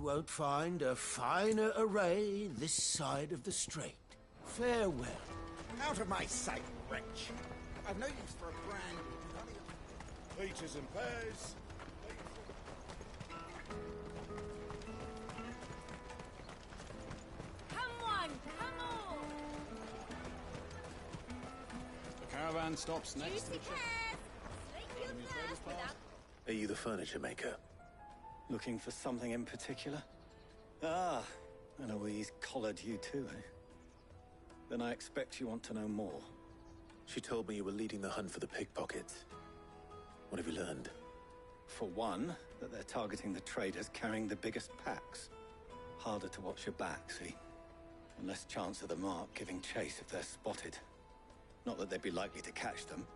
won't find a finer array this side of the strait. Farewell. Out of my sight, wretch. I've no use for a brand. Peaches and pears. Come on! The caravan stops next to Juicy the ship. pears! Slate your thirst without... Are you the furniture maker? Looking for something in particular? Ah, Eloise collared you too, eh? Then I expect you want to know more. She told me you were leading the hunt for the pickpockets. What have you learned? For one, that they're targeting the traders carrying the biggest packs. Harder to watch your back, see? And less chance of the mark giving chase if they're spotted. Not that they'd be likely to catch them.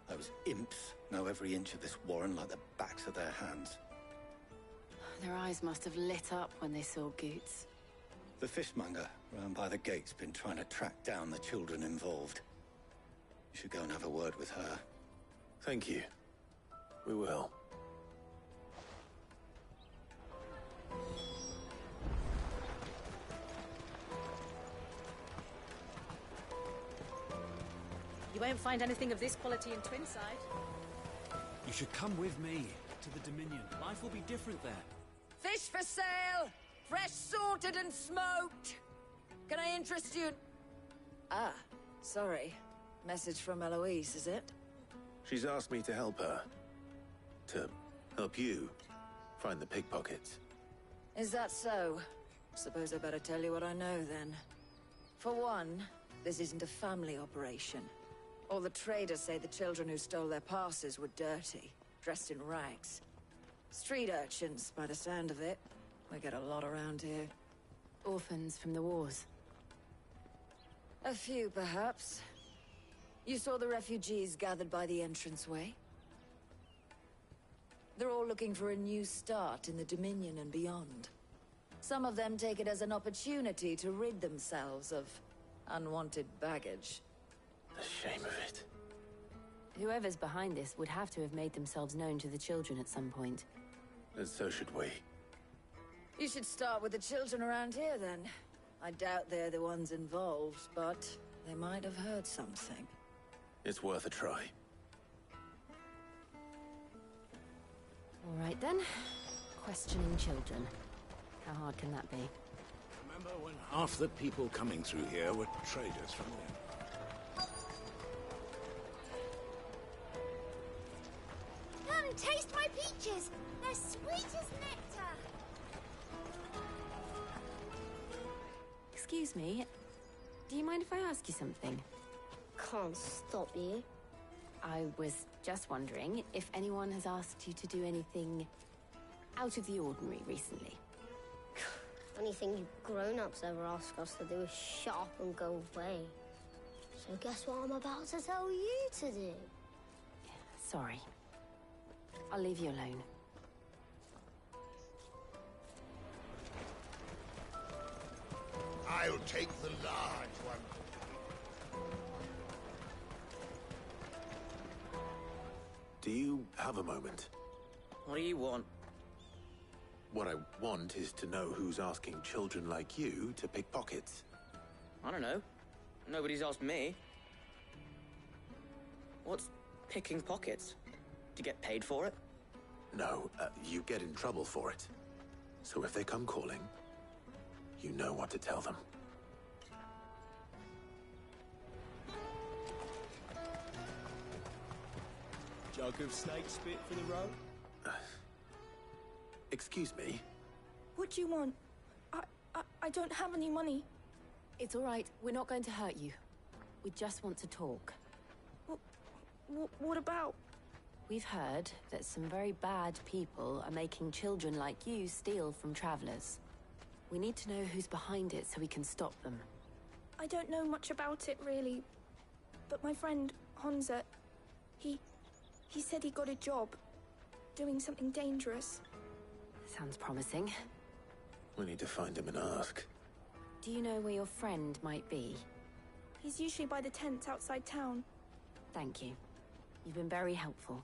Those imps know every inch of this warren like the backs of their hands. Their eyes must have lit up when they saw Goots. The fishmonger round by the gate's been trying to track down the children involved. You should go and have a word with her. Thank you. We will. You won't find anything of this quality in Twinside. You should come with me to the Dominion. Life will be different there. Fish for sale! Fresh sorted and smoked! Can I interest you? Ah, sorry. Message from Eloise, is it? She's asked me to help her. To help you find the pickpockets. Is that so? Suppose I better tell you what I know, then. For one, this isn't a family operation. All the traders say the children who stole their passes were dirty, dressed in rags. Street urchins, by the sound of it. We get a lot around here. Orphans from the wars. A few, perhaps. You saw the refugees gathered by the entranceway? They're all looking for a new start in the Dominion and beyond. Some of them take it as an opportunity to rid themselves of unwanted baggage. The shame of it. Whoever's behind this would have to have made themselves known to the children at some point. And so should we. You should start with the children around here, then. I doubt they're the ones involved, but they might have heard something. It's worth a try. All right, then. Questioning children. How hard can that be? Remember when half the people coming through here were traders from there? Come, taste my peaches! They're sweet as nectar! Excuse me. Do you mind if I ask you something? Can't stop you. I was just wondering if anyone has asked you to do anything out of the ordinary recently. Anything you grown-ups ever ask us to do is shut up and go away. So guess what I'm about to tell you to do? Sorry. I'll leave you alone. I'll take the large one. Do you have a moment? What do you want? What I want is to know who's asking children like you to pick pockets. I don't know. Nobody's asked me. What's picking pockets? Do you get paid for it? No, you get in trouble for it. So if they come calling, you know what to tell them. Jug of snake spit for the road? Excuse me? What do you want? I don't have any money. It's all right. We're not going to hurt you. We just want to talk. What about? We've heard that some very bad people are making children like you steal from travelers. We need to know who's behind it so we can stop them. I don't know much about it, really. But my friend, Honza, he said he got a job doing something dangerous. Sounds promising. We need to find him and ask. Do you know where your friend might be? He's usually by the tents outside town. Thank you. You've been very helpful.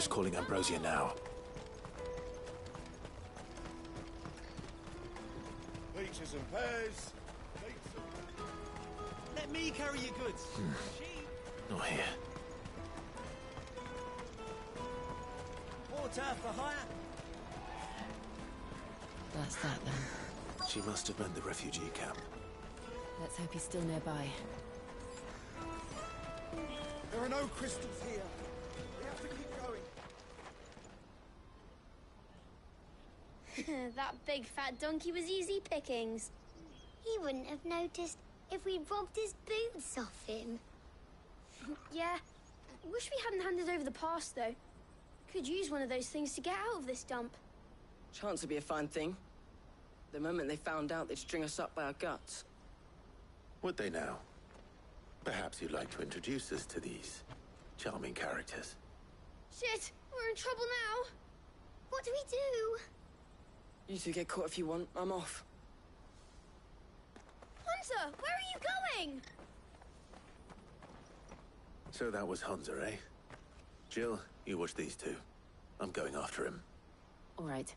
Who's calling Ambrosia now? Peaches and pears. Let me carry your goods. Not here. Water for hire. That's that then. She must have meant the refugee camp. Let's hope he's still nearby. There are no crystals here. We have to keep going. That big fat donkey was easy pickings. He wouldn't have noticed if we'd robbed his boots off him. Yeah. Wish we hadn't handed over the pass, though. Could use one of those things to get out of this dump. Chance would be a fine thing. The moment they found out, they'd string us up by our guts. Would they now? Perhaps you'd like to introduce us to these charming characters. Shit, we're in trouble now. What do we do? You two get caught if you want. I'm off. Hunter, where are you going? So that was Hunter, eh? Jill, you watch these two. I'm going after him. All right.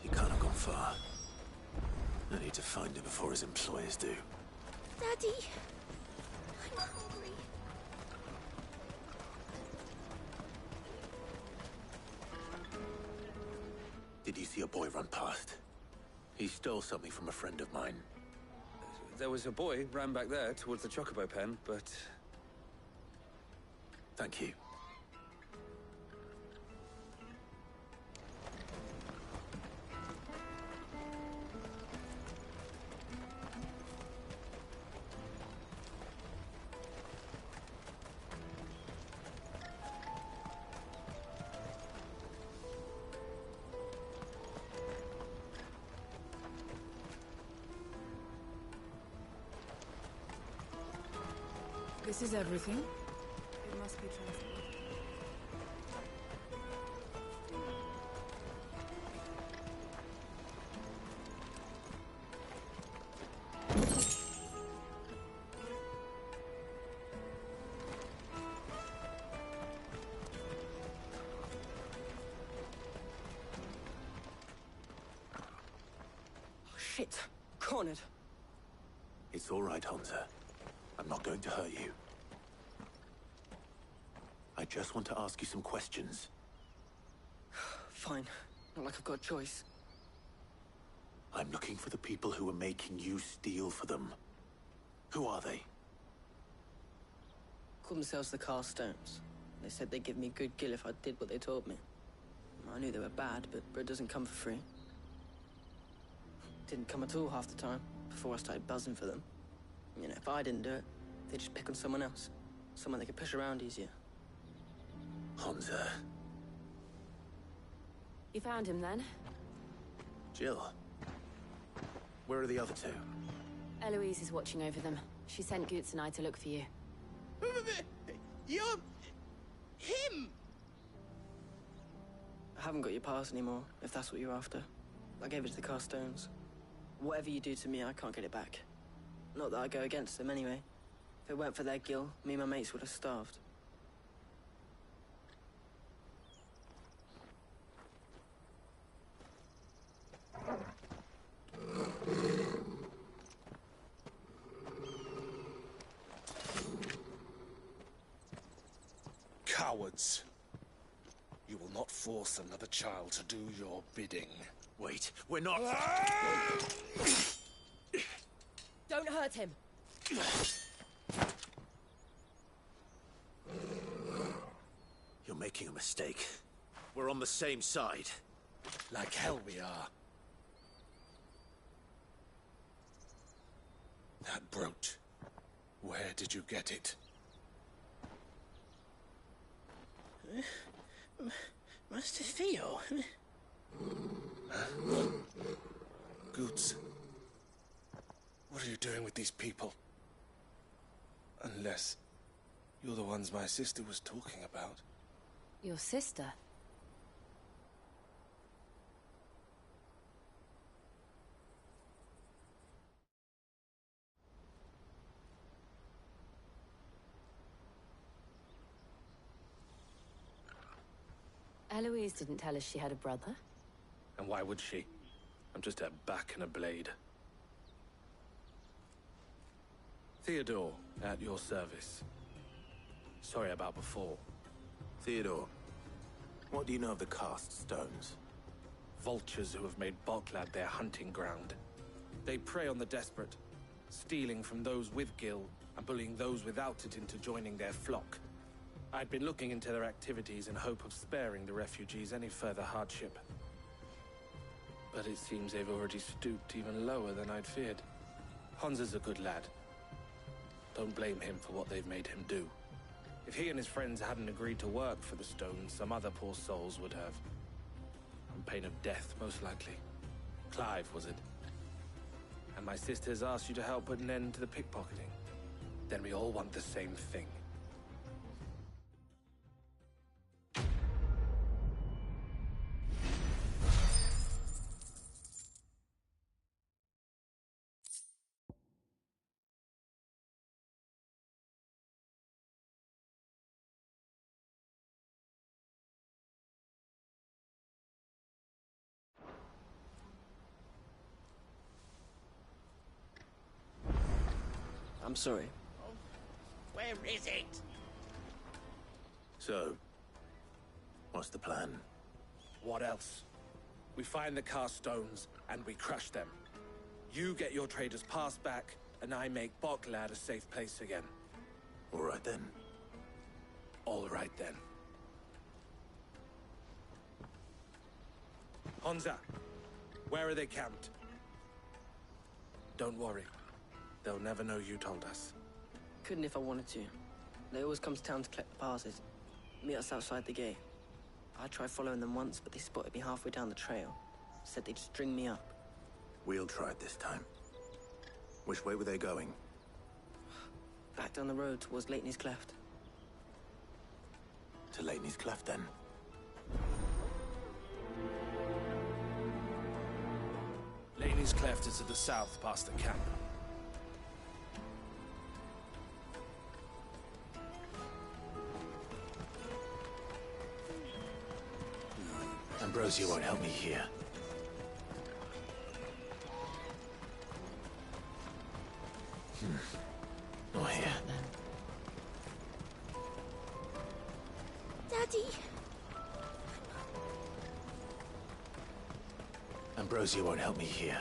He can't have gone far. I need to find him before his employers do. Daddy, I'm hungry. Did you see a boy run past? He stole something from a friend of mine. There was a boy ran back there towards the Chocobo pen, but... Thank you. This is everything. It must be transported. Oh, shit. Cornered. It's all right, Hunter. I'm not going to hurt you. I just want to ask you some questions. Fine. Not like I've got a choice. I'm looking for the people who are making you steal for them. Who are they? Called themselves the Carstones. They said they'd give me good gill if I did what they told me. I knew they were bad, but bread doesn't come for free. Didn't come at all half the time, before I started buzzing for them. You know, if I didn't do it, they'd just pick on someone else. Someone they could push around easier. Hunter. You found him then? Jill. Where are the other two? Eloise is watching over them. She sent Goots and I to look for you. You're... him! I haven't got your pass anymore, if that's what you're after. I gave it to the Carstones. Whatever you do to me, I can't get it back. Not that I go against them anyway. If it weren't for their gill, me and my mates would have starved. Cowards. You will not force another child to do your bidding. Wait, we're not... Don't hurt him. You're making a mistake. We're on the same side. Like hell we are. That brooch. Where did you get it? Master Theo? Goots. What are you doing with these people? Unless you're the ones my sister was talking about. Your sister? Eloise didn't tell us she had a brother. And why would she? I'm just her back and a blade. Theodore, at your service. Sorry about before. Theodore, what do you know of the cast stones? Vultures who have made Boklad their hunting ground. They prey on the desperate, stealing from those with gil and bullying those without it into joining their flock. I'd been looking into their activities in hope of sparing the refugees any further hardship. But it seems they've already stooped even lower than I'd feared. Hansa's a good lad. Don't blame him for what they've made him do. If he and his friends hadn't agreed to work for the stones, some other poor souls would have. On pain of death, most likely. Clive, was it? And my sisters asked you to help put an end to the pickpocketing. Then we all want the same thing. I'm sorry. Where is it? So, what's the plan? What else? We find the cast stones, and we crush them. You get your trader's pass back, and I make Boklad a safe place again. All right then. All right then. Hansa, where are they camped? Don't worry. They'll never know you told us. Couldn't if I wanted to. They always come to town to collect the passes. Meet us outside the gate. I tried following them once, but they spotted me halfway down the trail. Said they'd string me up. We'll try it this time. Which way were they going? Back down the road towards Leitney's Cleft. To Leitney's Cleft, then. Leitney's Cleft is to the south, past the camp. Ambrosia won't help me here. Not here. Daddy! Ambrosia won't help me here.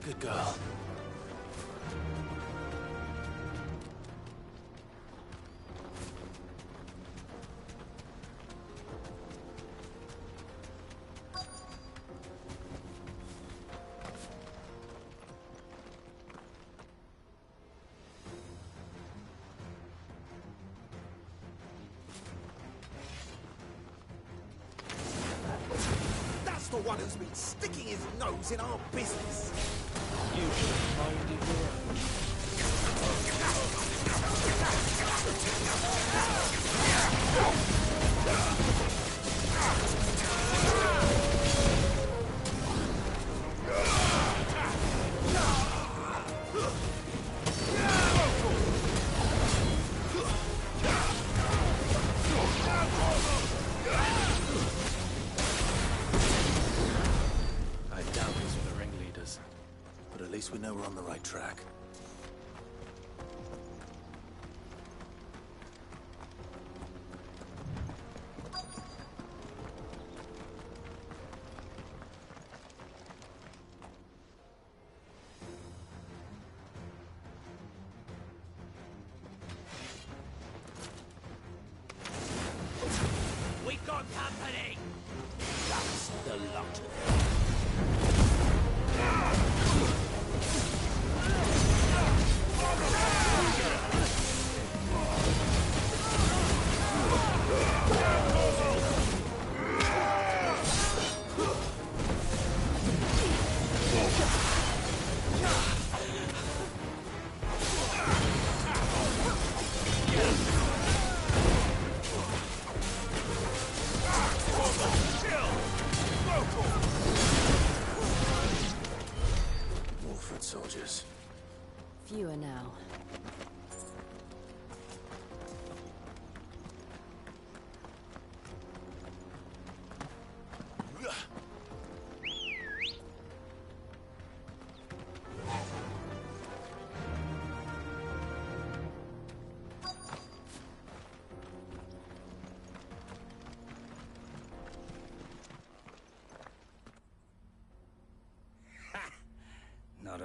Good girl. That's the one who's been sticking his nose in our business. You should find it your own. I doubt these are the ringleaders, but at least we know we're on the right track. We got company! That's the lot of them.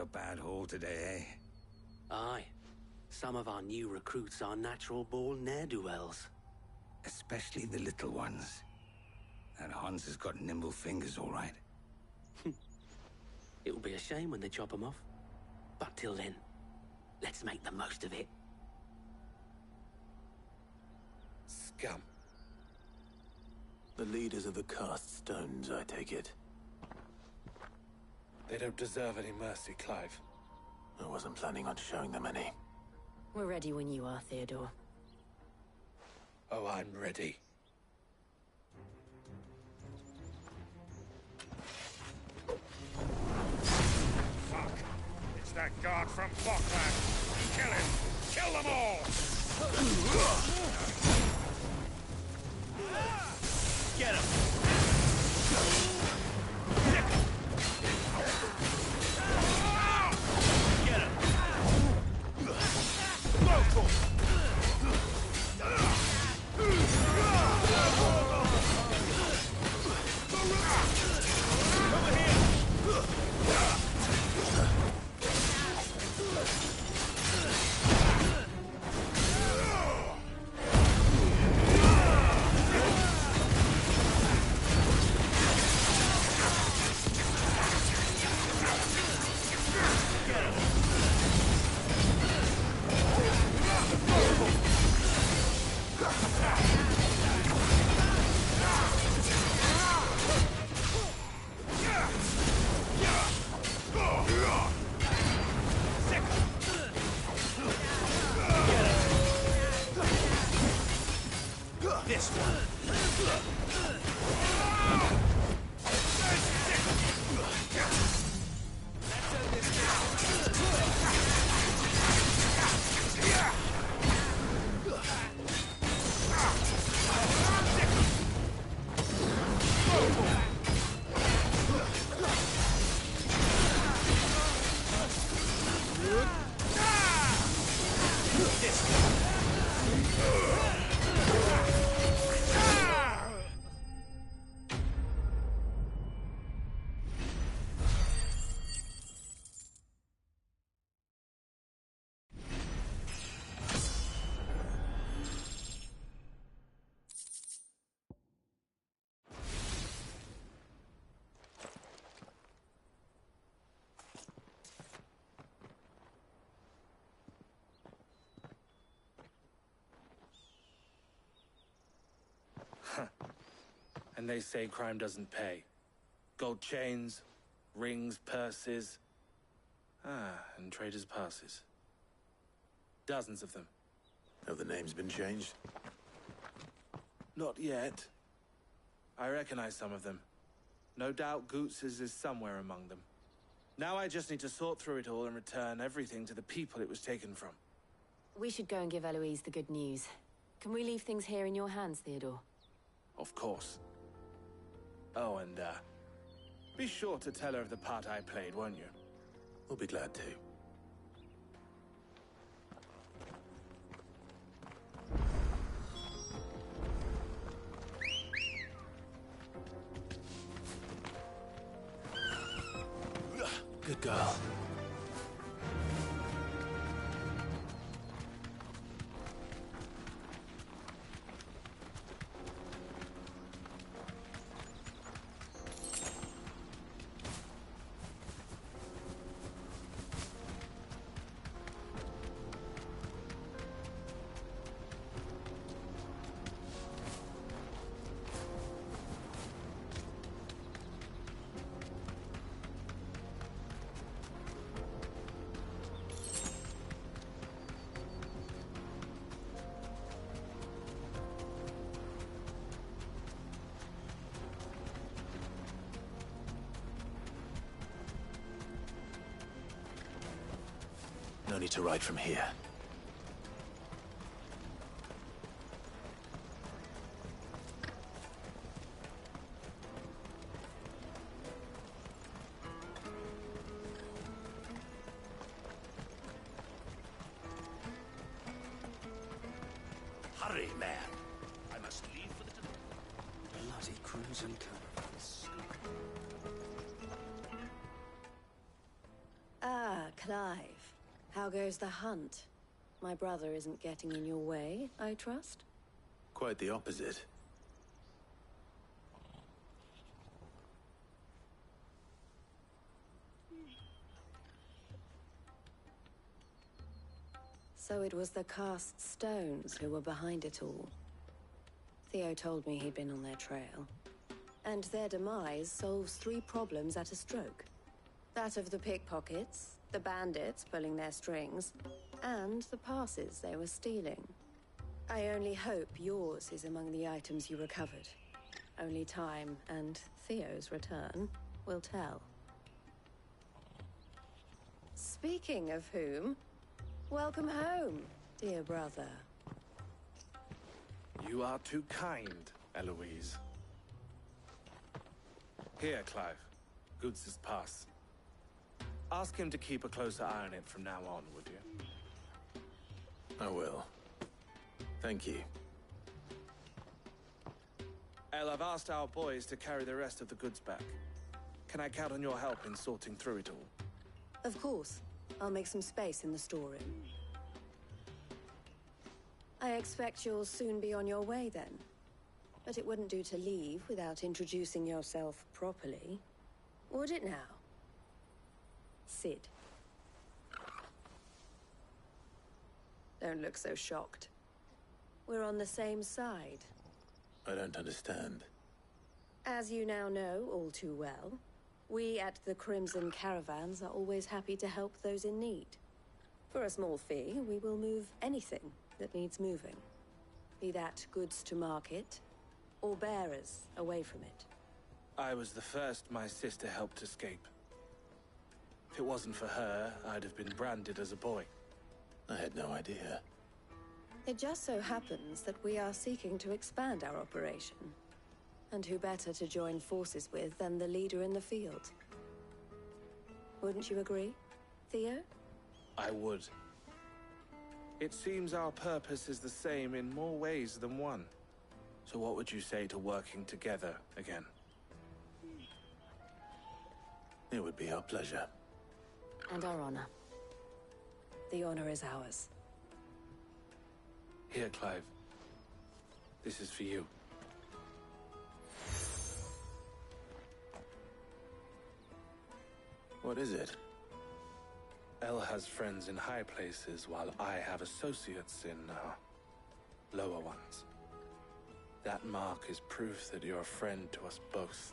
a bad haul today, eh? Aye. Some of our new recruits are natural-born ne'er-do-wells. Especially the little ones. That Hans has got nimble fingers, all right. It will be a shame when they chop them off. But till then, let's make the most of it. Scum. The leaders of the cast stones, I take it. They don't deserve any mercy, Clive. I wasn't planning on showing them any. We're ready when you are, Theodore. Oh, I'm ready. Fuck! It's that guard from Falkland! Kill him! Kill them all! Get him! Get him! Local! Over here! This one. And they say crime doesn't pay. Gold chains, rings, purses. And traders' passes. Dozens of them. Have the names been changed? Not yet. I recognize some of them. No doubt Goots's is somewhere among them. Now I just need to sort through it all and return everything to the people it was taken from. We should go and give Eloise the good news. Can we leave things here in your hands, Theodore? Of course. Oh, and, be sure to tell her of the part I played, won't you? We'll be glad to. Good girl. No need to ride from here. Hurry, man. I must leave for the bloody crimson caravans. Ah, Clive, how goes the hunt? My brother isn't getting in your way, I trust? Quite the opposite. So it was the cast stones who were behind it all. Theo told me he'd been on their trail. And their demise solves 3 problems at a stroke. That of the pickpockets, the bandits pulling their strings, and the passes they were stealing. I only hope yours is among the items you recovered. Only time and Theo's return will tell. Speaking of whom, welcome home, dear brother. You are too kind, Eloise. Here, Clive. Goods' pass. Ask him to keep a closer eye on it from now on, would you? I will. Thank you. El, I've asked our boys to carry the rest of the goods back. Can I count on your help in sorting through it all? Of course. I'll make some space in the storeroom. I expect you'll soon be on your way then. But it wouldn't do to leave without introducing yourself properly. Would it now? Sid. Don't look so shocked. We're on the same side. I don't understand. As you now know all too well, we at the Crimson Caravans are always happy to help those in need. For a small fee, we will move anything that needs moving. Be that goods to market, or bearers away from it. I was the first my sister helped escape. If it wasn't for her, I'd have been branded as a boy. I had no idea. It just so happens that we are seeking to expand our operation. And who better to join forces with than the leader in the field? Wouldn't you agree, Theo? I would. It seems our purpose is the same in more ways than one. So what would you say to working together again? It would be our pleasure. And our honor. The honor is ours. Here, Clive. This is for you. What is it? El has friends in high places, while I have associates in, lower ones. That mark is proof that you're a friend to us both.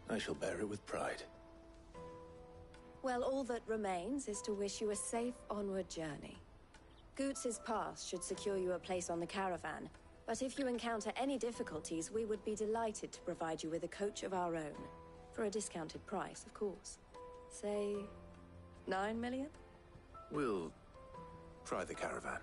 I shall bear it with pride. Well, all that remains is to wish you a safe onward journey. Goots' pass should secure you a place on the caravan, but if you encounter any difficulties, we would be delighted to provide you with a coach of our own. For a discounted price, of course. Say, 9 million? We'll try the caravan.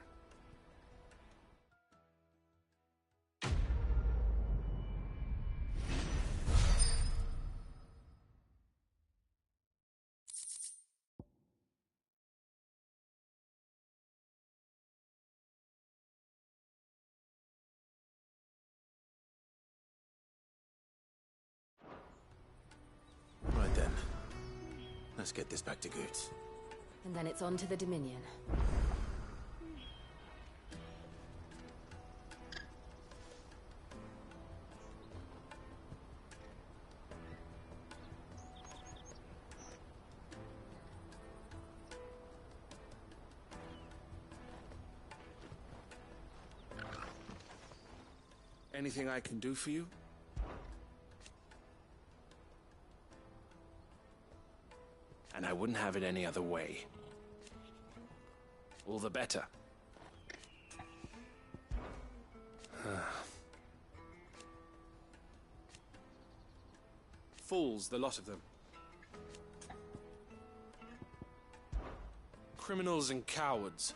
Right then. Let's get this back to Goots. And then it's on to the Dominion. Anything I can do for you? And I wouldn't have it any other way. All the better. Fools, the lot of them. Criminals and cowards.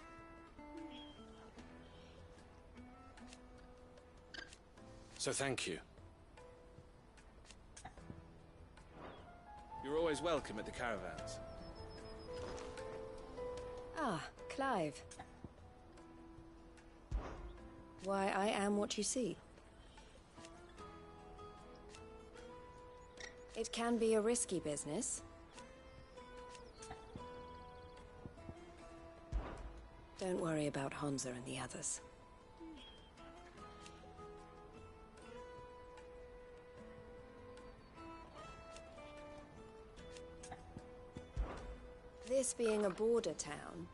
So thank you. You're always welcome at the caravans. Ah, Clive. Why, I am what you see. It can be a risky business. Don't worry about Hansa and the others. This being a border town,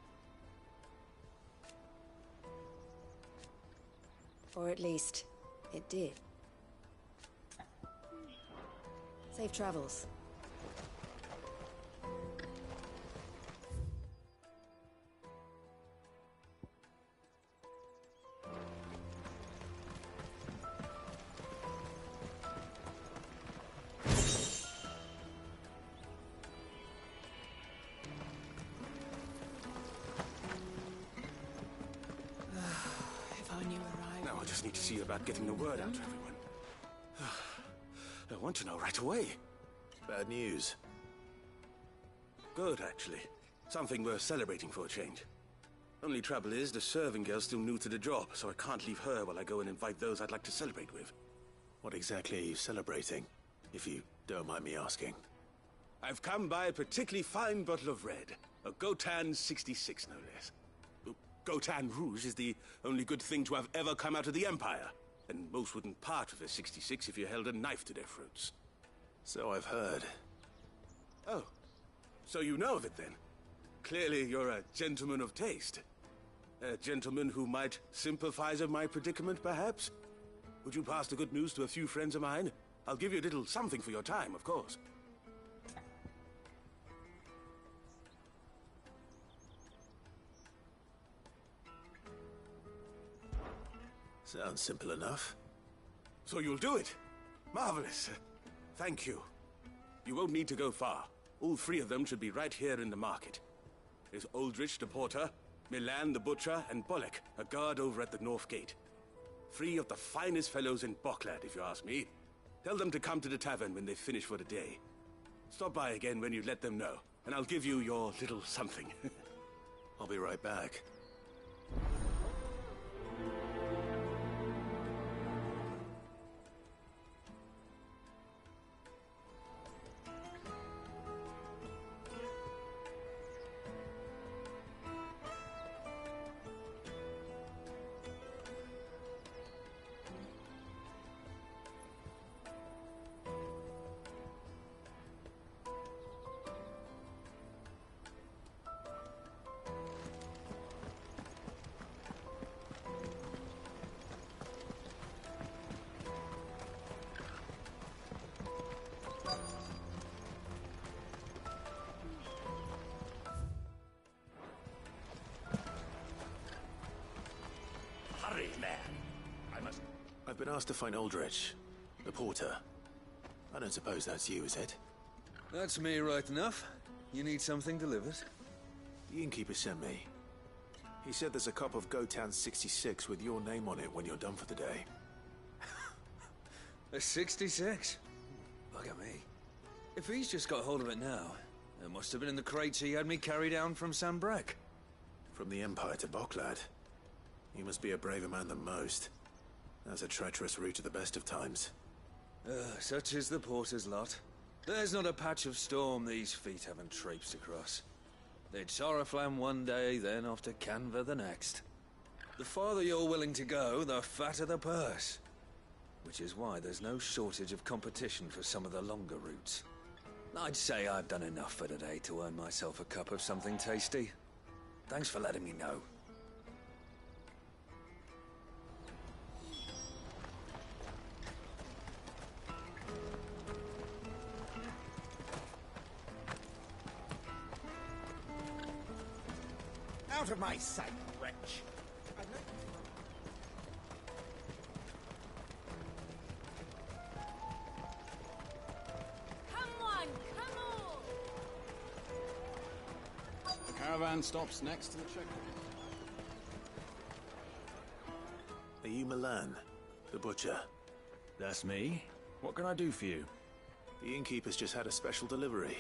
or at least it did. Safe travels. Now I just need to see about getting the word out to everyone. I want to know right away. Bad news. Good, actually. Something worth celebrating for a change. Only trouble is, the serving girl's still new to the job, so I can't leave her while I go and invite those I'd like to celebrate with. What exactly are you celebrating, if you don't mind me asking? I've come by a particularly fine bottle of red. A Gotan 66, no less. Gotan Rouge is the only good thing to have ever come out of the Empire. And most wouldn't part with a 66 if you held a knife to their throats. So I've heard. Oh, so you know of it then? Clearly you're a gentleman of taste. A gentleman who might sympathize with my predicament, perhaps? Would you pass the good news to a few friends of mine? I'll give you a little something for your time, of course. Sounds simple enough. So you'll do it? Marvelous. Thank you. You won't need to go far. All three of them should be right here in the market. There's Aldrich the porter, Milan the butcher, and Bolek, a guard over at the north gate. Three of the finest fellows in Boklad, if you ask me. Tell them to come to the tavern when they finish for the day. Stop by again when you let them know, and I'll give you your little something. I'll be right back. Hurry, man. I've been asked to find Aldrich, the porter. I don't suppose that's you, is it? That's me right enough. You need something delivered? The innkeeper sent me. He said there's a cup of Gotan 66 with your name on it when you're done for the day. A 66? Bugger me. If he's just got hold of it now, it must have been in the crates he had me carry down from Sanbrek. From the Empire to Boklad. You must be a braver man than most. That's a treacherous route at the best of times. Such is the porter's lot. There's not a patch of storm these feet haven't traipsed across. It's Oriflamme one day, then off to Canva the next. The farther you're willing to go, the fatter the purse. Which is why there's no shortage of competition for some of the longer routes. I'd say I've done enough for today to earn myself a cup of something tasty. Thanks for letting me know. Out of my sight, wretch! Come on, come on! The caravan stops next to the checkpoint. Are you Milan, the butcher? That's me. What can I do for you? The innkeeper's just had a special delivery.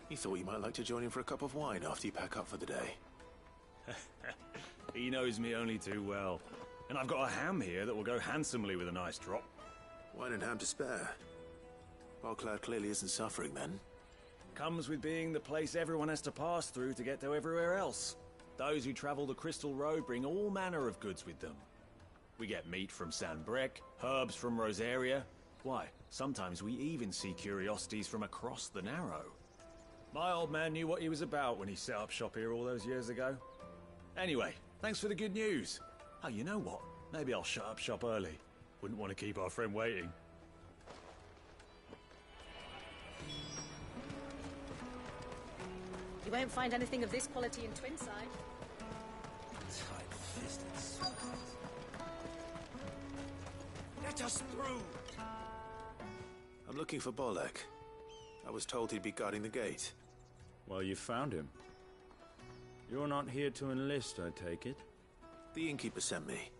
He thought you might like to join him for a cup of wine after you pack up for the day. He knows me only too well. And I've got a ham here that will go handsomely with a nice drop. Wine and ham to spare. Bocklad clearly isn't suffering then. Comes with being the place everyone has to pass through to get to everywhere else. Those who travel the Crystal Road bring all manner of goods with them. We get meat from Sanbreque, herbs from Rosaria. Why, sometimes we even see curiosities from across the Narrow. My old man knew what he was about when he set up shop here all those years ago. Anyway, thanks for the good news. Oh, you know what? Maybe I'll shut up shop early. Wouldn't want to keep our friend waiting. You won't find anything of this quality in Twinside. Tight-fisted sweat. Let us through! I'm looking for Bolek. I was told he'd be guarding the gate. Well, you found him. You're not here to enlist, I take it? The innkeeper sent me.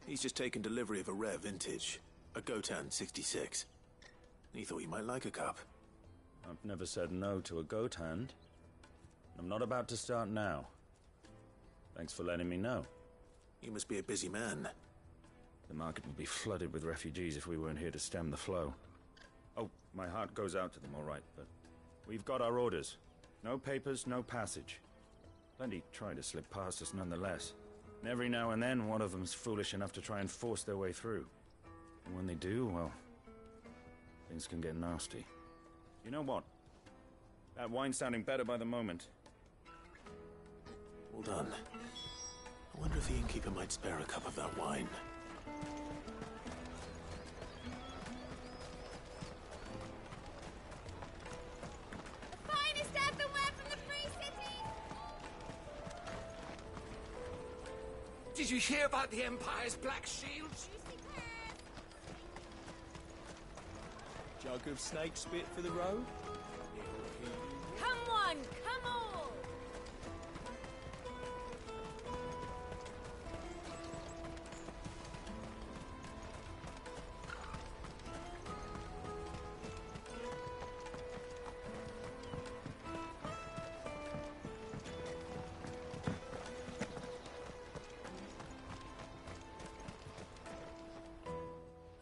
He's just taken delivery of a rare vintage, a Gotan 66. He thought you might like a cup. I've never said no to a goat hand. I'm not about to start now. Thanks for letting me know. You must be a busy man. The market would be flooded with refugees if we weren't here to stem the flow. Oh, my heart goes out to them, all right, but we've got our orders. No papers, no passage. Plenty try to slip past us nonetheless. And every now and then, one of them's foolish enough to try and force their way through. And when they do, well, things can get nasty. You know what? That wine's sounding better by the moment. Hold on. I wonder if the innkeeper might spare a cup of that wine. The finest earthenware from the Free City! Did you hear about the Empire's Black Shields? Jug of snake spit for the road? Come one, come all!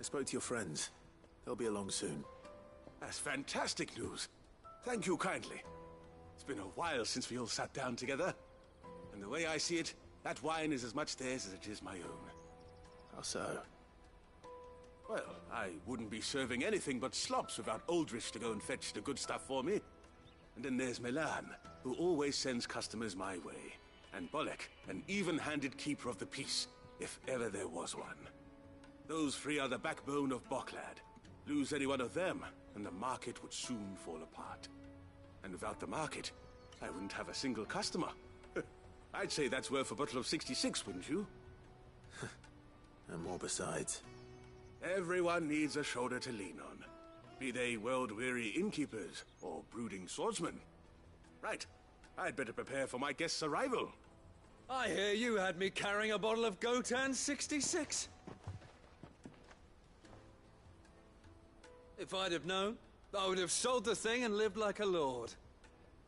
I spoke to your friends. They'll be along soon. That's fantastic news. Thank you kindly. It's been a while since we all sat down together. And the way I see it, that wine is as much theirs as it is my own. How so? Well, I wouldn't be serving anything but slops without Aldrich to go and fetch the good stuff for me. And then there's Milan, who always sends customers my way. And Bolek, an even-handed keeper of the peace, if ever there was one. Those three are the backbone of Bocklad. Lose any one of them, and the market would soon fall apart. And without the market, I wouldn't have a single customer. I'd say that's worth a bottle of 66, wouldn't you? And more besides. Everyone needs a shoulder to lean on. Be they world-weary innkeepers or brooding swordsmen. Right, I'd better prepare for my guest's arrival. I hear you had me carrying a bottle of Gotan 66. If I'd have known, I would have sold the thing and lived like a lord.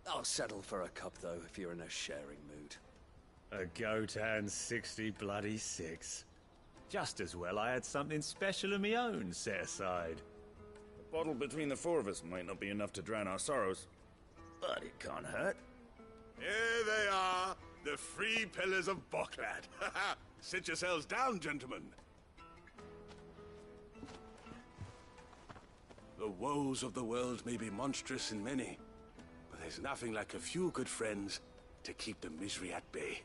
I'll settle for a cup, though, if you're in a sharing mood. A Gotan 66. Just as well I had something special of my own set aside. A bottle between the four of us might not be enough to drown our sorrows, but it can't hurt. Here they are, the three pillars of Bocklad. Sit yourselves down, gentlemen. The woes of the world may be monstrous in many, but there's nothing like a few good friends to keep the misery at bay.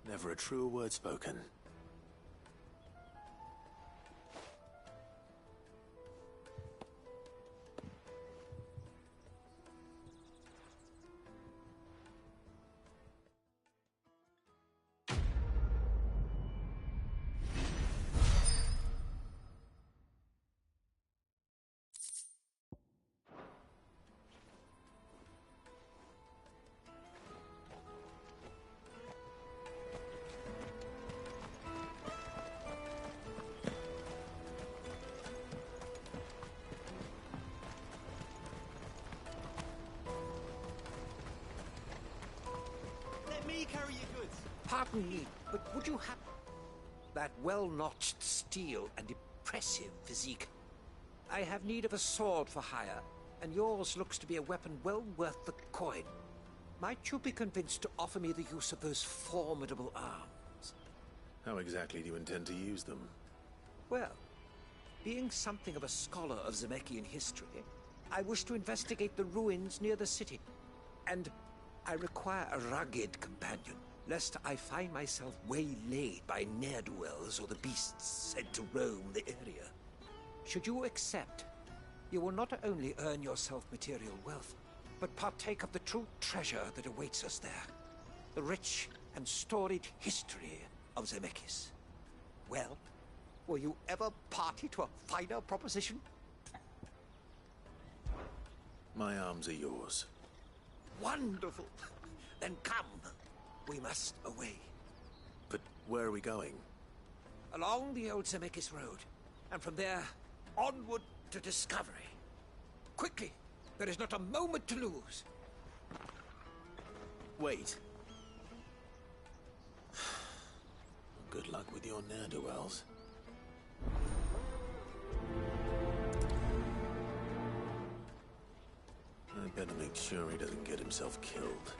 Never a truer word spoken. Carry your goods. Pardon me, but would you have that well-notched steel and impressive physique? I have need of a sword for hire, and yours looks to be a weapon well worth the coin. Might you be convinced to offer me the use of those formidable arms? How exactly do you intend to use them? Well, being something of a scholar of Zemeckis history, I wish to investigate the ruins near the city. And I require a rugged companion, lest I find myself waylaid by ne'er-do-wells or the beasts said to roam the area. Should you accept, you will not only earn yourself material wealth, but partake of the true treasure that awaits us there. The rich and storied history of Zemeckis. Well, were you ever party to a finer proposition? My arms are yours. Wonderful! Then come. We must away. But where are we going? Along the old Zemeckis Road, and from there, onward to discovery. Quickly! There is not a moment to lose. Wait. Good luck with your ne'er-do-wells. I better make sure he doesn't get himself killed.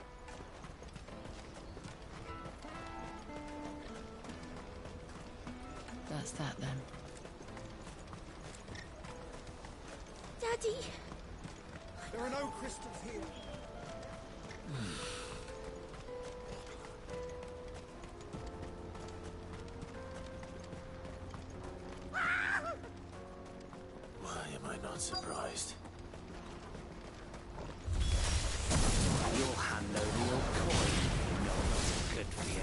That's that then. Daddy! There are no crystals here. Why am I not surprised? You'll hand over your coin. No, that's good for you.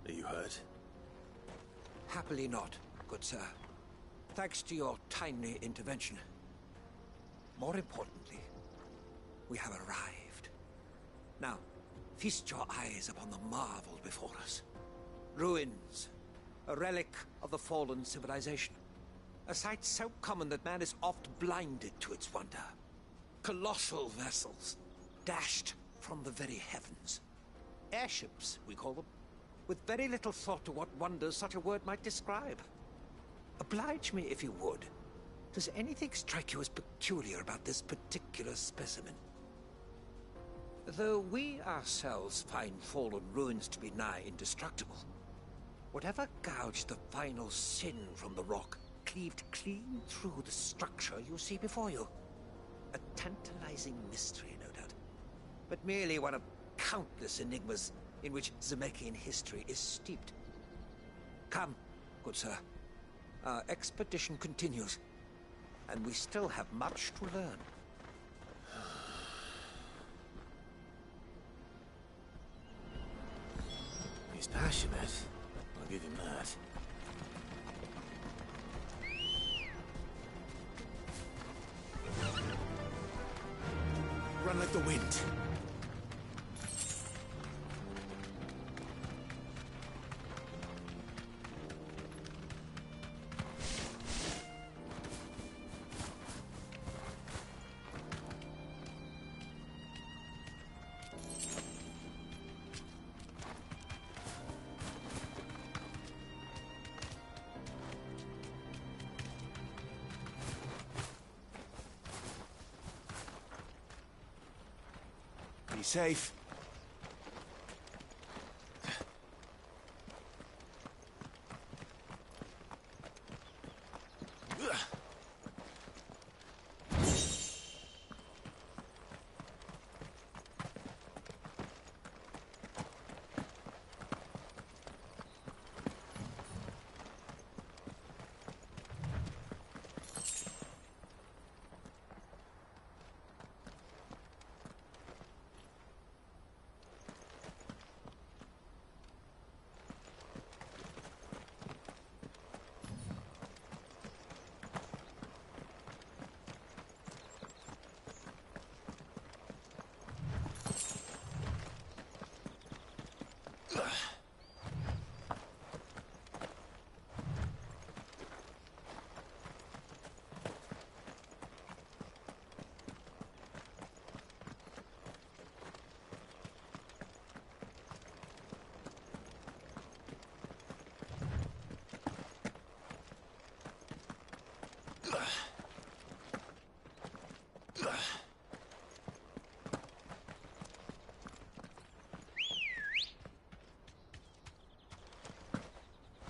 Are you hurt? Happily not, good sir. Thanks to your timely intervention. More importantly, we have arrived. Now, feast your eyes upon the marvel before us. Ruins, a relic of the fallen civilization. A sight so common that man is oft blinded to its wonder. Colossal vessels, dashed from the very heavens. Airships, we call them, with very little thought to what wonders such a word might describe. Oblige me if you would. Does anything strike you as peculiar about this particular specimen? Though we ourselves find fallen ruins to be nigh indestructible, whatever gouged the final sin from the rock cleaved clean through the structure you see before you. A tantalizing mystery, no doubt, but merely one of countless enigmas in which Zemeckis history is steeped. Come, good sir. Our expedition continues, and we still have much to learn. He's passionate. I'll give him that. Run like the wind. Be safe.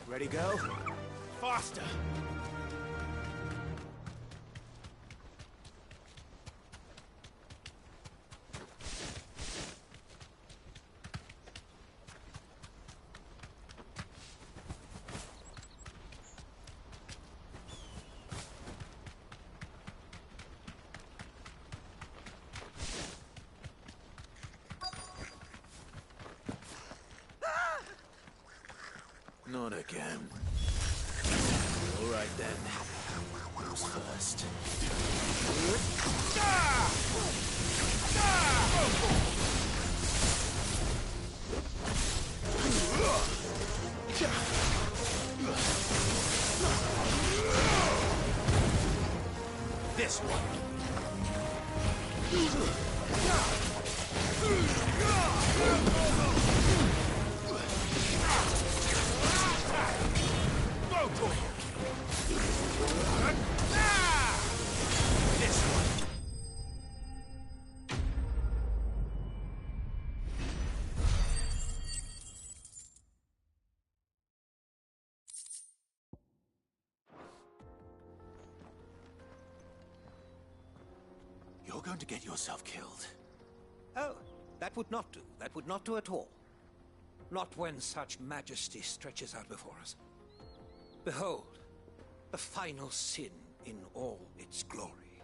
Ready, go? Faster! Not again. All right then. Who's first? This one. This one. You're going to get yourself killed. Oh, that would not do. That would not do at all. Not when such majesty stretches out before us. Behold, the final sin in all its glory.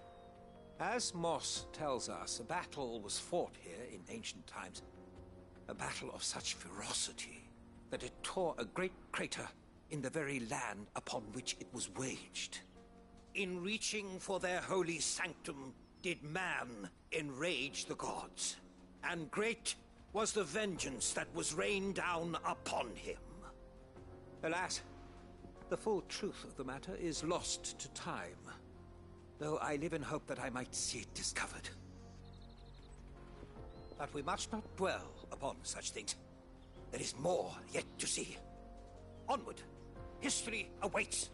As Moss tells us, a battle was fought here in ancient times. A battle of such ferocity that it tore a great crater in the very land upon which it was waged. In reaching for their holy sanctum, did man enrage the gods, and great was the vengeance that was rained down upon him. Alas, the full truth of the matter is lost to time, though I live in hope that I might see it discovered. But we must not dwell upon such things. There is more yet to see. Onward! History awaits!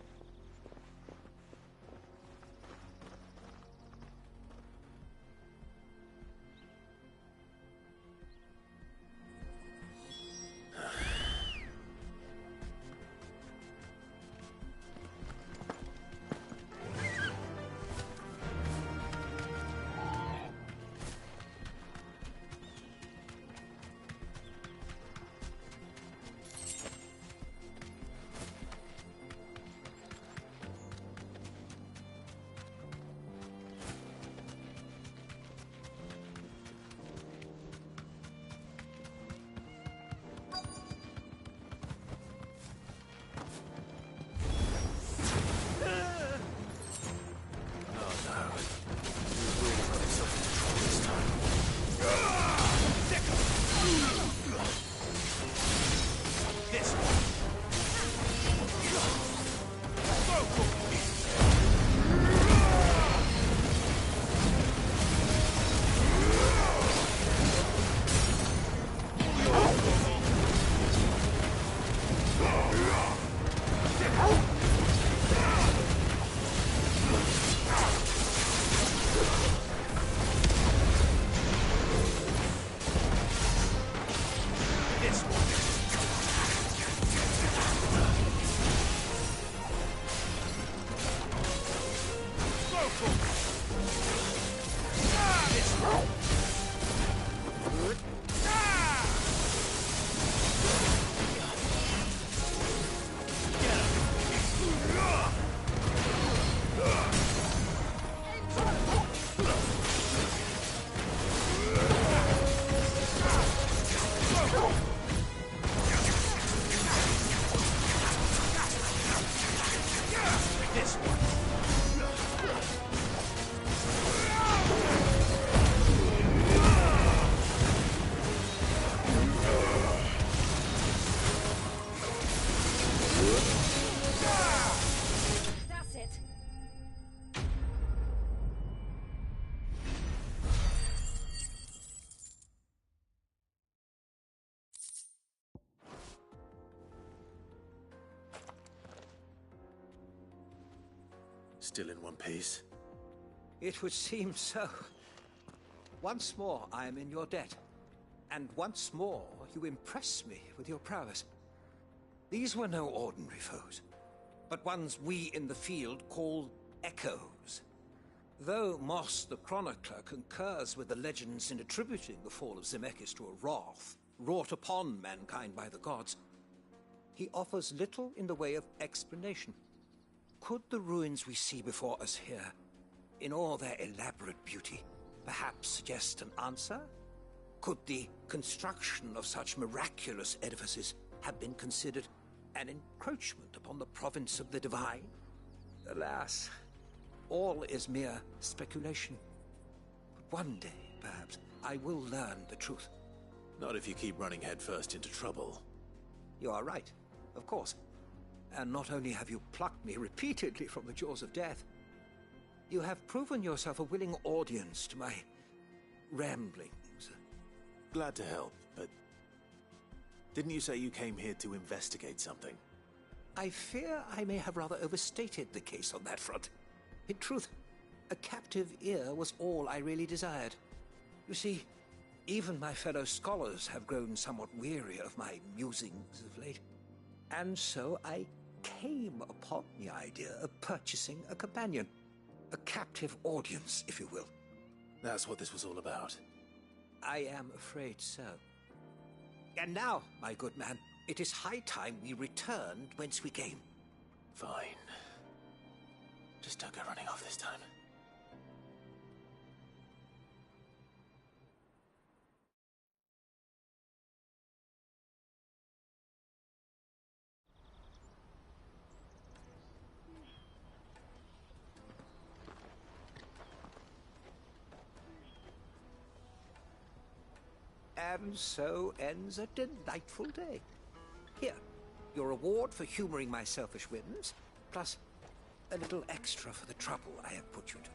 Still in one piece? It would seem so. Once more, I am in your debt. And once more, you impress me with your prowess. These were no ordinary foes, but ones we in the field call echoes. Though Moss the Chronicler concurs with the legends in attributing the fall of Zemeckis to a wrath wrought upon mankind by the gods, he offers little in the way of explanation. Could the ruins we see before us here, in all their elaborate beauty, perhaps suggest an answer? Could the construction of such miraculous edifices have been considered an encroachment upon the province of the divine? Alas, all is mere speculation. But one day, perhaps, I will learn the truth. Not if you keep running headfirst into trouble. You are right, of course. And not only have you plucked me repeatedly from the jaws of death, you have proven yourself a willing audience to my ramblings. Glad to help, but didn't you say you came here to investigate something? I fear I may have rather overstated the case on that front. In truth, a captive ear was all I really desired. You see, even my fellow scholars have grown somewhat weary of my musings of late. And so I came upon the idea of purchasing a companion. A captive audience, if you will. That's what this was all about. I am afraid so. And now, my good man, it is high time we returned whence we came. Fine. Just don't go running off this time. And so ends a delightful day. Here, your reward for humoring my selfish whims, plus a little extra for the trouble I have put you to.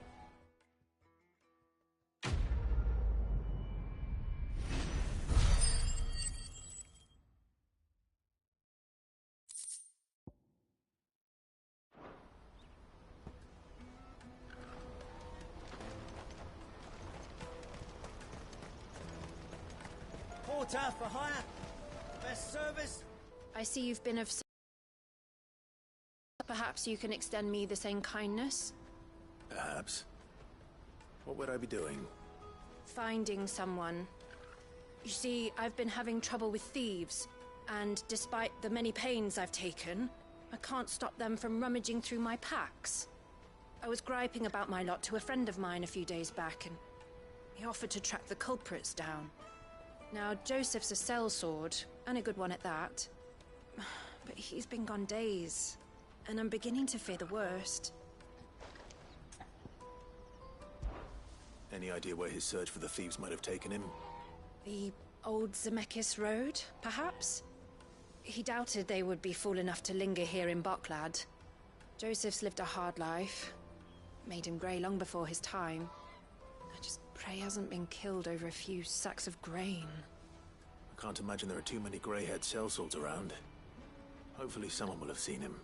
Porter for hire. Best service. I see you've been of... Perhaps you can extend me the same kindness? Perhaps. What would I be doing? Finding someone. You see, I've been having trouble with thieves, and despite the many pains I've taken, I can't stop them from rummaging through my packs. I was griping about my lot to a friend of mine a few days back, and he offered to track the culprits down. Now, Joseph's a sellsword, and a good one at that. But he's been gone days, and I'm beginning to fear the worst. Any idea where his search for the thieves might have taken him? The old Zemeckis Road, perhaps? He doubted they would be fool enough to linger here in Boklad. Joseph's lived a hard life. Made him grey long before his time. I just pray he hasn't been killed over a few sacks of grain. I can't imagine there are too many grey-haired sellswords around. Hopefully someone will have seen him.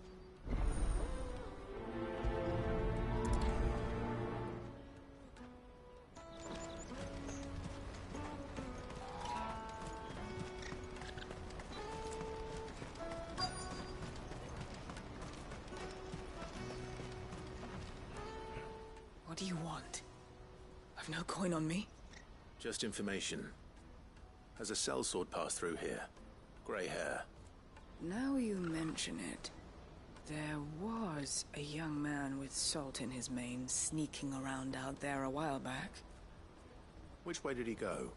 What do you want? I've no coin on me. Just information. Has a sellsword passed through here? Grey hair. Now you mention it, there was a young man with salt in his mane sneaking around out there a while back. Which way did he go?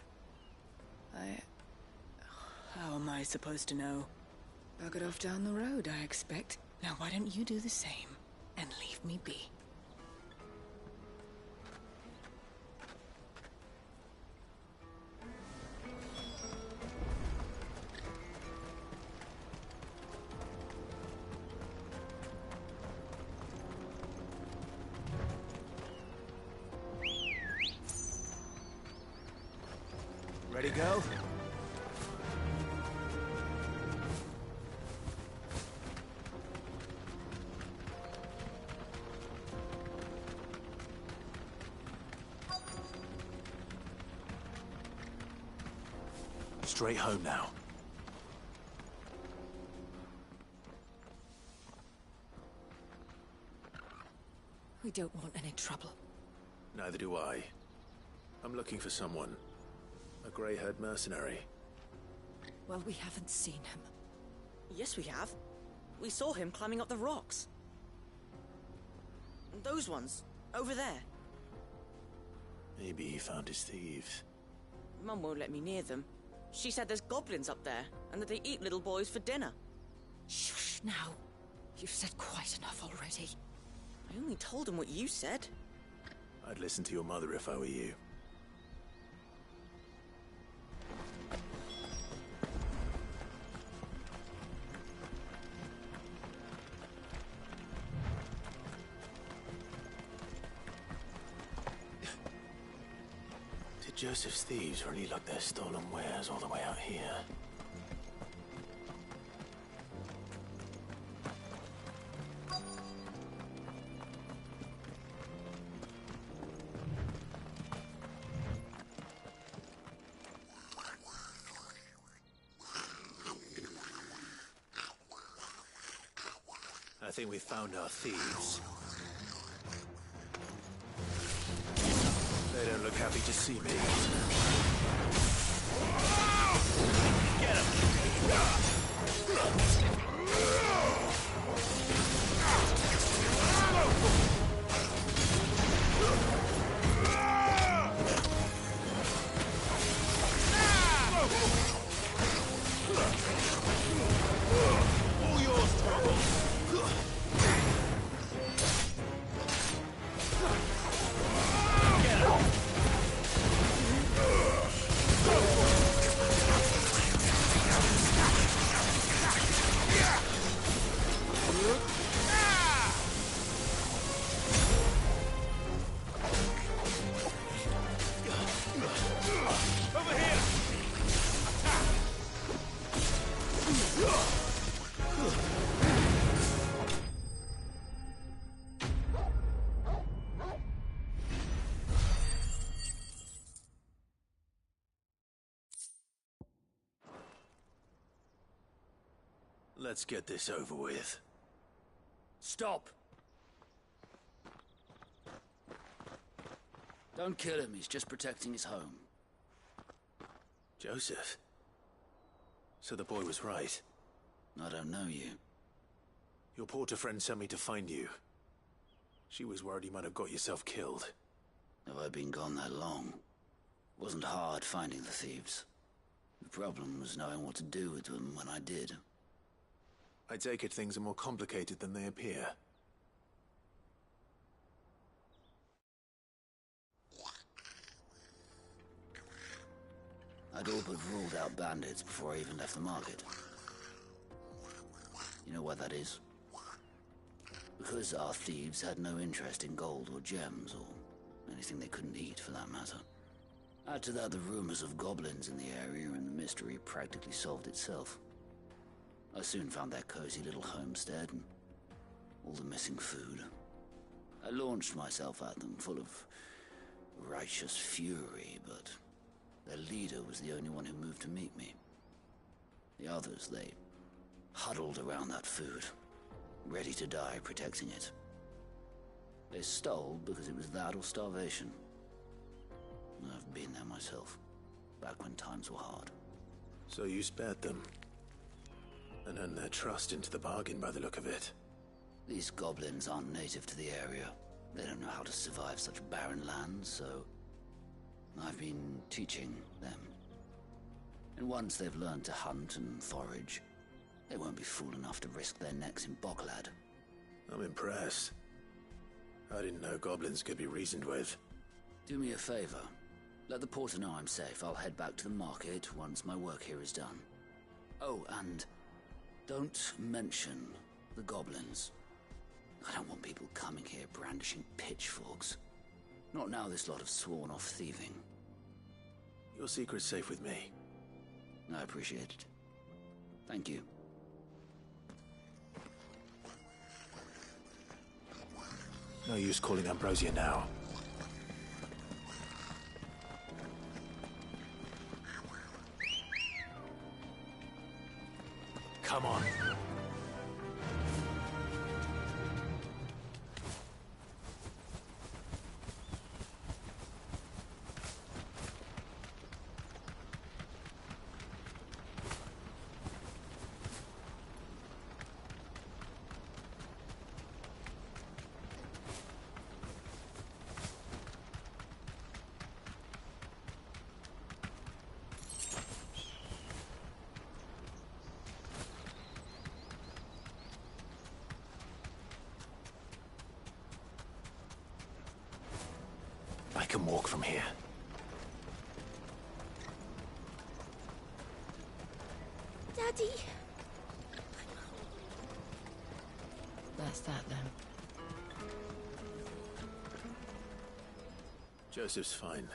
How am I supposed to know? Buggered off down the road, I expect. Now why don't you do the same, and leave me be? Ready, go? Straight home now. We don't want any trouble. Neither do I. I'm looking for someone. A grey-haired mercenary. Well, we haven't seen him. Yes, we have. We saw him climbing up the rocks. Those ones, over there. Maybe he found his thieves. Mum won't let me near them. She said there's goblins up there, and that they eat little boys for dinner. Shush now. You've said quite enough already. I only told him what you said. I'd listen to your mother if I were you. Did Joseph's thieves really lug their stolen wares all the way out here? I think we found our thieves. They don't look happy to see me. Get him! All yours, Trouble! Let's get this over with. Stop! Don't kill him, he's just protecting his home. Joseph? So the boy was right. I don't know you. Your porter friend sent me to find you. She was worried you might have got yourself killed. Have I been gone that long? It wasn't hard finding the thieves. The problem was knowing what to do with them when I did. I take it things are more complicated than they appear. I'd all but ruled out bandits before I even left the market. You know why that is? Because our thieves had no interest in gold or gems, or anything they couldn't eat for that matter. Add to that the rumors of goblins in the area, and the mystery practically solved itself. I soon found their cozy little homestead and all the missing food. I launched myself at them, full of righteous fury, but their leader was the only one who moved to meet me. The others, they huddled around that food, ready to die protecting it. They stole because it was that or starvation. I've been there myself, back when times were hard. So you spared them? And earned their trust into the bargain by the look of it. These goblins aren't native to the area. They don't know how to survive such barren lands, so I've been teaching them. And once they've learned to hunt and forage, they won't be fool enough to risk their necks in Boklad. I'm impressed. I didn't know goblins could be reasoned with. Do me a favor. Let the porter know I'm safe. I'll head back to the market once my work here is done. Oh, and don't mention the goblins. I don't want people coming here brandishing pitchforks. Not now this lot have sworn off thieving. Your secret's safe with me. I appreciate it. Thank you. No use calling Ambrosia now. Come on. I can walk from here. Daddy! That's that then. Joseph's fine.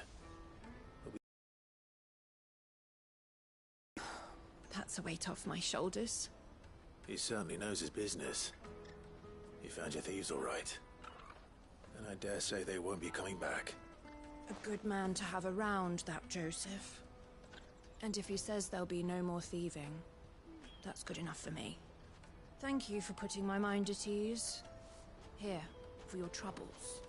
That's a weight off my shoulders. He certainly knows his business. You found your thieves all right. And I dare say they won't be coming back. A good man to have around, that Joseph. And if he says there'll be no more thieving, that's good enough for me. Thank you for putting my mind at ease. Here, for your troubles.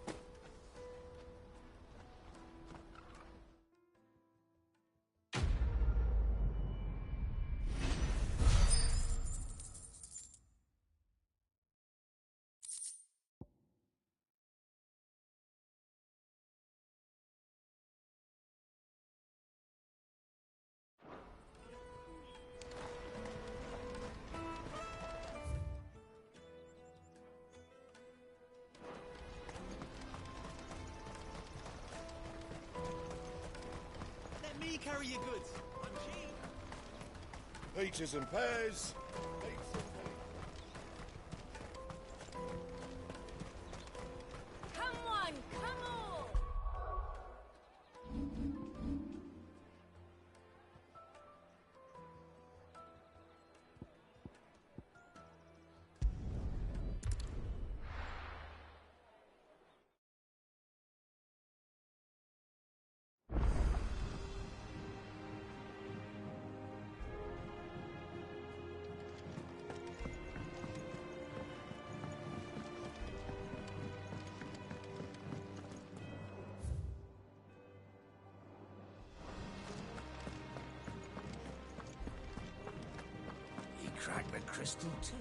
Carry your goods. I'm cheap. Peaches and pears. Come on, come on! Crack the crystal too.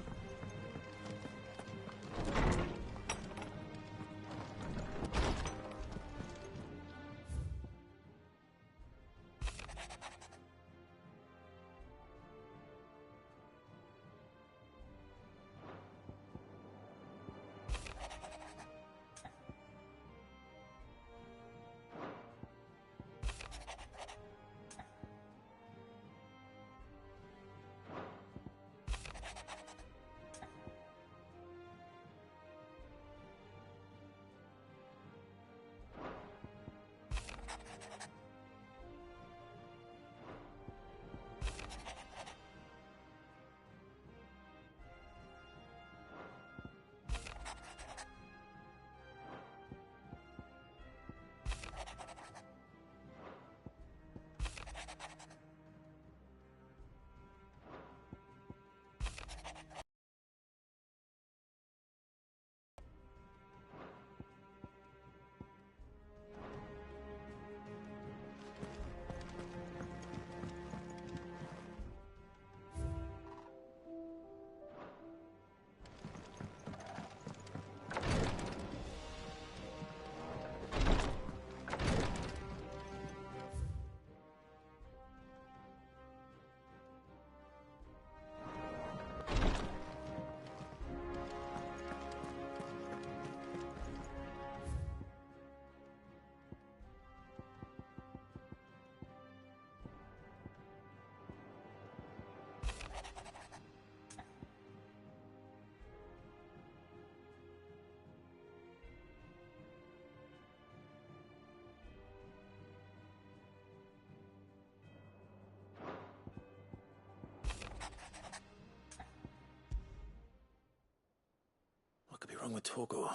What could be wrong with Torgor?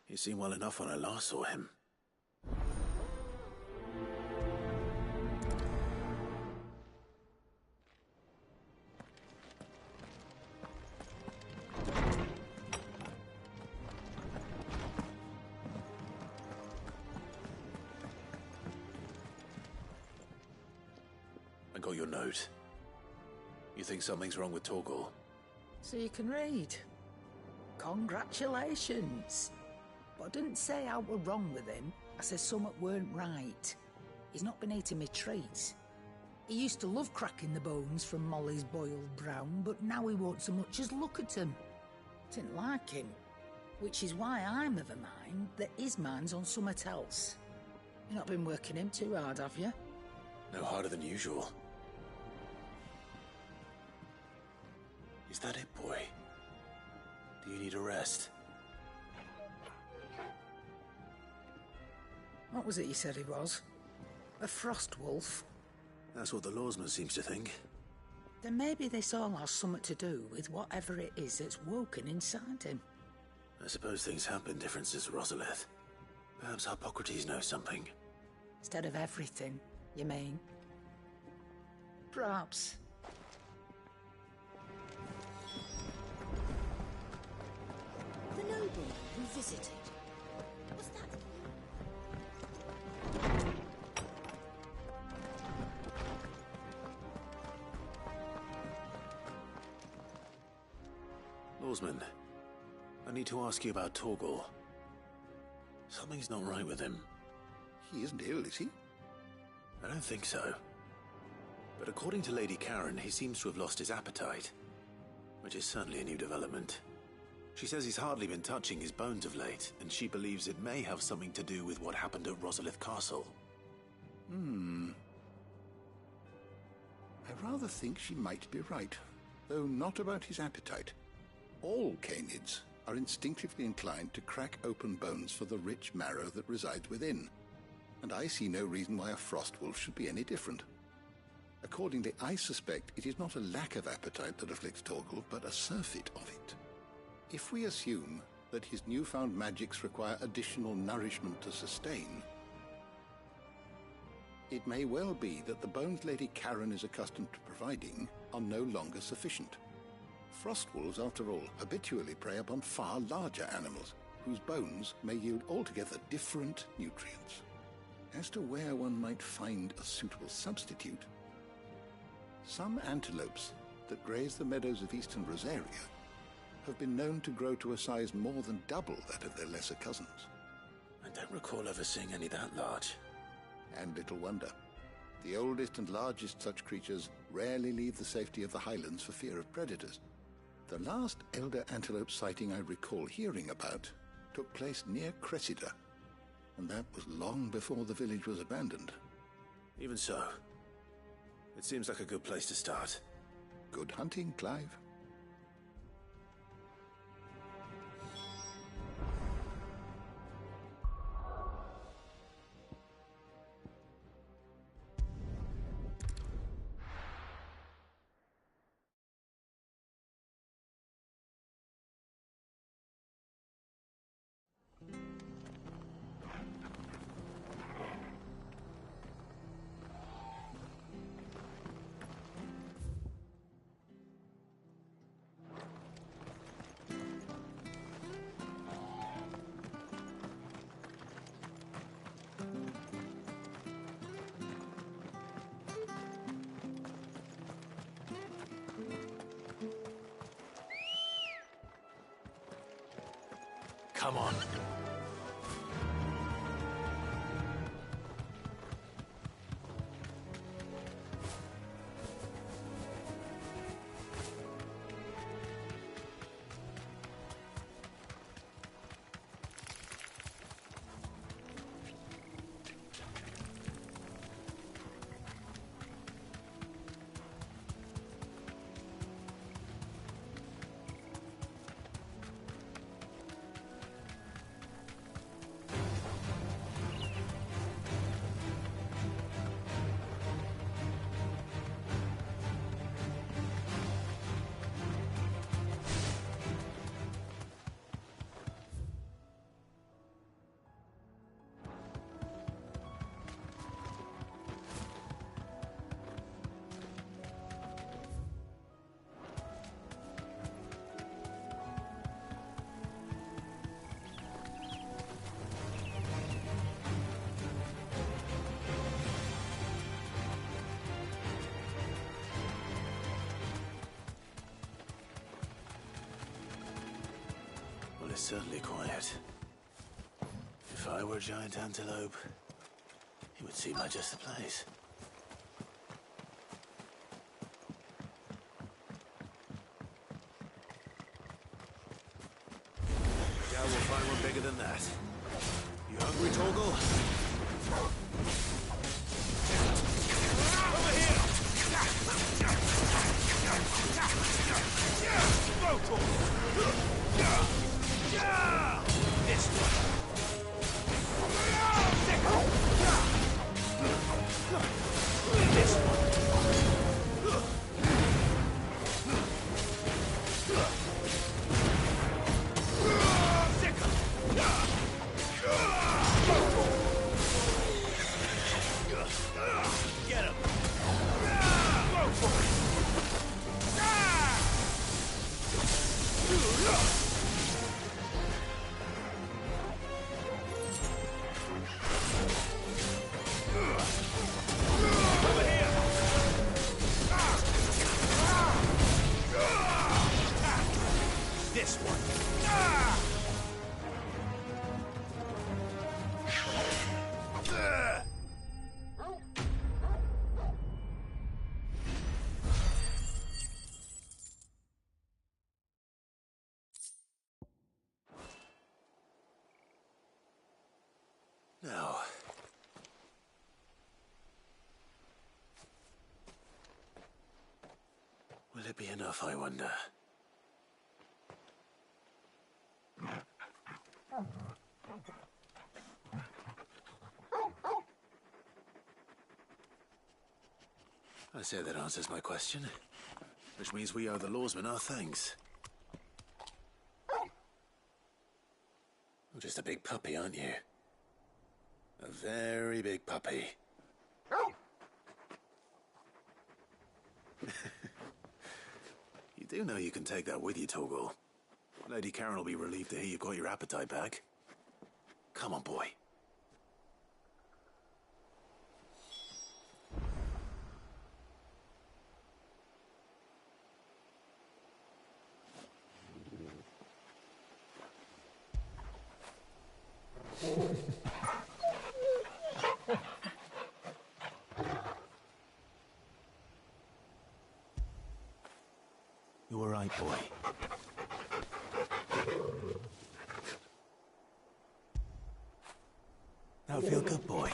He seemed well enough when I last saw him. got your note. You think something's wrong with Torgal? So you can read. Congratulations. But I didn't say I were wrong with him. I said something weren't right. He's not been eating me treats. He used to love cracking the bones from Molly's boiled brown, but now he won't so much as look at 'em. Didn't like him. Which is why I'm of a mind that his mind's on something else. You've not been working him too hard, have you? No harder than usual. Is that it, boy? Do you need a rest? What was it you said he was? A frost wolf? That's what the lawsman seems to think. Then maybe this all has something to do with whatever it is that's woken inside him. I suppose things have been different since Rosalith. Perhaps Hippocrates knows something. Instead of everything, you mean? Perhaps. The noble who visited. Was that... Lawsman, I need to ask you about Torgal. Something's not right with him. He isn't ill, is he? I don't think so. But according to Lady Karen, he seems to have lost his appetite, which is certainly a new development. She says he's hardly been touching his bones of late, and she believes it may have something to do with what happened at Rosalith Castle. I rather think she might be right, though not about his appetite. All canids are instinctively inclined to crack open bones for the rich marrow that resides within, and I see no reason why a frost wolf should be any different. Accordingly, I suspect it is not a lack of appetite that afflicts Torgal, but a surfeit of it. If we assume that his newfound magics require additional nourishment to sustain, it may well be that the bones Lady Karen is accustomed to providing are no longer sufficient. Frost wolves, after all, habitually prey upon far larger animals, whose bones may yield altogether different nutrients. As to where one might find a suitable substitute, some antelopes that graze the meadows of eastern Rosaria have been known to grow to a size more than double that of their lesser cousins. I don't recall ever seeing any that large. And little wonder. The oldest and largest such creatures rarely leave the safety of the highlands for fear of predators. The last elder antelope sighting I recall hearing about took place near Cressida, and that was long before the village was abandoned. Even so, it seems like a good place to start. Good hunting, Clive. Come on. certainly quiet. If I were a giant antelope, it would seem like just the place. Yeah, we'll find one bigger than that. You hungry, Torgal? Over here! Go, Torgal! This one! This one! Get him! Go for it! Over here! This one! Now, will it be enough, I wonder? I say that answers my question, which means we owe the lawsmen our thanks. You're just a big puppy, aren't you? A very big puppy. You do know you can take that with you, Torgal. Lady Karen will be relieved to hear you've got your appetite back. Come on, boy. You all right, boy? Now feel good, boy.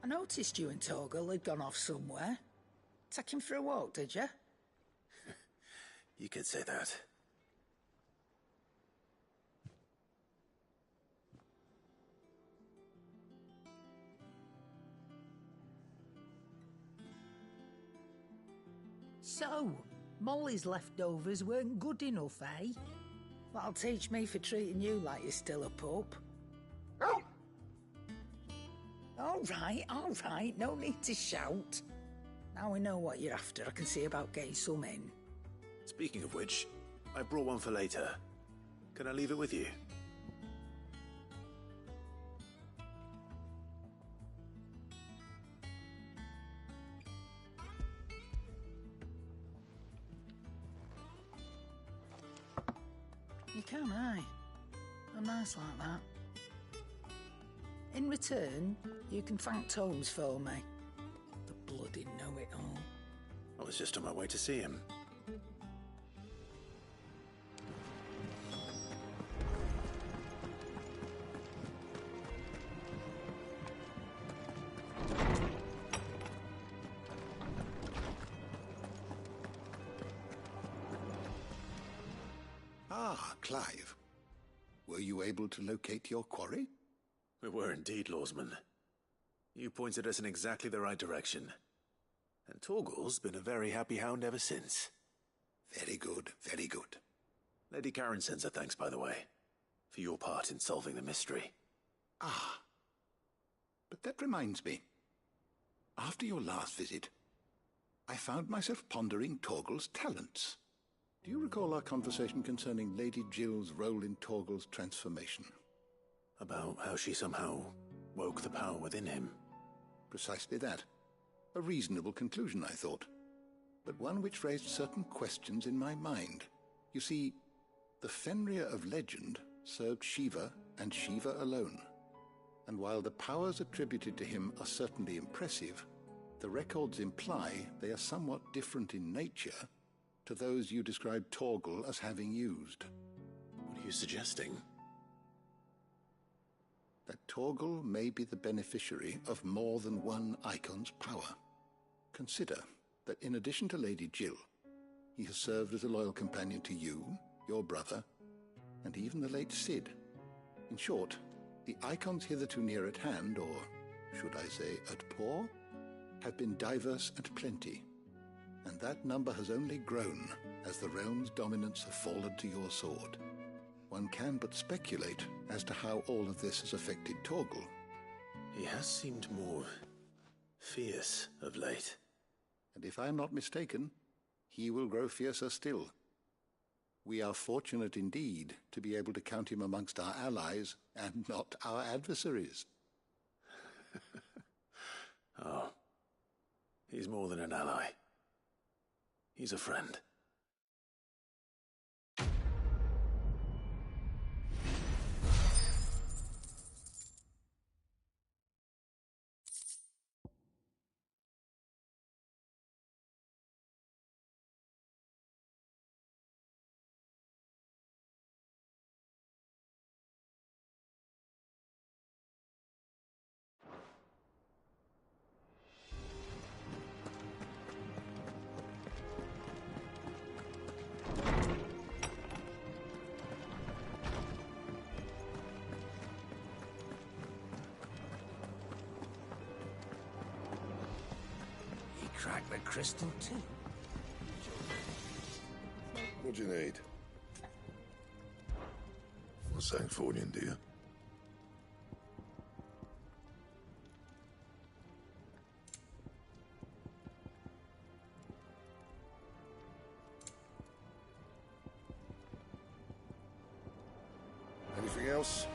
I noticed you and Torgal had gone off somewhere. Take him for a walk, did you? You could say that. So, Molly's leftovers weren't good enough, eh? That'll teach me for treating you like you're still a pup. All right, no need to shout. Now we know what you're after, I can see about getting some in. Speaking of which, I brought one for later. Can I leave it with you? You can, aye. I'm nice like that. In return, you can thank Tomes for me. The bloody know-it-all. I was just on my way to see him. Ah, Clive. Were you able to locate your quarry? We were indeed, Lawsman. You pointed us in exactly the right direction. And Torgal's been a very happy hound ever since. Very good, very good. Lady Karen sends her thanks, by the way. for your part in solving the mystery. Ah. But that reminds me. After your last visit, I found myself pondering Torgal's talents. Do you recall our conversation concerning Lady Jill's role in Torgal's transformation? About how she somehow woke the power within him. Precisely that. A reasonable conclusion, I thought. But one which raised certain questions in my mind. You see, the Fenrir of legend served Shiva and Shiva alone. And while the powers attributed to him are certainly impressive, the records imply they are somewhat different in nature to those you described Torgal as having used. What are you suggesting? That Torgal may be the beneficiary of more than one icon's power. Consider that in addition to Lady Jill, he has served as a loyal companion to you, your brother, and even the late Cid. In short, the icons hitherto near at hand, or should I say at paw, have been diverse and plenty, and that number has only grown as the realm's dominance have fallen to your sword. One can but speculate as to how all of this has affected Torgal. He has seemed more fierce of late. And if I am not mistaken, he will grow fiercer still. We are fortunate indeed to be able to count him amongst our allies and not our adversaries. Oh, he's more than an ally. He's a friend. Crack the crystal too. What do you need? What's Sancfordian, dear? Anything else?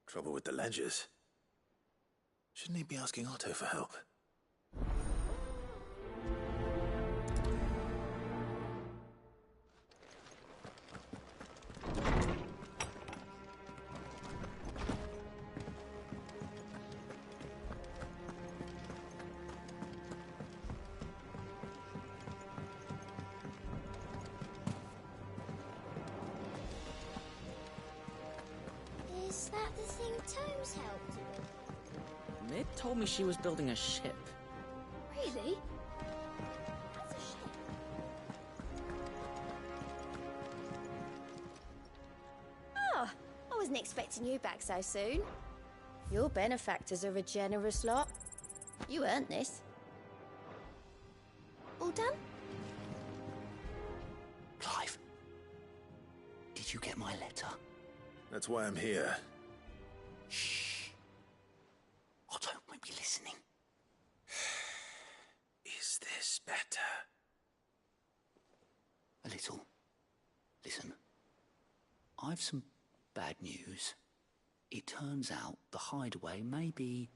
Trouble with the ledgers. Shouldn't he be asking Otto for help? Is that the thing Tomes helped with? Mid told me she was building a ship. Really? That's a ship. Oh, I wasn't expecting you back so soon. Your benefactors are a generous lot. You earned this. All done? Clive, did you get my letter? That's why I'm here. Shh. Otto might be listening. Is this better? A little. Listen. I've some bad news. It turns out the hideaway may be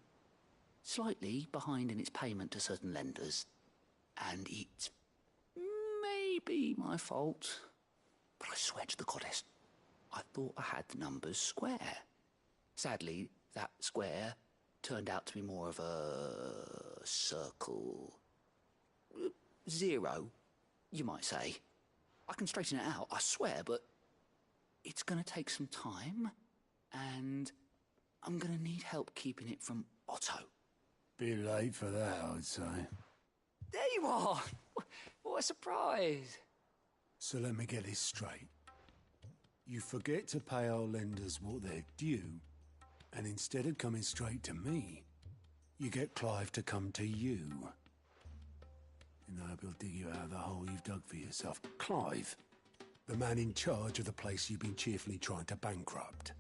slightly behind in its payment to certain lenders. And it's maybe my fault. But I swear to the goddess, I thought I had the numbers square. Sadly, that square turned out to be more of a circle. 0, you might say. I can straighten it out, I swear, but it's gonna take some time, and I'm gonna need help keeping it from Otto. Bit late for that, I'd say. There you are! What a surprise! So let me get this straight. You forget to pay our lenders what they're due, and instead of coming straight to me, you get Clive to come to you. And I hope he'll dig you out of the hole you've dug for yourself. Clive, the man in charge of the place you've been cheerfully trying to bankrupt.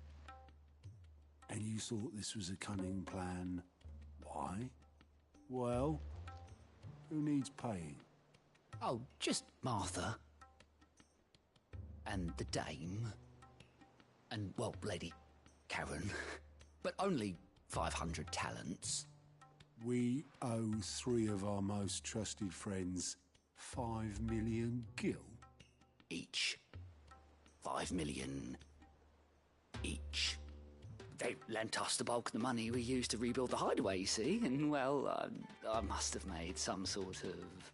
And you thought this was a cunning plan. Why? Well, who needs paying? Oh, just Martha. And the dame. And, well, Lady Karen. But only 500 talents. We owe 3 of our most trusted friends 5 million gil. Each. 5 million each. They lent us the bulk of the money we used to rebuild the hideaway, you see, and, well, I must have made some sort of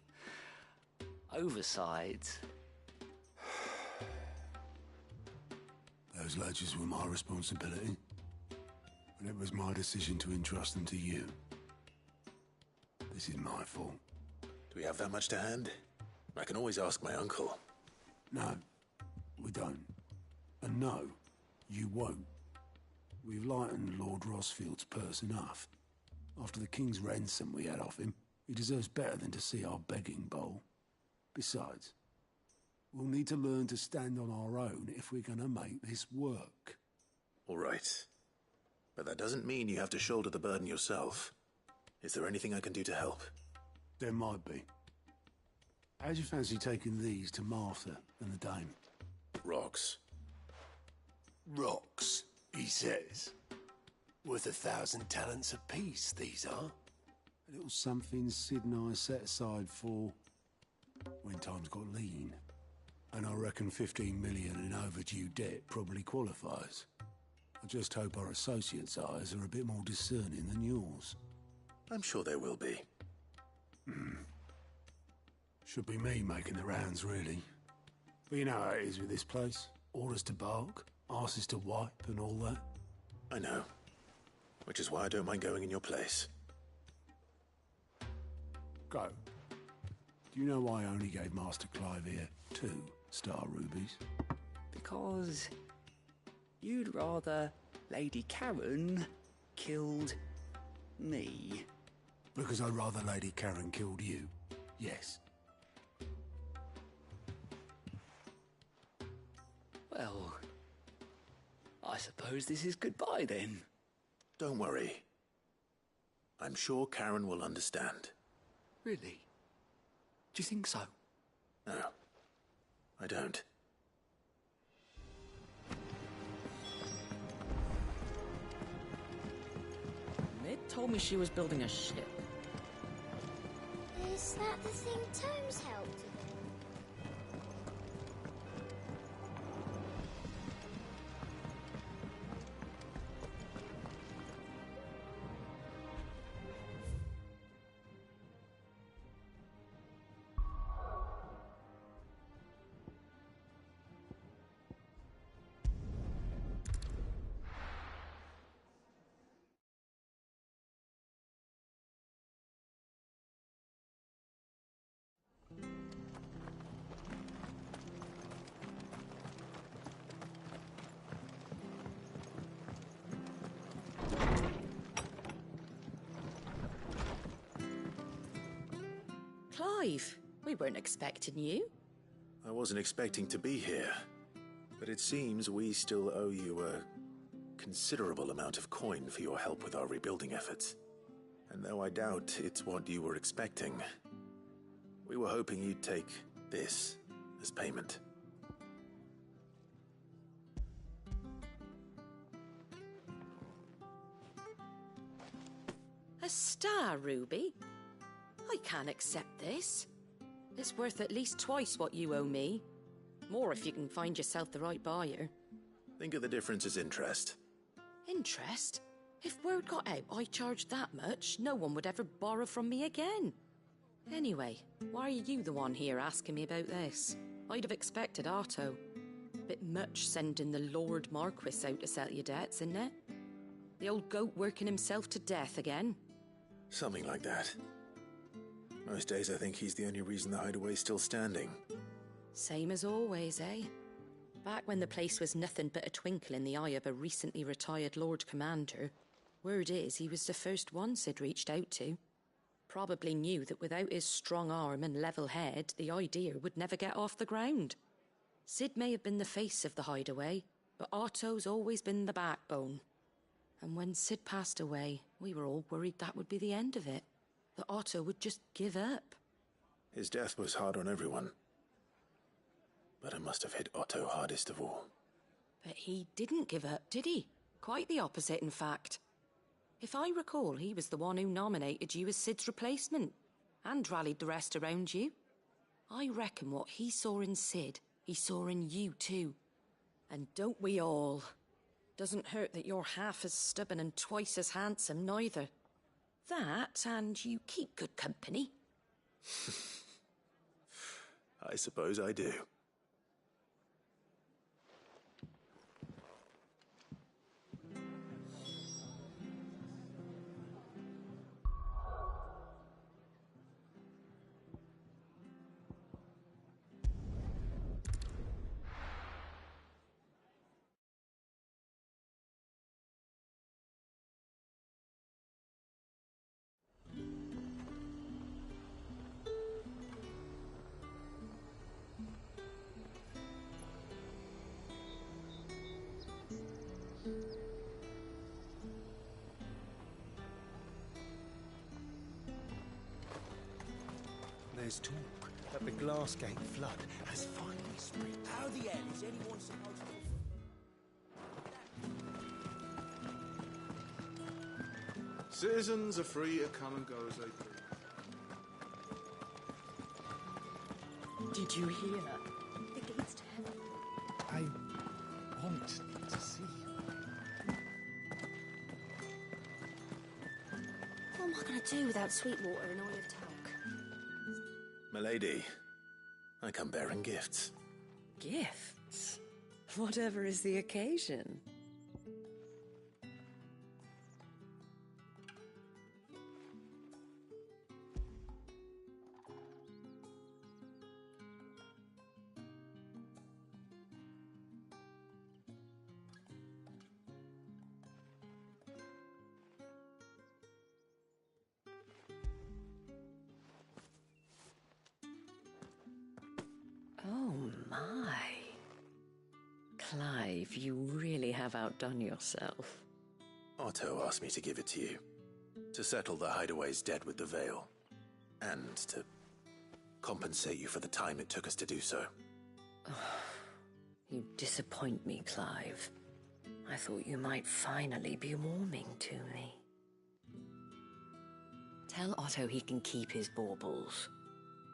oversight. Those ledgers were my responsibility, and it was my decision to entrust them to you. This is my fault. Do we have that much to hand? I can always ask my uncle. No, we don't. And no, you won't. We've lightened Lord Rosfield's purse enough. After the king's ransom we had off him, he deserves better than to see our begging bowl. Besides, we'll need to learn to stand on our own if we're gonna make this work. All right. But that doesn't mean you have to shoulder the burden yourself. Is there anything I can do to help? There might be. How'd you fancy taking these to Martha and the dame? Rocks. Rocks, he says. Worth 1,000 talents apiece, these are. A little something Sid and I set aside for when times got lean. And I reckon 15 million in overdue debt probably qualifies. I just hope our associates' eyes are a bit more discerning than yours. I'm sure there will be. Should be me making the rounds, really. But you know how it is with this place. Orders to bark, arses to wipe, and all that. I know. Which is why I don't mind going in your place. Go. Do you know why I only gave Master Clive here 2 star rubies? Because you'd rather Lady Karen killed me. Because I'd rather Lady Karen killed you. Yes. Well, I suppose this is goodbye then. Don't worry. I'm sure Karen will understand. Really? Do you think so? No, I don't. Ned told me she was building a ship. Is that the thing Tomes helped with? Clive, we weren't expecting you. I wasn't expecting to be here, but it seems we still owe you a considerable amount of coin for your help with our rebuilding efforts. And though I doubt it's what you were expecting, we were hoping you'd take this as payment. A star ruby? I can't accept this. It's worth at least twice what you owe me. More if you can find yourself the right buyer. Think of the difference as interest. Interest? If word got out I charged that much, no one would ever borrow from me again. Anyway, why are you the one here asking me about this? I'd have expected Otto. Bit much sending the Lord Marquis out to settle your debts, isn't it? The old goat working himself to death again? Something like that. Most days I think he's the only reason the hideaway's still standing. Same as always, eh? Back when the place was nothing but a twinkle in the eye of a recently retired Lord Commander, word is he was the first one Sid reached out to. Probably knew that without his strong arm and level head, the idea would never get off the ground. Sid may have been the face of the hideaway, but Otto's always been the backbone. And when Sid passed away, we were all worried that would be the end of it. That Otto would just give up. His death was hard on everyone. But it must have hit Otto hardest of all. But he didn't give up, did he? Quite the opposite, in fact. If I recall, he was the one who nominated you as Sid's replacement, and rallied the rest around you. I reckon what he saw in Sid, he saw in you too. And don't we all? Doesn't hurt that you're half as stubborn and twice as handsome, neither. That, and you keep good company. I suppose I do. There's talk that the Glassgate flood has finally spread. How the hell is anyone supposed to... Citizens are free to come and go as they please. Did you hear? The gates to heaven. I want to see. What am I going to do without Sweetwater and Olive Talc? Milady, I come bearing gifts. Gifts? Whatever is the occasion. Oh my. Clive, you really have outdone yourself. Otto asked me to give it to you. To settle the hideaway's debt with the Veil. And to compensate you for the time it took us to do so. You disappoint me, Clive. I thought you might finally be warming to me. Tell Otto he can keep his baubles.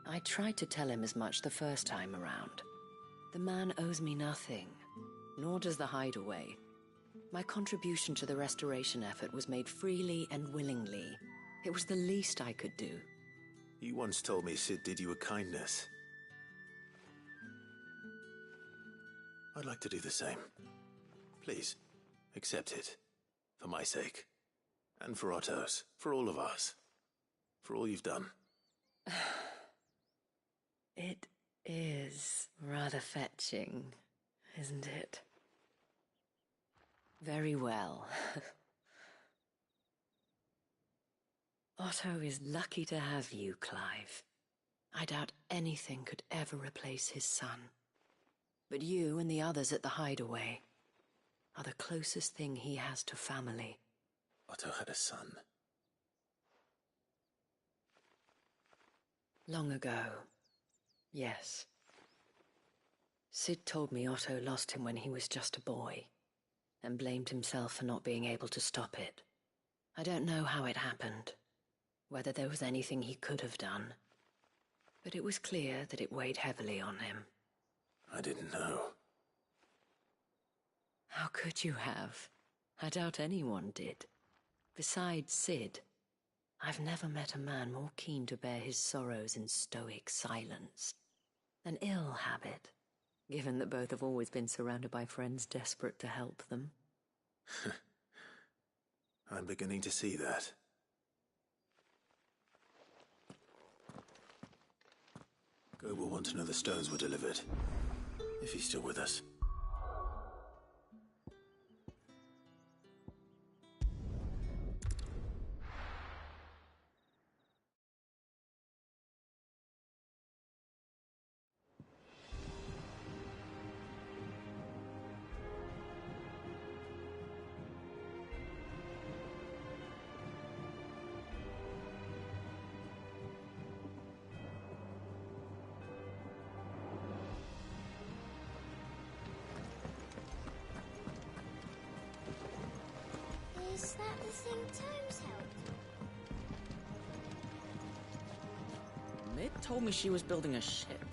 I tried to tell him as much the first time around. The man owes me nothing, nor does the hideaway. My contribution to the restoration effort was made freely and willingly. It was the least I could do. You once told me Sid did you a kindness. I'd like to do the same. Please, accept it. For my sake. And for Otto's. For all of us. For all you've done. It is rather fetching, isn't it? Very well. Otto is lucky to have you, Clive. I doubt anything could ever replace his son. But you and the others at the hideaway are the closest thing he has to family. Otto had a son. Long ago. Yes. Sid told me Otto lost him when he was just a boy, and blamed himself for not being able to stop it. I don't know how it happened, whether there was anything he could have done, but it was clear that it weighed heavily on him. I didn't know. How could you have? I doubt anyone did. Besides Sid, I've never met a man more keen to bear his sorrows in stoic silence. An ill habit, given that both have always been surrounded by friends desperate to help them. I'm beginning to see that. Gob will want to know the stones were delivered, if he's still with us. Is that the thing Tomes helped? Mid told me she was building a ship.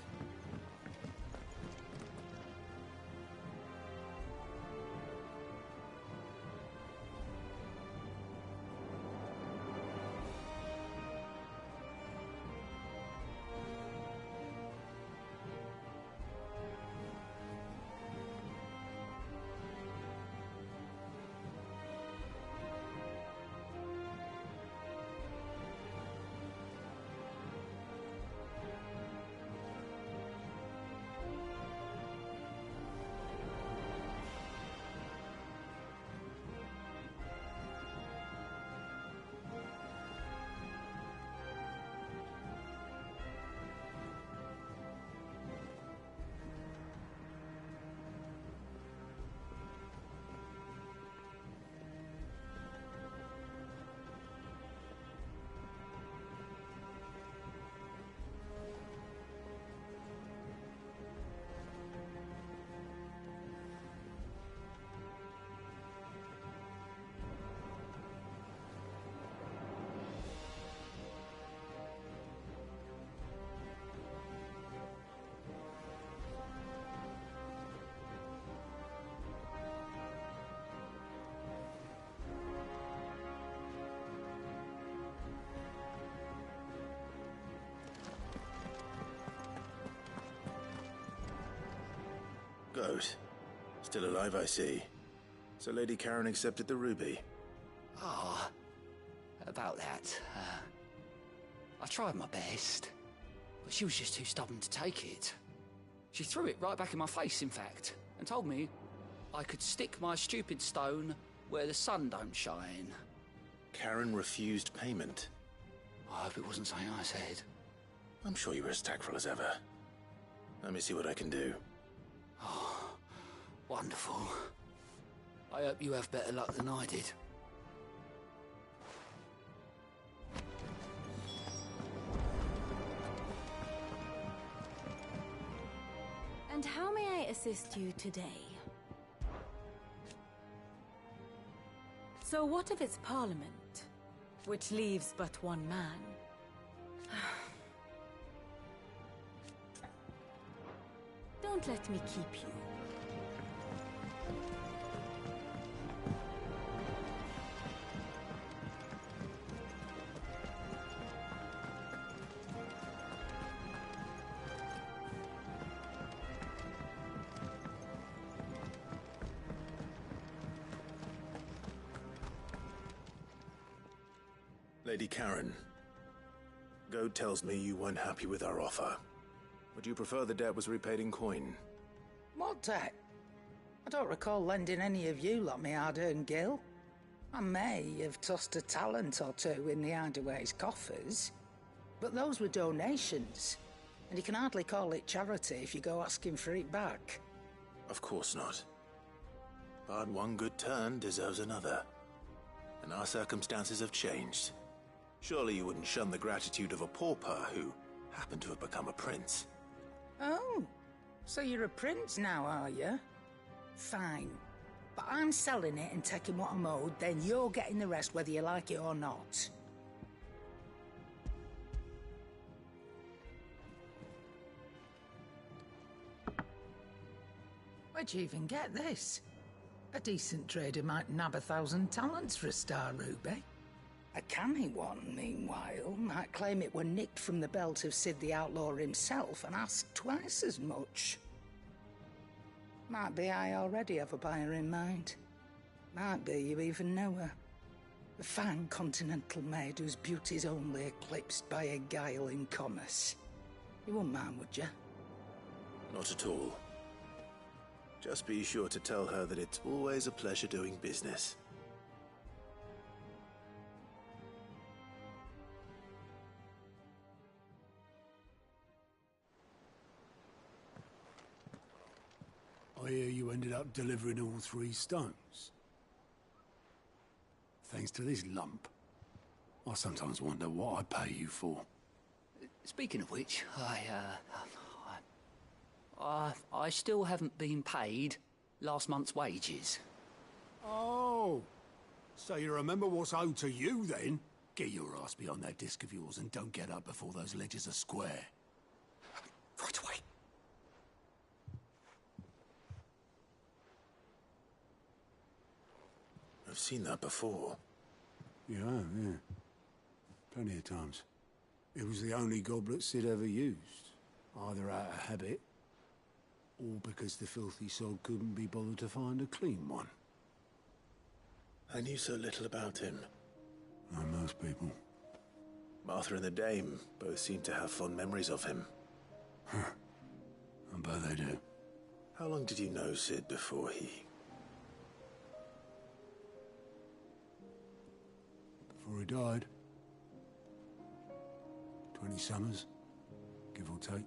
Goat. Still alive, I see. So Lady Karen accepted the ruby. Ah, about that. I tried my best, but she was just too stubborn to take it. She threw it right back in my face, in fact, and told me I could stick my stupid stone where the sun don't shine. Karen refused payment. I hope it wasn't something I said. I'm sure you were as tactful as ever. Let me see what I can do. Oh, wonderful. I hope you have better luck than I did. And how may I assist you today? So what of its parliament, which leaves but one man? Don't let me keep you. Lady Karen, Goad tells me you weren't happy with our offer. Would you prefer the debt was repaid in coin? What debt? I don't recall lending any of you like me hard-earned gil. I may have tossed a talent or two in the Hideaway's coffers, but those were donations, and you can hardly call it charity if you go asking for it back. Of course not. But one good turn deserves another. And our circumstances have changed. Surely you wouldn't shun the gratitude of a pauper who happened to have become a prince. Oh, so you're a prince now, are you? Fine. But I'm selling it and taking what I'm owed, then you're getting the rest whether you like it or not. Where'd you even get this? A decent trader might nab 1,000 talents for a star ruby. A canny one, meanwhile, might claim it were nicked from the belt of Sid the Outlaw himself and ask twice as much. Might be I already have a buyer in mind. Might be you even know her. A fine continental maid whose beauty's only eclipsed by a guile in commerce. You wouldn't mind, would you? Not at all. Just be sure to tell her that it's always a pleasure doing business. I hear you ended up delivering all 3 stones. Thanks to this lump. I sometimes wonder what I pay you for. Speaking of which, I still haven't been paid last month's wages. Oh, so you remember what's owed to you then? Get your ass behind that disc of yours and don't get up before those ledgers are square. Right away. I've seen that before. Yeah, yeah. Plenty of times. It was the only goblet Sid ever used. Either out of habit, or because the filthy sod couldn't be bothered to find a clean one. I knew so little about him. Like most people. Martha and the Dame both seem to have fond memories of him. I bet they do. How long did you know Sid before he... Before he died. 20 summers, give or take.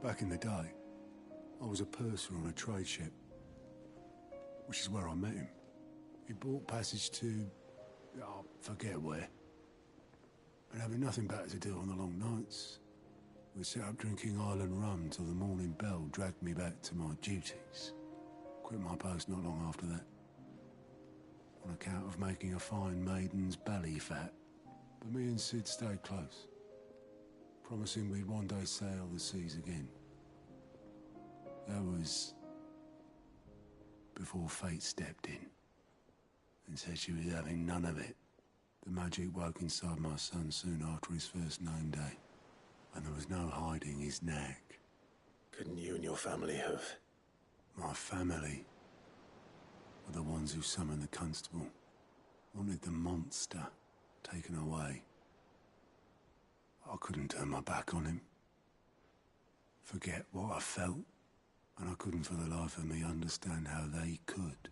Back in the day, I was a purser on a trade ship, which is where I met him. He bought passage to... I forget where. And having nothing better to do on the long nights, we set up drinking island rum till the morning bell dragged me back to my duties. Quit my post not long after that. On account of making a fine maiden's belly fat. But me and Sid stayed close, promising we'd one day sail the seas again. That was before fate stepped in and said she was having none of it. The magic woke inside my son soon after his first name day, and there was no hiding his knack. Couldn't you and your family have... My family were the ones who summoned the constable, wanted the monster taken away. I couldn't turn my back on him, forget what I felt, and I couldn't for the life of me understand how they could.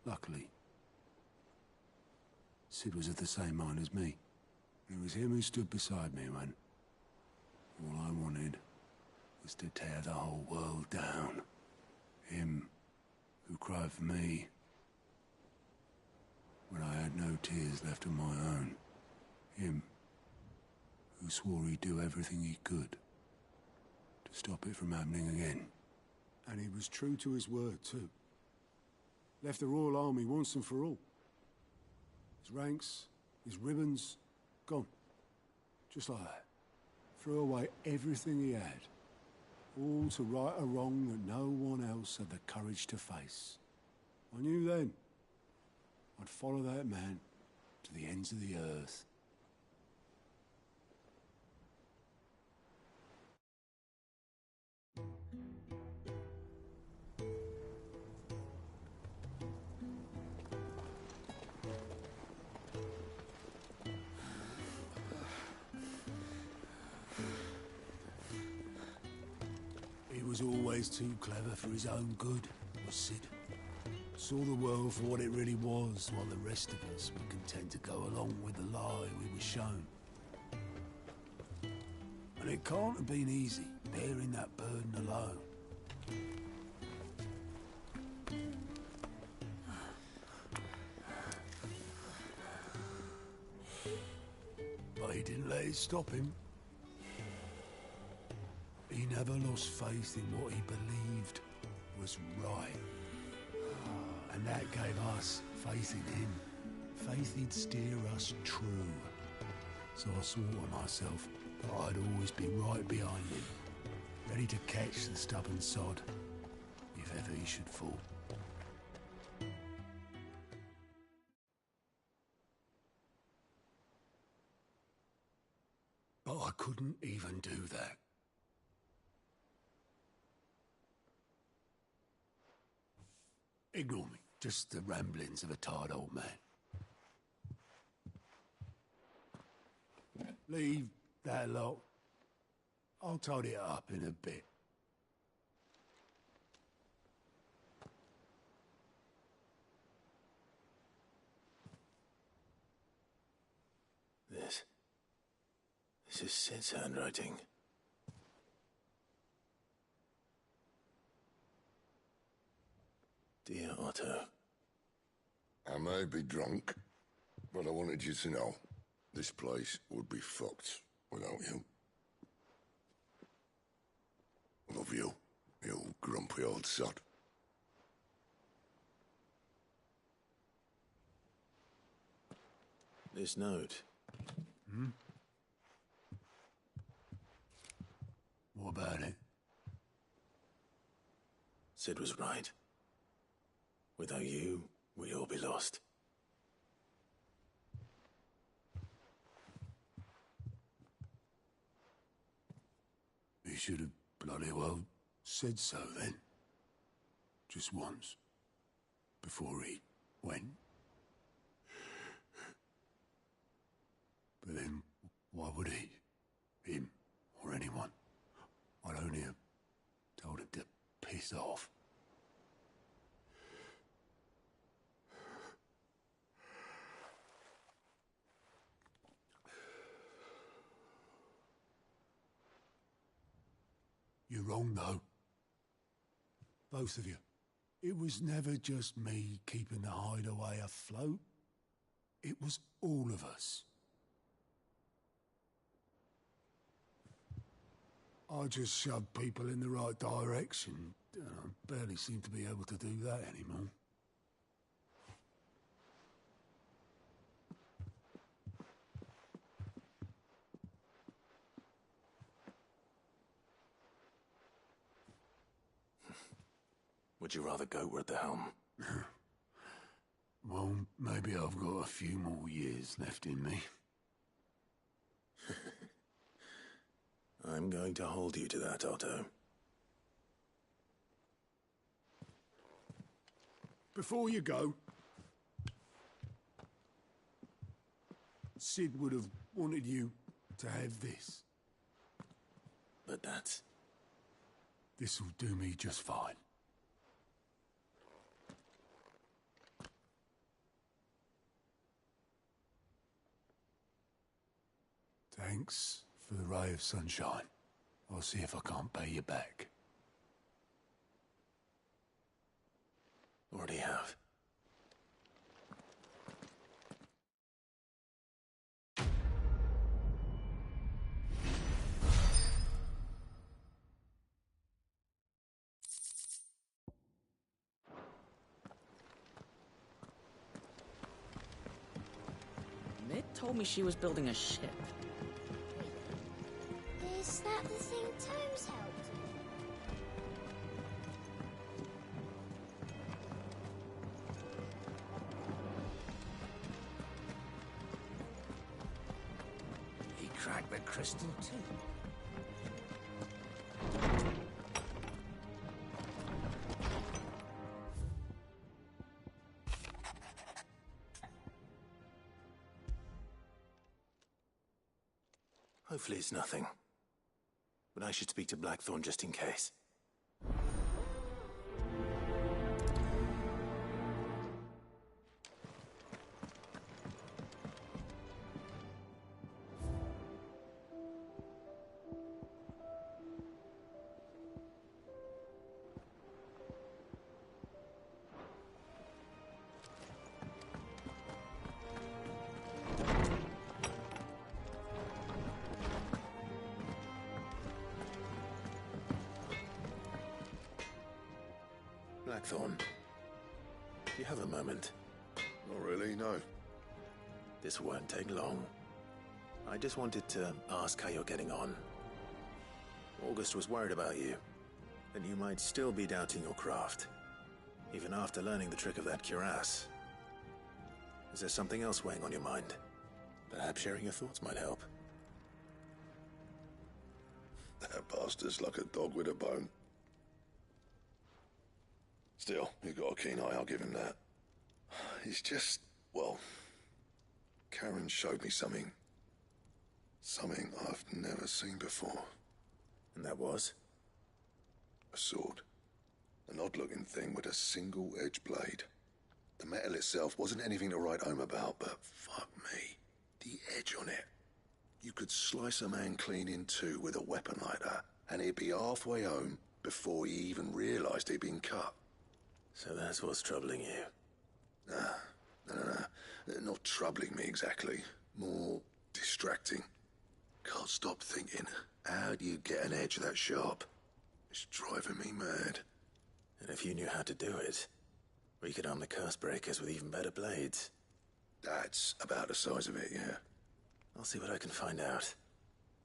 Luckily, Sid was of the same mind as me. It was him who stood beside me when all I wanted was to tear the whole world down. Him who cried for me when I had no tears left of my own. Him who swore he'd do everything he could to stop it from happening again. And he was true to his word, too. Left the Royal Army once and for all. His ranks, his ribbons, gone. Just like that. Threw away everything he had. All to right a wrong that no one else had the courage to face. I knew then I'd follow that man to the ends of the earth. He was always too clever for his own good, was Sid. Saw the world for what it really was, while the rest of us were content to go along with the lie we were shown. And it can't have been easy, bearing that burden alone. But he didn't let it stop him. He never lost faith in what he believed was right. And that gave us faith in him. Faith he'd steer us true. So I swore to myself that I'd always be right behind him, ready to catch the stubborn sod, if ever he should fall. couldn't even do that. Ignore me. Just the ramblings of a tired old man. Leave that lot. I'll tidy it up in a bit. This is Sid's handwriting. Dear Otto. I may be drunk, but I wanted you to know this place would be fucked without you. Love you, you grumpy old sod. This note. Hmm? What about it? Sid was right. Without you, we'd all be lost. He should have bloody well said so then. Just once. Before he went. But then, why would he? Him, or anyone? I'd only have told him to piss off. You're wrong, though. Both of you. It was never just me keeping the hideaway afloat. It was all of us. I just shoved people in the right direction. I barely seem to be able to do that anymore. Would you rather goat were at the helm? Well, maybe I've got a few more years left in me. I'm going to hold you to that, Otto. Before you go, Sid would have wanted you to have this. But that's... This'll do me just fine. Thanks for the ray of sunshine. I'll see if I can't pay you back. Already have. Mid told me she was building a ship. Is that the thing Tomes helped? He cracked the crystal too. Hopefully it's nothing. But I should speak to Blackthorn just in case. Blackthorn, do you have a moment? Not really, no. This won't take long. I just wanted to ask how you're getting on. August was worried about you, and you might still be doubting your craft, even after learning the trick of that cuirass. Is there something else weighing on your mind? Perhaps sharing your thoughts might help. That bastard's like a dog with a bone. Still, he's got a keen eye, I'll give him that. He's just, well, Karen showed me something. Something I've never seen before. And that was? A sword. An odd-looking thing with a single-edged blade. The metal itself wasn't anything to write home about, but fuck me, the edge on it. You could slice a man clean in two with a weapon like that, and he'd be halfway home before he even realised he'd been cut. So that's what's troubling you? No. Not troubling me exactly. More distracting. Can't stop thinking, how do you get an edge that sharp? It's driving me mad. And if you knew how to do it, we could arm the curse breakers with even better blades. That's about the size of it, yeah. I'll see what I can find out.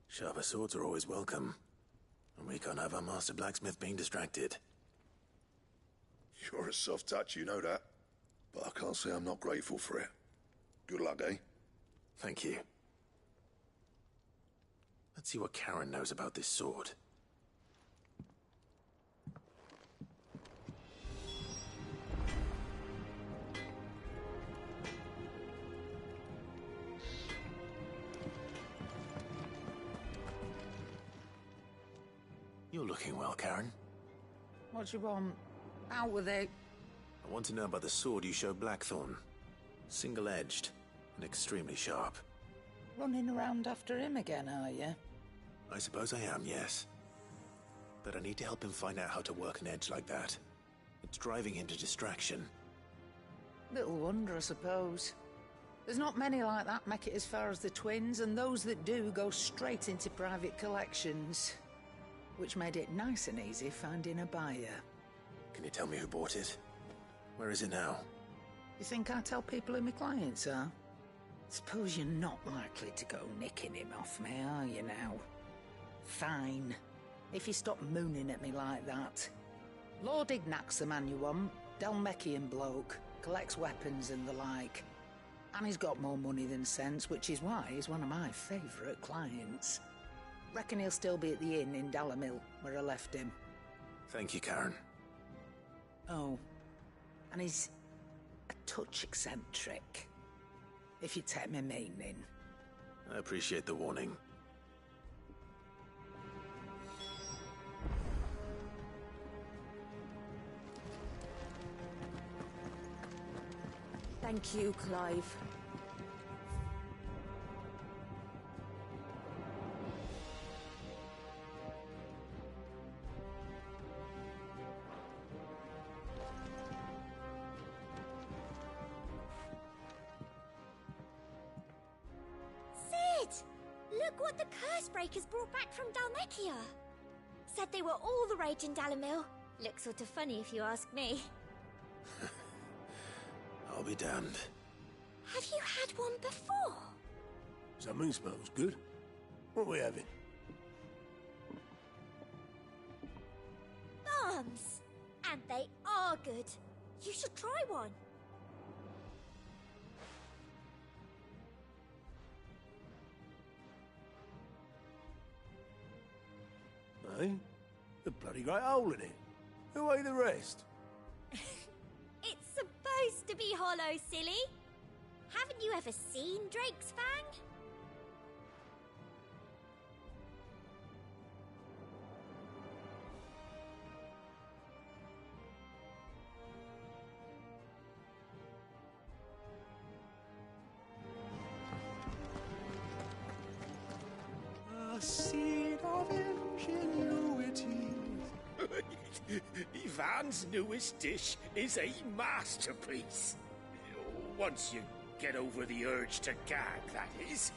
Sharper swords are always welcome. And we can't have our master blacksmith being distracted. You're a soft touch, you know that. But I can't say I'm not grateful for it. Good luck, eh? Thank you. Let's see what Karen knows about this sword. You're looking well, Karen. What do you want? Out with it. I want to know about the sword you showed Blackthorn. Single-edged and extremely sharp. Running around after him again, are you? I suppose I am, yes. But I need to help him find out how to work an edge like that. It's driving him to distraction. Little wonder, I suppose. There's not many like that make it as far as the twins, and those that do go straight into private collections. Which made it nice and easy finding a buyer. Can you tell me who bought it? Where is it now? You think I tell people who my clients are? Suppose you're not likely to go nicking him off me, are you now? Fine. If you stop mooning at me like that. Lord Ignac's the man you want. Dalmekian bloke. Collects weapons and the like. And he's got more money than sense, which is why he's one of my favourite clients. Reckon he'll still be at the inn in Dalamil, where I left him. Thank you, Karen. Oh. And he's a touch eccentric. If you take me meaning. I appreciate the warning. Thank you, Clive. Look what the Cursebreakers brought back from Dalmekia. Said they were all the rage in Dalamil. Looks sort of funny if you ask me. I'll be damned. Have you had one before? Something smells good. What are we having? Bombs! And they are good. You should try one. Eh? A bloody great hole in it. Who ate the rest? It's supposed to be hollow, silly. Haven't you ever seen Drake's Fang? A seed of ingenuity. Ivan's newest dish is a masterpiece. Once you get over the urge to gag, that is.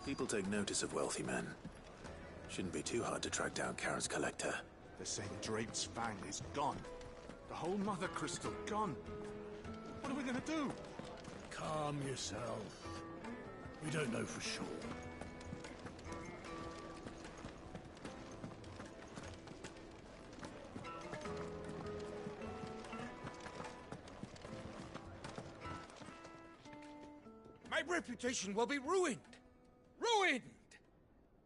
People take notice of wealthy men. Shouldn't be too hard to track down Karen's collector. They're saying Drake's Fang is gone. The whole Mother Crystal gone. What are we gonna do? Calm yourself. We don't know for sure. My reputation will be ruined! Ruined!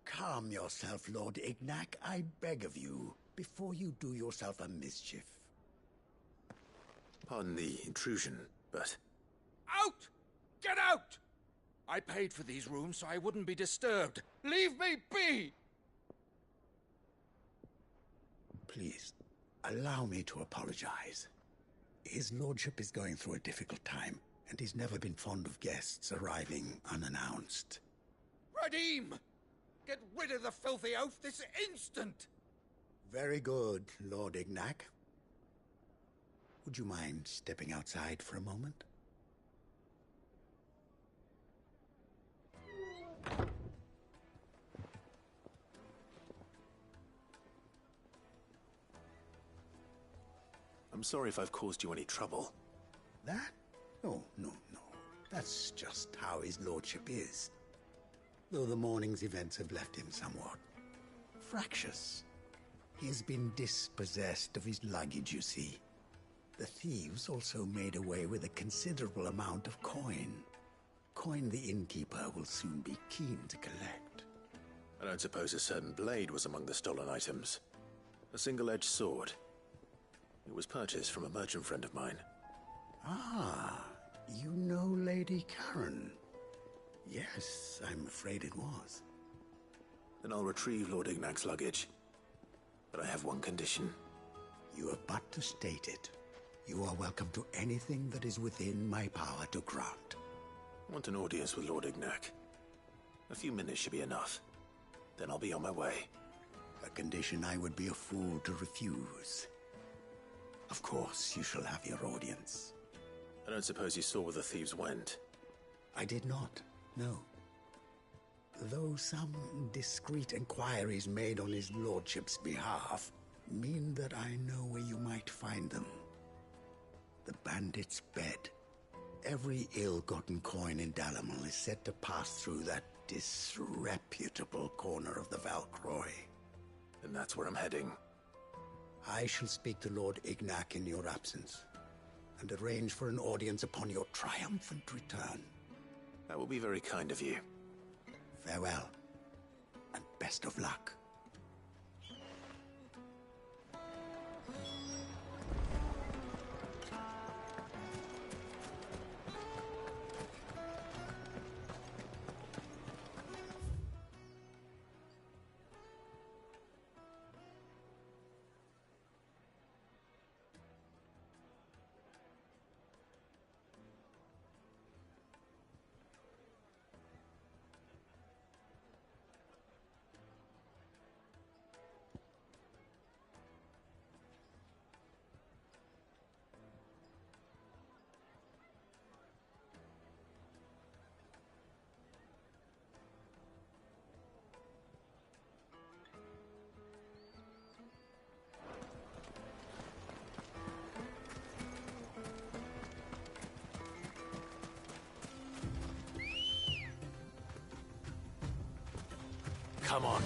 Calm yourself, Lord Ignac, I beg of you, before you do yourself a mischief. Pardon the intrusion, but... Out! Get out! I paid for these rooms so I wouldn't be disturbed. Leave me be! Please, allow me to apologize. His lordship is going through a difficult time, and he's never been fond of guests arriving unannounced. Radim! Get rid of the filthy oaf this instant! Very good, Lord Ignac. Would you mind stepping outside for a moment? I'm sorry if I've caused you any trouble. That? Oh, no. That's just how his lordship is. Though the morning's events have left him somewhat fractious. He has been dispossessed of his luggage, you see. The thieves also made away with a considerable amount of coin. Coin the innkeeper will soon be keen to collect. I don't suppose a certain blade was among the stolen items. A single-edged sword. It was purchased from a merchant friend of mine. Ah, you know Lady Karen. Yes, I'm afraid it was. Then I'll retrieve Lord Ignac's luggage. But I have one condition. You have but to state it. You are welcome to anything that is within my power to grant. I want an audience with Lord Ignac. A few minutes should be enough. Then I'll be on my way. A condition I would be a fool to refuse. Of course, you shall have your audience. I don't suppose you saw where the thieves went? I did not, no. Though some discreet inquiries made on his lordship's behalf mean that I know where you might find them. The bandit's bed. Every ill-gotten coin in Dalimil is said to pass through that disreputable corner of the Valcroy. And that's where I'm heading. I shall speak to Lord Ignac in your absence, and arrange for an audience upon your triumphant return. That will be very kind of you. Farewell, and best of luck. Come on.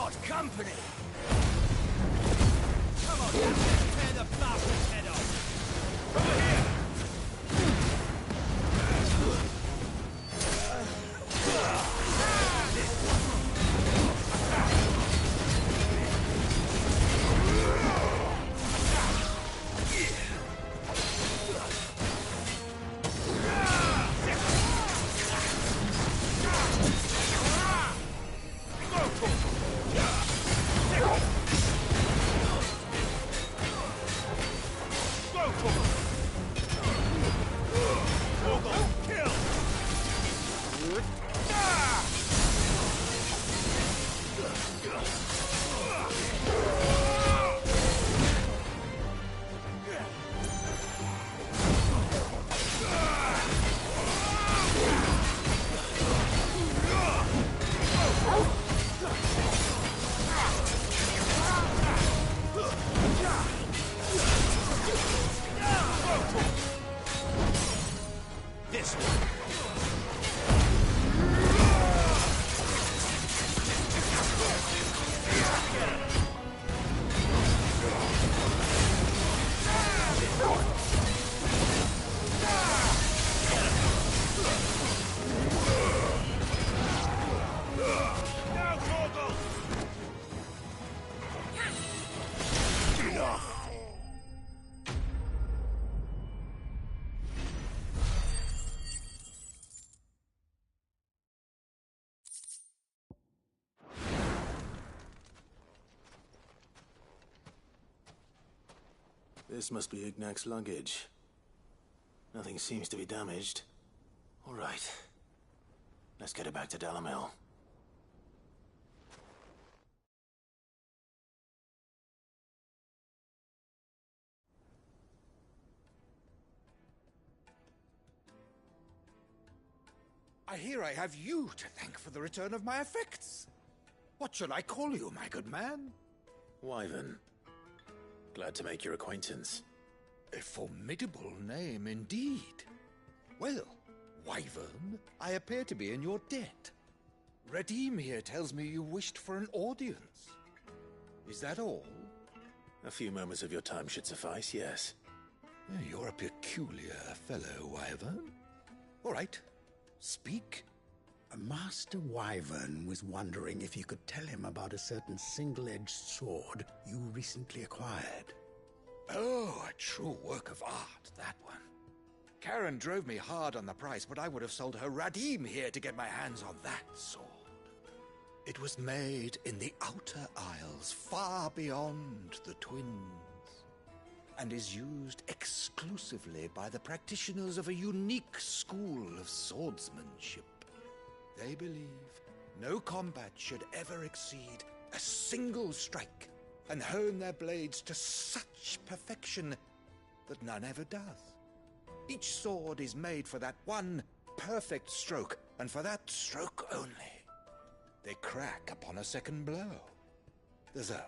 got company! Come on, let's tear the bastard's head off! Over here! This must be Ignac's luggage. Nothing seems to be damaged. All right. Let's get it back to Dalamil. I hear I have you to thank for the return of my effects. What shall I call you, my good man? Wyvern. Glad to make your acquaintance. A formidable name indeed. Well, Wyvern, I appear to be in your debt. Redeem here tells me you wished for an audience. Is that all? A few moments of your time should suffice, yes. You're a peculiar fellow, Wyvern. All right, speak. Master Wyvern was wondering if you could tell him about a certain single-edged sword you recently acquired. Oh, a true work of art, that one. Karen drove me hard on the price, but I would have sold her Radim here to get my hands on that sword. It was made in the Outer Isles, far beyond the Twins, and is used exclusively by the practitioners of a unique school of swordsmanship. They believe no combat should ever exceed a single strike, and hone their blades to such perfection that none ever does. Each sword is made for that one perfect stroke, and for that stroke only. They crack upon a second blow. There's a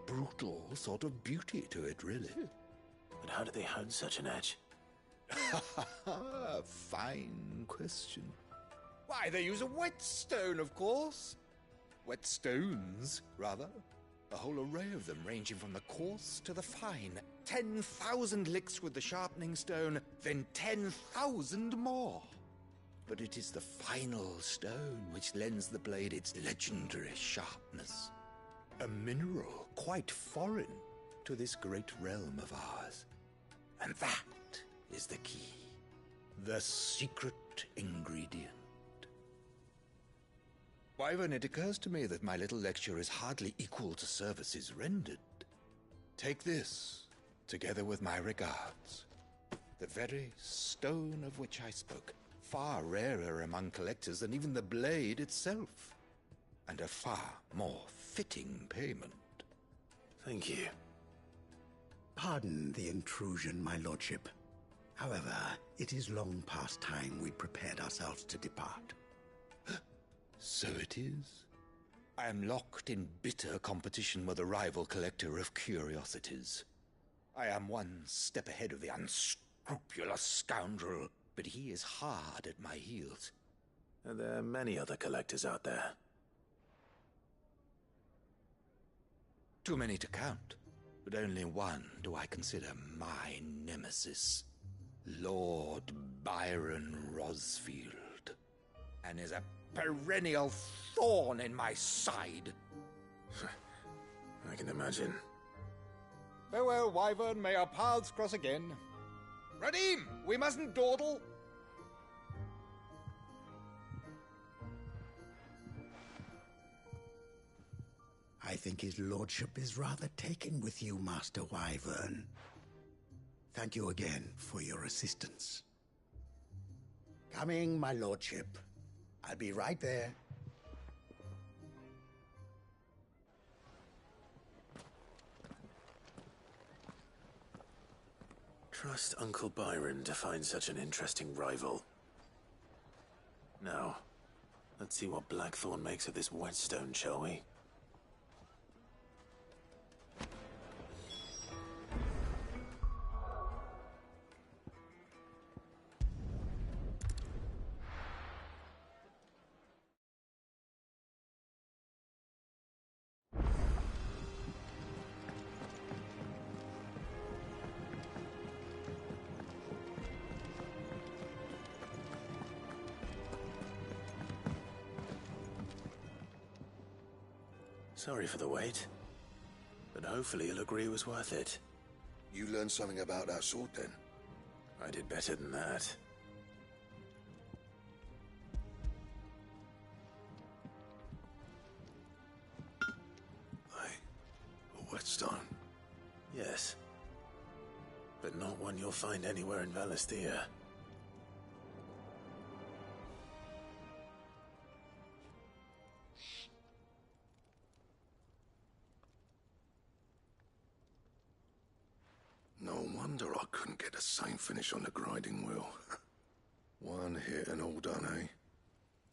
brutal sort of beauty to it, really. But how do they hone such an edge? Fine question. Why, they use a whetstone, of course. Whetstones, rather. A whole array of them, ranging from the coarse to the fine. 10,000 licks with the sharpening stone, then 10,000 more. But it is the final stone which lends the blade its legendary sharpness. A mineral quite foreign to this great realm of ours. And that is the key. The secret ingredient. Wyvern, it occurs to me that my little lecture is hardly equal to services rendered. Take this, together with my regards. The very stone of which I spoke, far rarer among collectors than even the blade itself, and a far more fitting payment. Thank you. Pardon the intrusion, my lordship. However, it is long past time we prepared ourselves to depart. So it is. I am locked in bitter competition with a rival collector of curiosities. I am one step ahead of the unscrupulous scoundrel, but he is hard at my heels. And there are many other collectors out there. Too many to count, but only one do I consider my nemesis. Lord Byron Rosfield. And is a perennial thorn in my side. I can imagine. Farewell, Wyvern. May our paths cross again. Radim, we mustn't dawdle. I think his lordship is rather taken with you, Master Wyvern. Thank you again for your assistance. Coming, my lordship. I'll be right there. Trust Uncle Byron to find such an interesting rival. Now, let's see what Blackthorn makes of this whetstone, shall we? Sorry for the wait, but hopefully you'll agree it was worth it. You learned something about that sword, then? I did better than that. A whetstone? Yes. But not one you'll find anywhere in Valisthea. No wonder I couldn't get the same finish on the grinding wheel. One hit and all done, eh?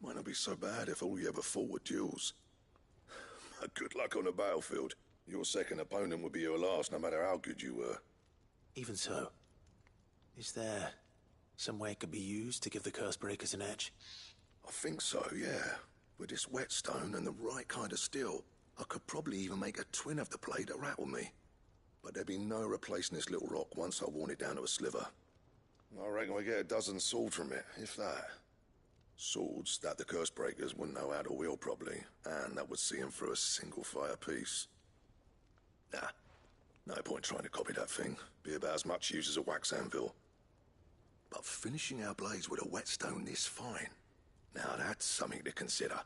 Might not be so bad if all you ever fought were duels. Good luck on the battlefield. Your second opponent would be your last, no matter how good you were. Even so, is there some way it could be used to give the Cursebreakers an edge? I think so, yeah. With this whetstone and the right kind of steel, I could probably even make a twin of the blade that rattled me. But there'd be no replacing this little rock once I worn it down to a sliver. I reckon we get a dozen swords from it, if that. Swords that the Cursebreakers wouldn't know how to wield properly, and that would see them through a single fire piece. Nah, no point trying to copy that thing. Be about as much use as a wax anvil. But finishing our blades with a whetstone this fine, now that's something to consider.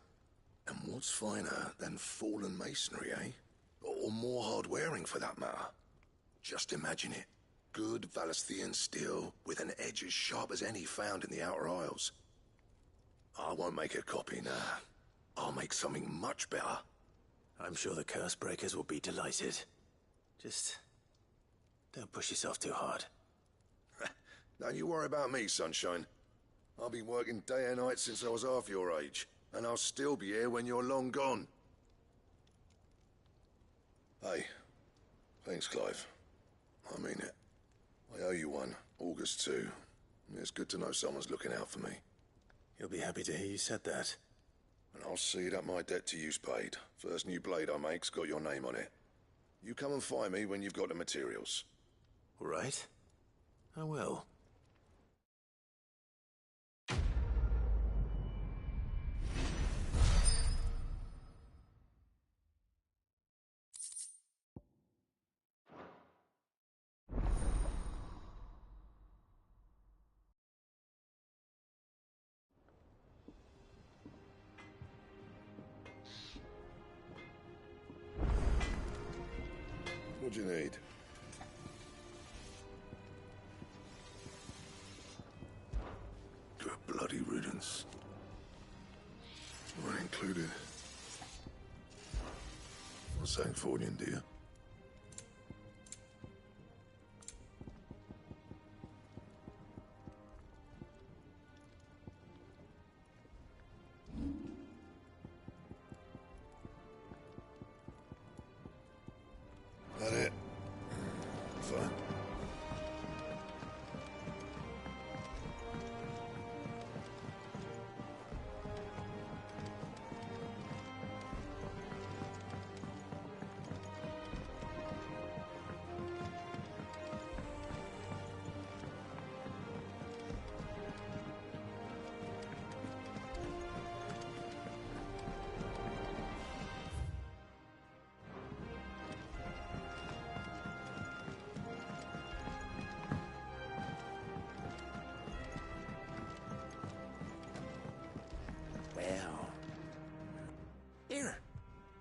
And what's finer than fallen masonry, eh? Or more hard-wearing, for that matter. Just imagine it. Good Valisthean steel with an edge as sharp as any found in the Outer Isles. I won't make a copy, nah. I'll make something much better. I'm sure the Cursebreakers will be delighted. Just don't push yourself too hard. Don't you worry about me, Sunshine. I'll be working day and night since I was half your age, and I'll still be here when you're long gone. Hey, thanks, Clive. I mean it. I owe you one, August too. It's good to know someone's looking out for me. He'll be happy to hear you said that. And I'll see that my debt to you's paid. First new blade I make's got your name on it. You come and find me when you've got the materials. All right. I will. What do you need? Good bloody riddance. Not included. What's that for you, dear? That it? Fine.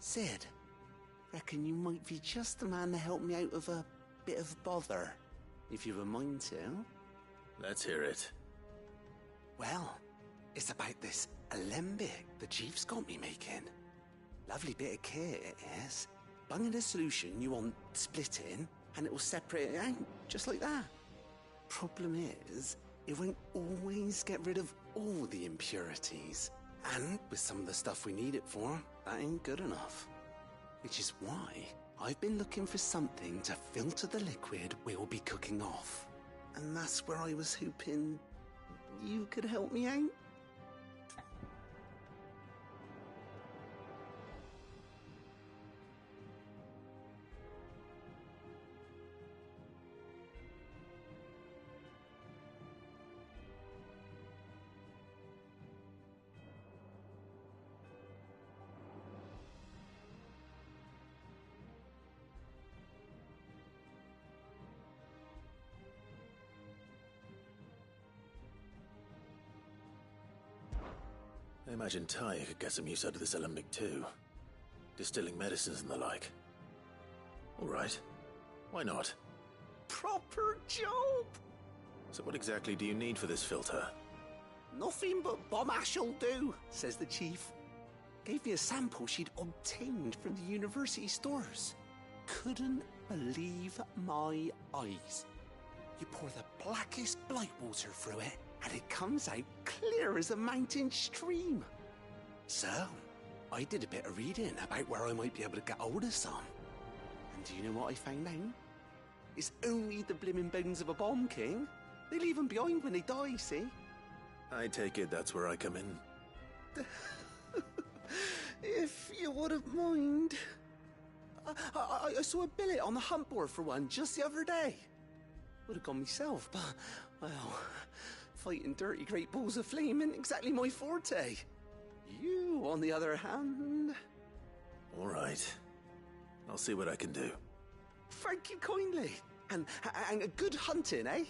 Sid, reckon you might be just the man to help me out of a bit of bother, if you've a mind to. Let's hear it. Well, it's about this alembic the chief's got me making. Lovely bit of kit it is. Bung in a solution you want splitting, and it will separate it out, just like that. Problem is, it won't always get rid of all the impurities. And with some of the stuff we need it for, that ain't good enough. Which is why I've been looking for something to filter the liquid we'll be cooking off. And that's where I was hoping you could help me out. I imagine Ty could get some use out of this alembic too. Distilling medicines and the like. All right. Why not? Proper job! So what exactly do you need for this filter? Nothing but bomb ash'll do, says the chief. Gave me a sample she'd obtained from the university stores. Couldn't believe my eyes. You pour the blackest blight water through it, and it comes out clear as a mountain stream. So, I did a bit of reading about where I might be able to get hold of some. And do you know what I found out? It's only the blimmin' bones of a bomb king. They leave them behind when they die, see? I take it that's where I come in. If you wouldn't mind. I saw a billet on the hunt board for one just the other day. Would have gone myself, but, well, fighting dirty great balls of flame isn't exactly my forte. You, on the other hand... All right. I'll see what I can do. Thank you kindly. And a good hunting, eh?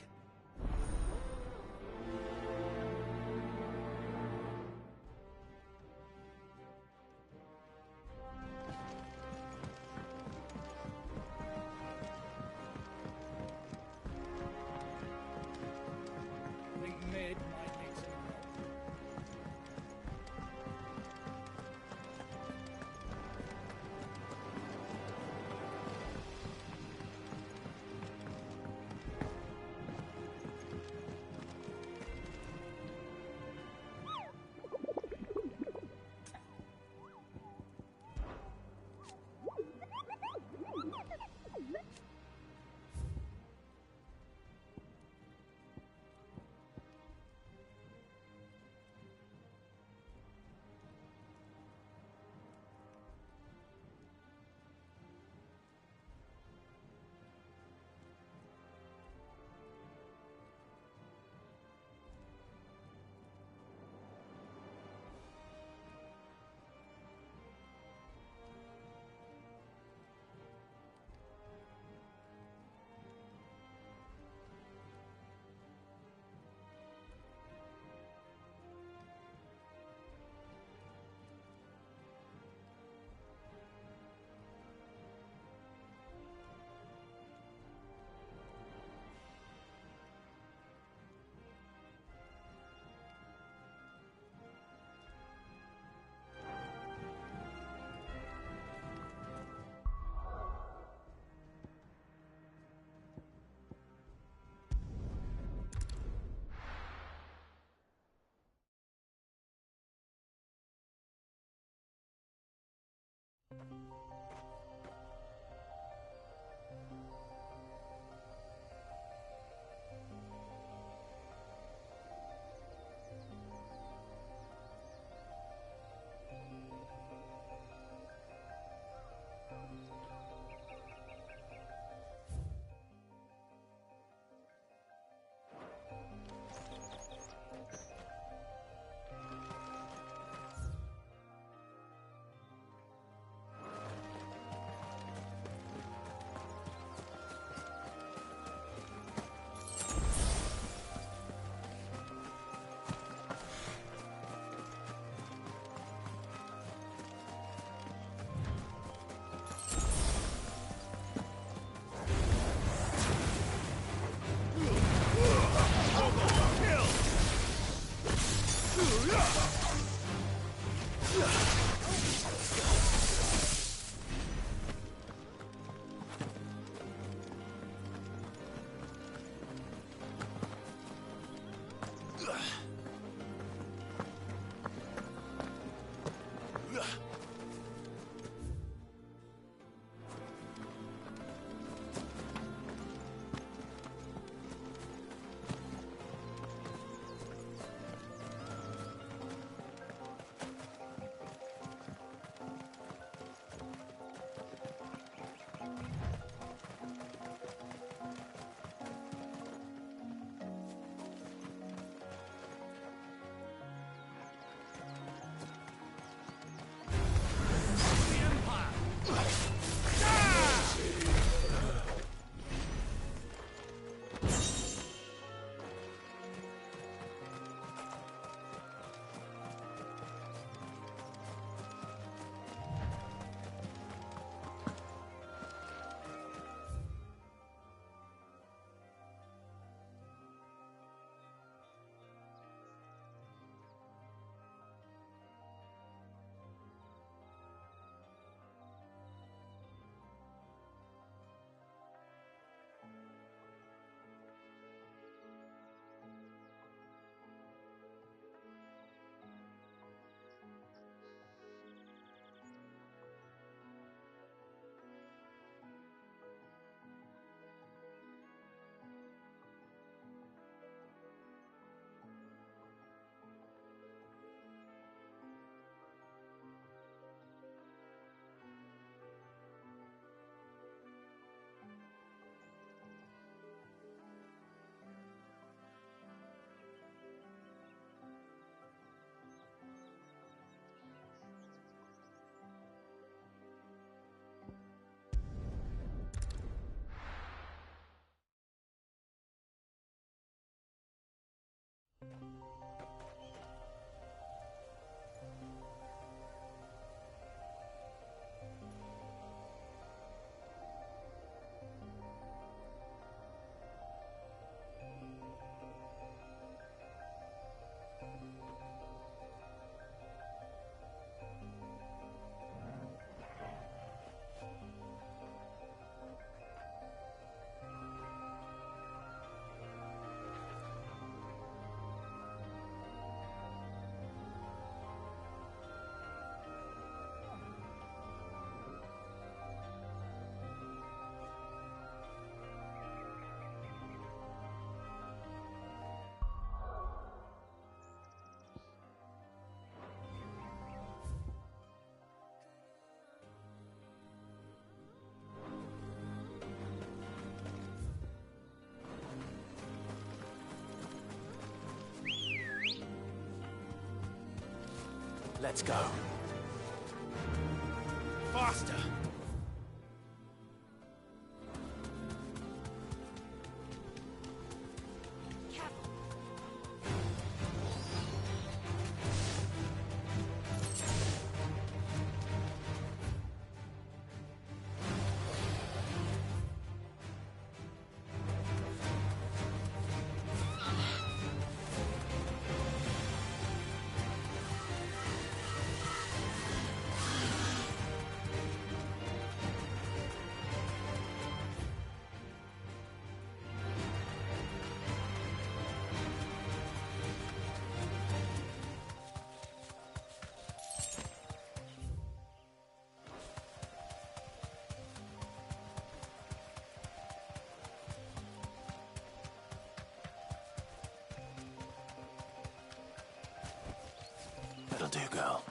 Let's go. Faster! That'll do, girl.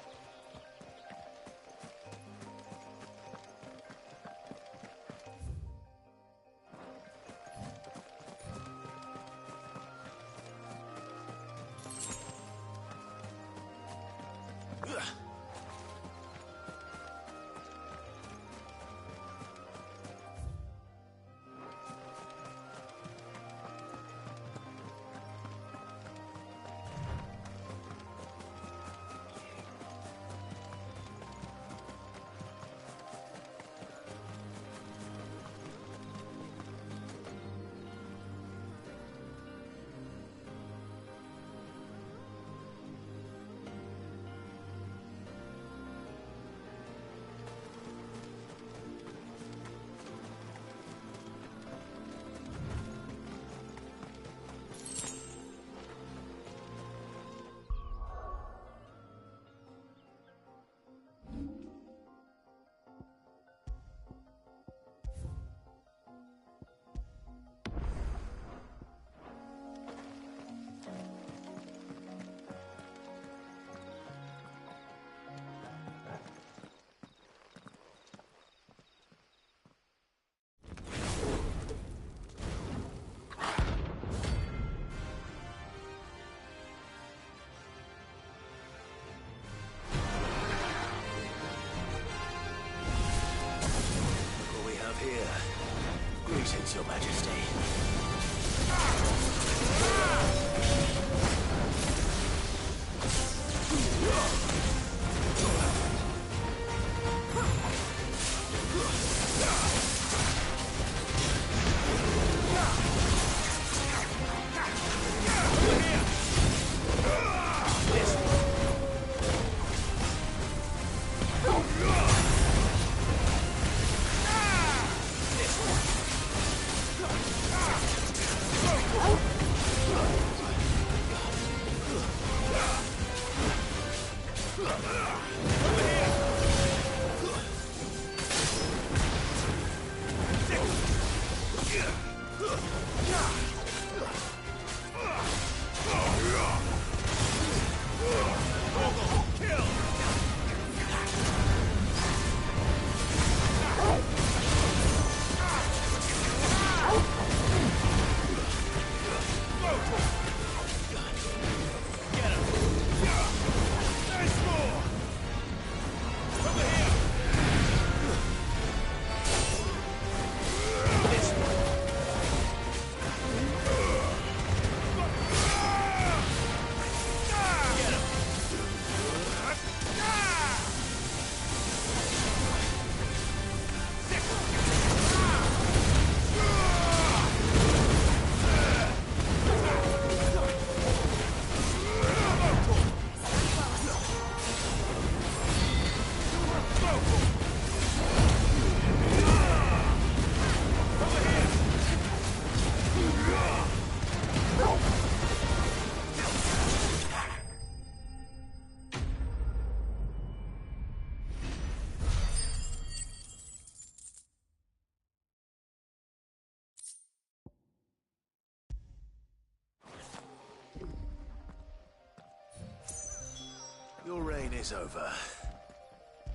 Your reign is over.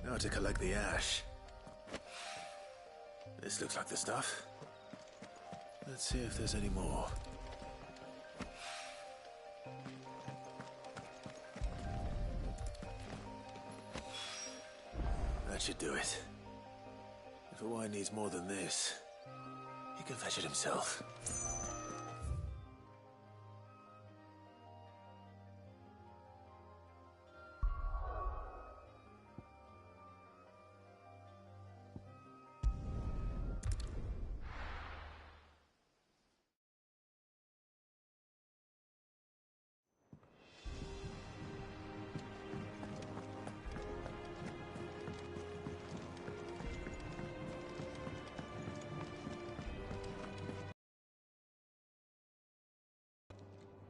Now to collect the ash. This looks like the stuff. Let's see if there's any more. That should do it. If a wine needs more than this, he can fetch it himself.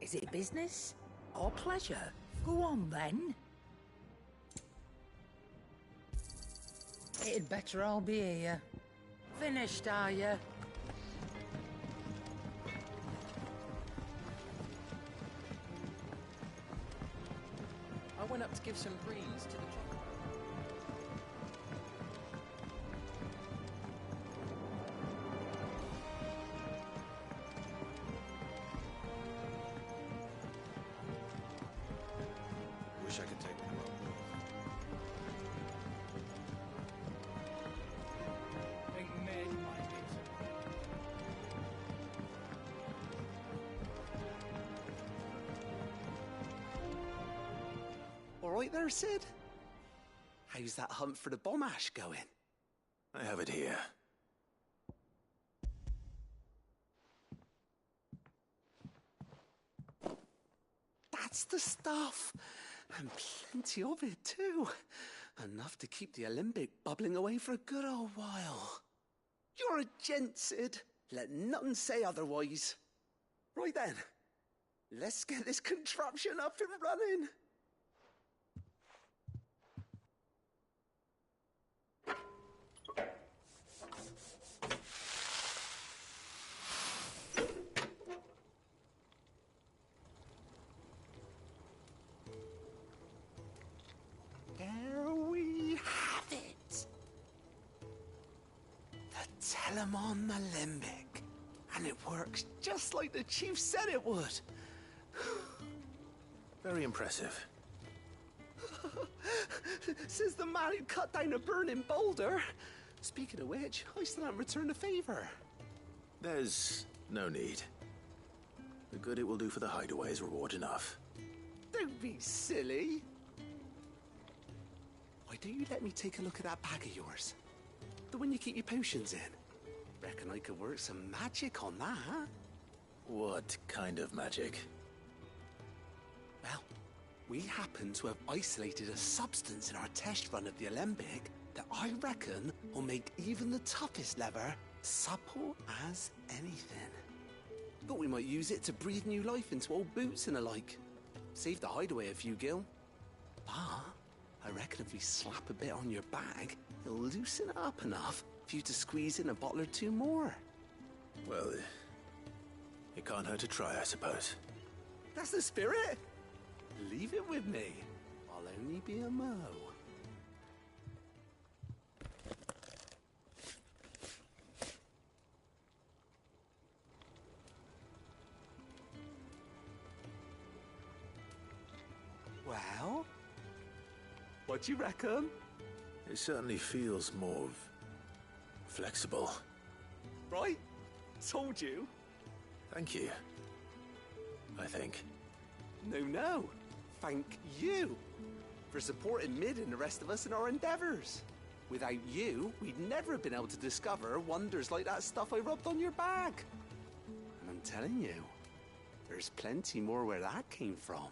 Is it business or pleasure? Go on, then. It'd better all be here. Finished, are you? I went up to give some breeze to the chocolate. Wish I could take them up. Think Meg might be. All right there, Sid? How's that hunt for the bomb ash going? I have it here. That's the stuff. And plenty of it, too. Enough to keep the Alembic bubbling away for a good old while. You're a gent, Sid. Let nothing say otherwise. Right then, let's get this contraption up and running. There we have it. The Telemon Alembic. And it works just like the chief said it would. Very impressive. Says the man who cut down a burning boulder. Speaking of which, I still haven't returned the favor. There's no need. The good it will do for the hideaway is reward enough. Don't be silly. Why don't you let me take a look at that bag of yours? The one you keep your potions in. Reckon I could work some magic on that. What kind of magic? Well, we happen to have isolated a substance in our test run of the Alembic that I reckon will make even the toughest lever supple as anything. Thought we might use it to breathe new life into old boots and the like. Save the hideaway a few gil. But I reckon if we slap a bit on your bag, it'll loosen it up enough for you to squeeze in a bottle or two more. Well, it can't hurt to try, I suppose. That's the spirit. Leave it with me. I'll only be a mo. What do you reckon? It certainly feels more flexible. Right? Told you. Thank you. I think. No. Thank you for supporting Mid and the rest of us in our endeavors. Without you, we'd never have been able to discover wonders like that stuff I rubbed on your bag. And I'm telling you, there's plenty more where that came from.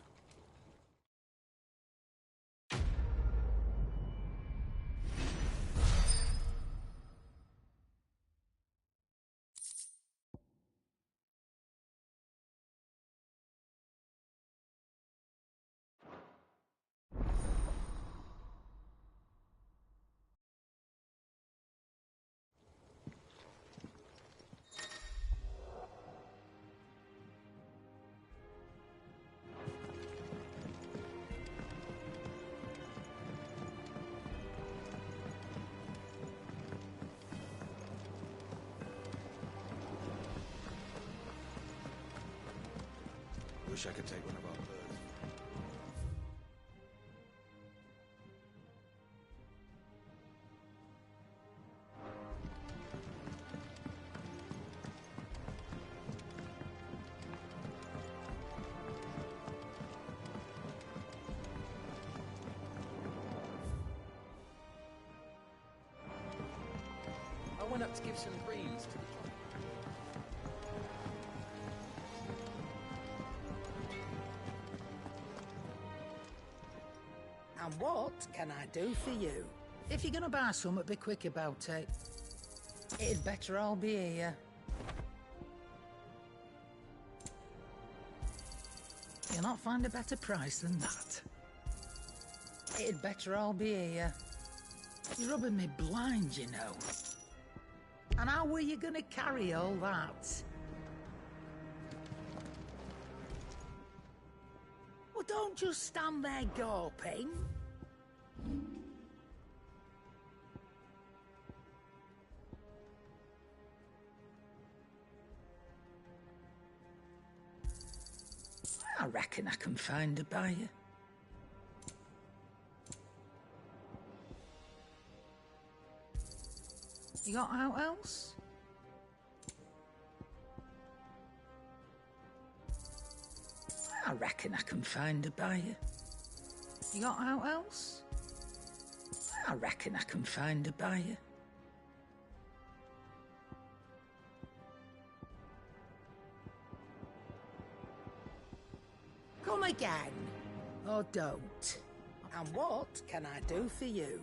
Wish I could take one of our birds. I went up to give some greens to the And what can I do for you? If you're gonna buy something, be quick about it. It'd better all be here. You'll not find a better price than that. It'd better all be here. You're rubbing me blind, you know. And how were you gonna carry all that? Well, don't just stand there gawping. I reckon I can find a buyer. You got out else? I reckon I can find a buyer. You got out else? I reckon I can find a buyer. Come again, or don't. And what can I do for you?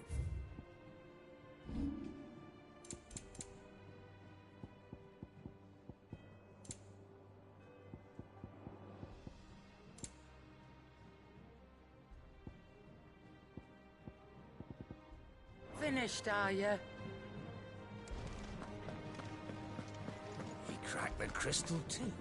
Finished, are you? He cracked the crystal too.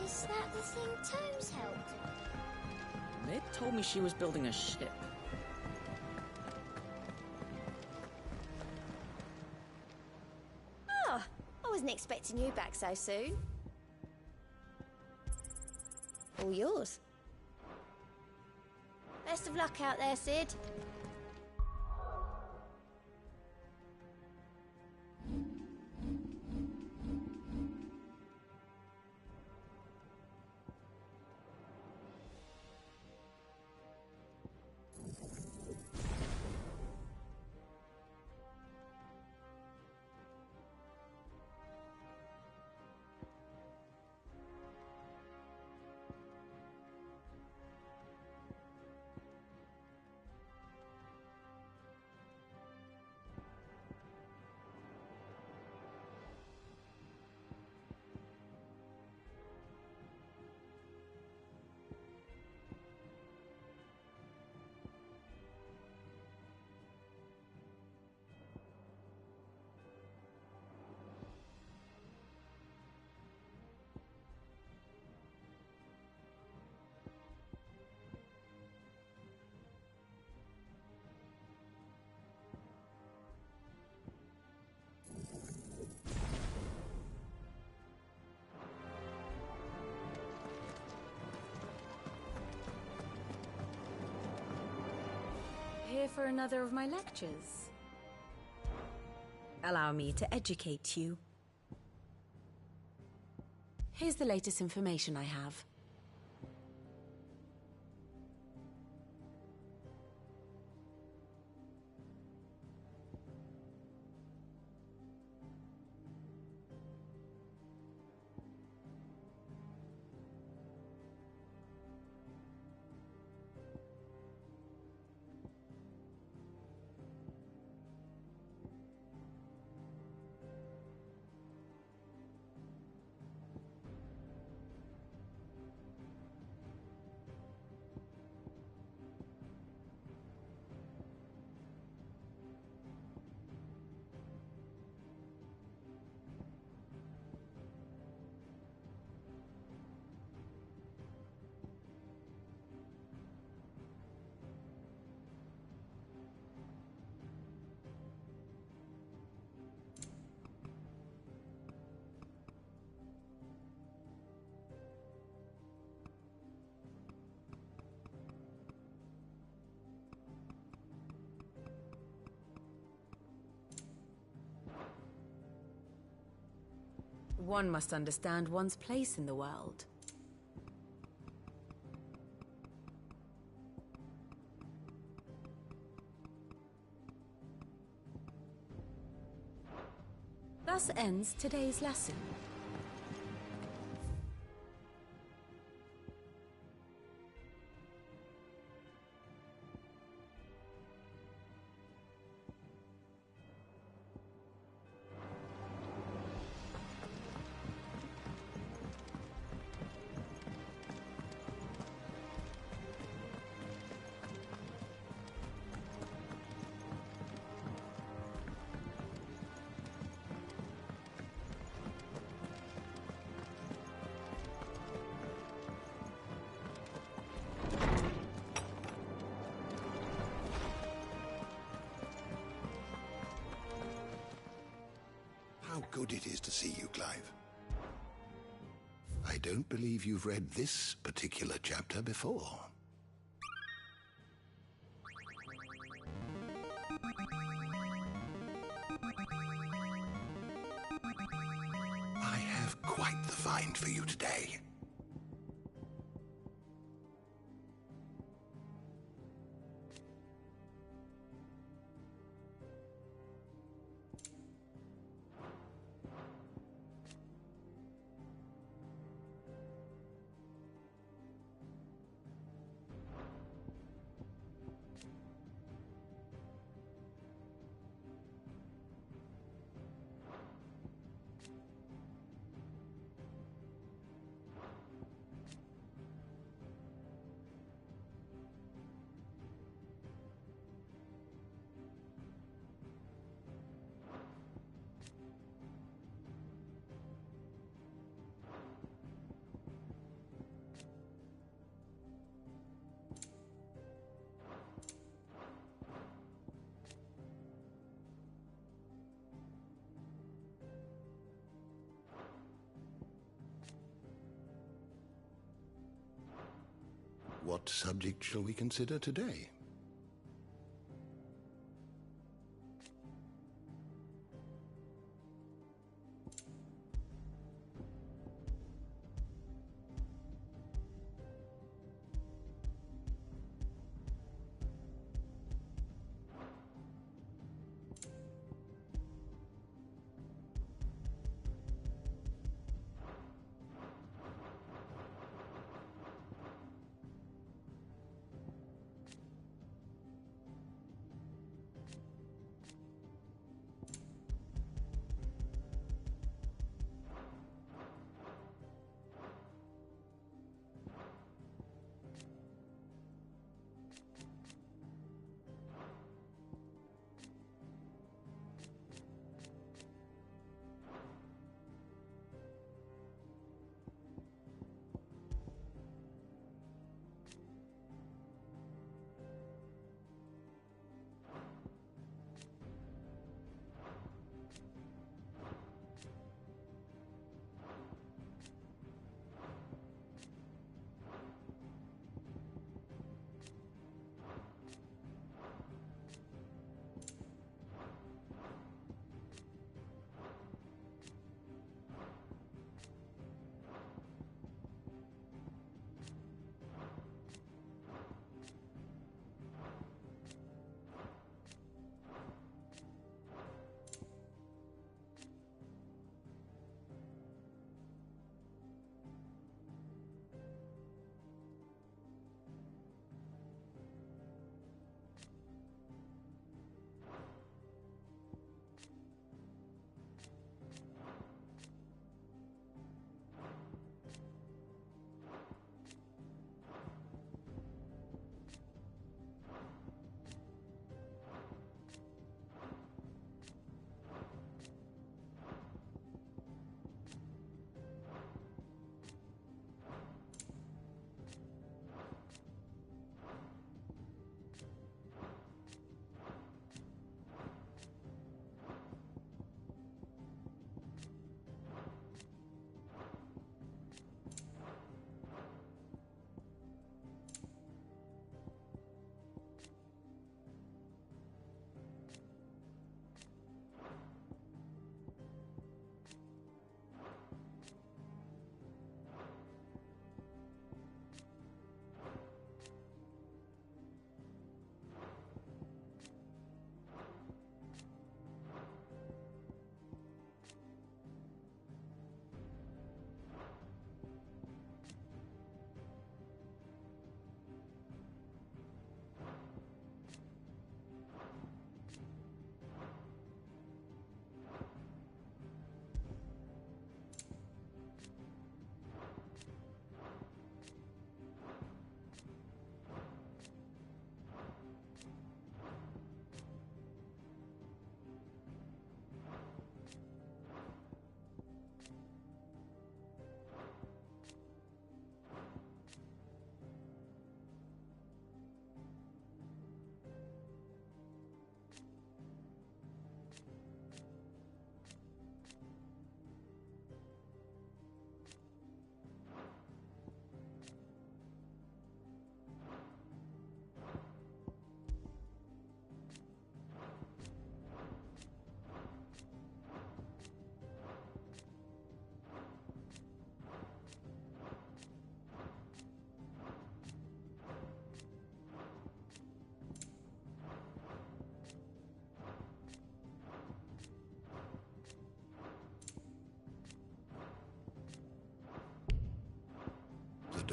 Is that the thing Tomes held? Mid told me she was building a ship. Oh, I wasn't expecting you back so soon. All yours. Best of luck out there, Sid. for another of my lectures? Allow me to educate you. Here's the latest information I have. One must understand one's place in the world. Thus ends today's lesson. How good it is to see you, Clive. I don't believe you've read this particular chapter before. I have quite the find for you today. What subject shall we consider today?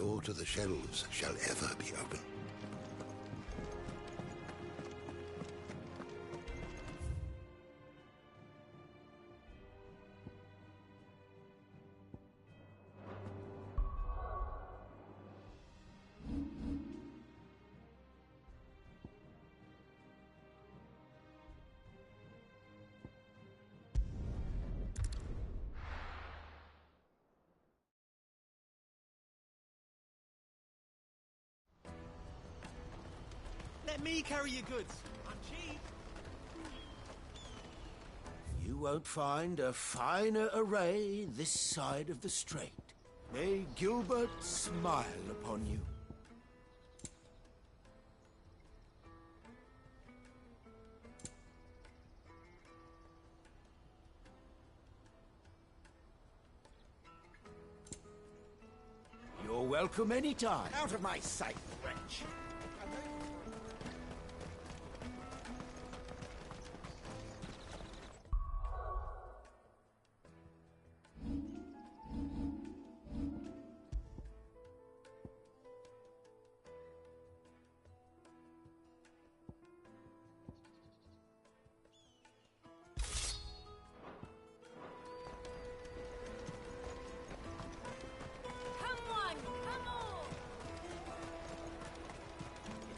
door to the shelves shall ever be open. Let me carry your goods. I'm cheap. You won't find a finer array this side of the strait. May Gilbert smile upon you. You're welcome anytime. Out of my sight, wretch.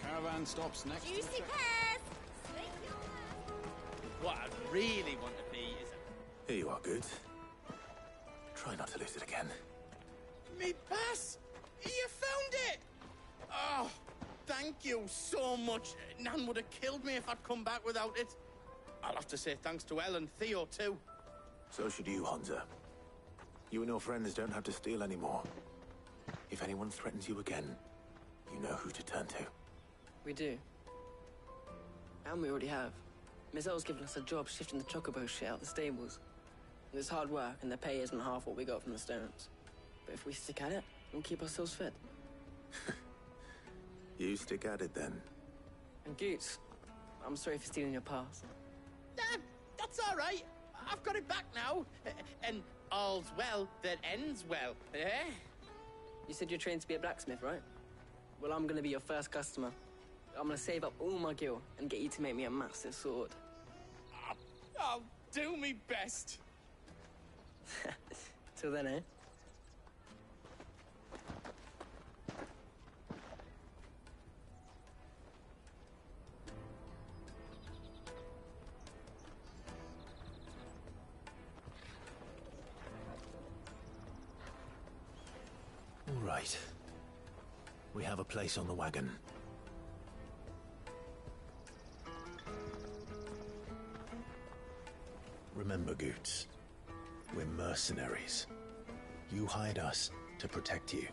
Caravan stops next. Juicy pears! What I really want to be is Here you are, good. Try not to lose it again. Me pass! You found it! Oh, thank you so much. Nan would have killed me if I'd come back without it. I'll have to say thanks to Elle and Theo, too. So should you, Hunter. You and your friends don't have to steal anymore. If anyone threatens you again, you know who to turn to. We do. And we already have. Miss L's given us a job shifting the chocobo shit out the stables. It's hard work, and the pay isn't half what we got from the stones. But if we stick at it, we'll keep ourselves fed. You stick at it, then. And Goots, I'm sorry for stealing your pass. That's all right. I've got it back now. And all's well that ends well, eh? You said you're trained to be a blacksmith, right? Well, I'm gonna be your first customer. I'm gonna save up all my gil and get you to make me a massive sword. I'll do me best. Till then, eh? All right. We have a place on the wagon. Remember, Goots, we're mercenaries. You hired us to protect you.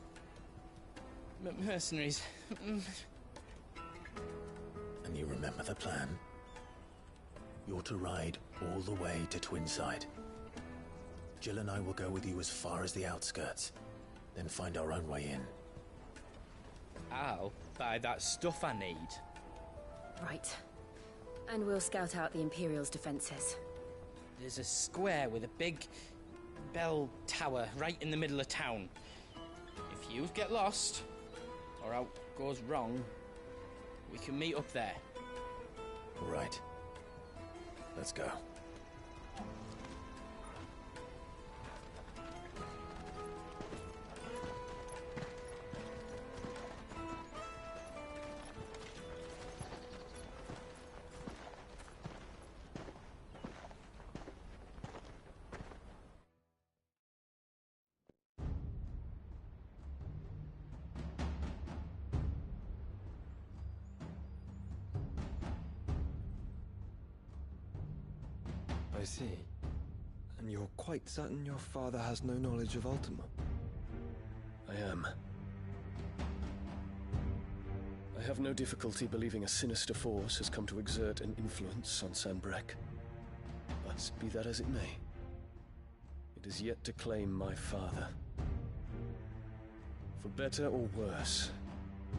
Mercenaries. And you remember the plan? You're to ride all the way to Twinside. Jill and I will go with you as far as the outskirts, then find our own way in. I'll buy that stuff I need. Right. And we'll scout out the Imperial's defenses. There's a square with a big bell tower right in the middle of town. If you get lost, or out goes wrong, we can meet up there. All right. Let's go. I see. And you're quite certain your father has no knowledge of Ultima? I am. I have no difficulty believing a sinister force has come to exert an influence on Sanbreque. But be that as it may, it is yet to claim my father. For better or worse,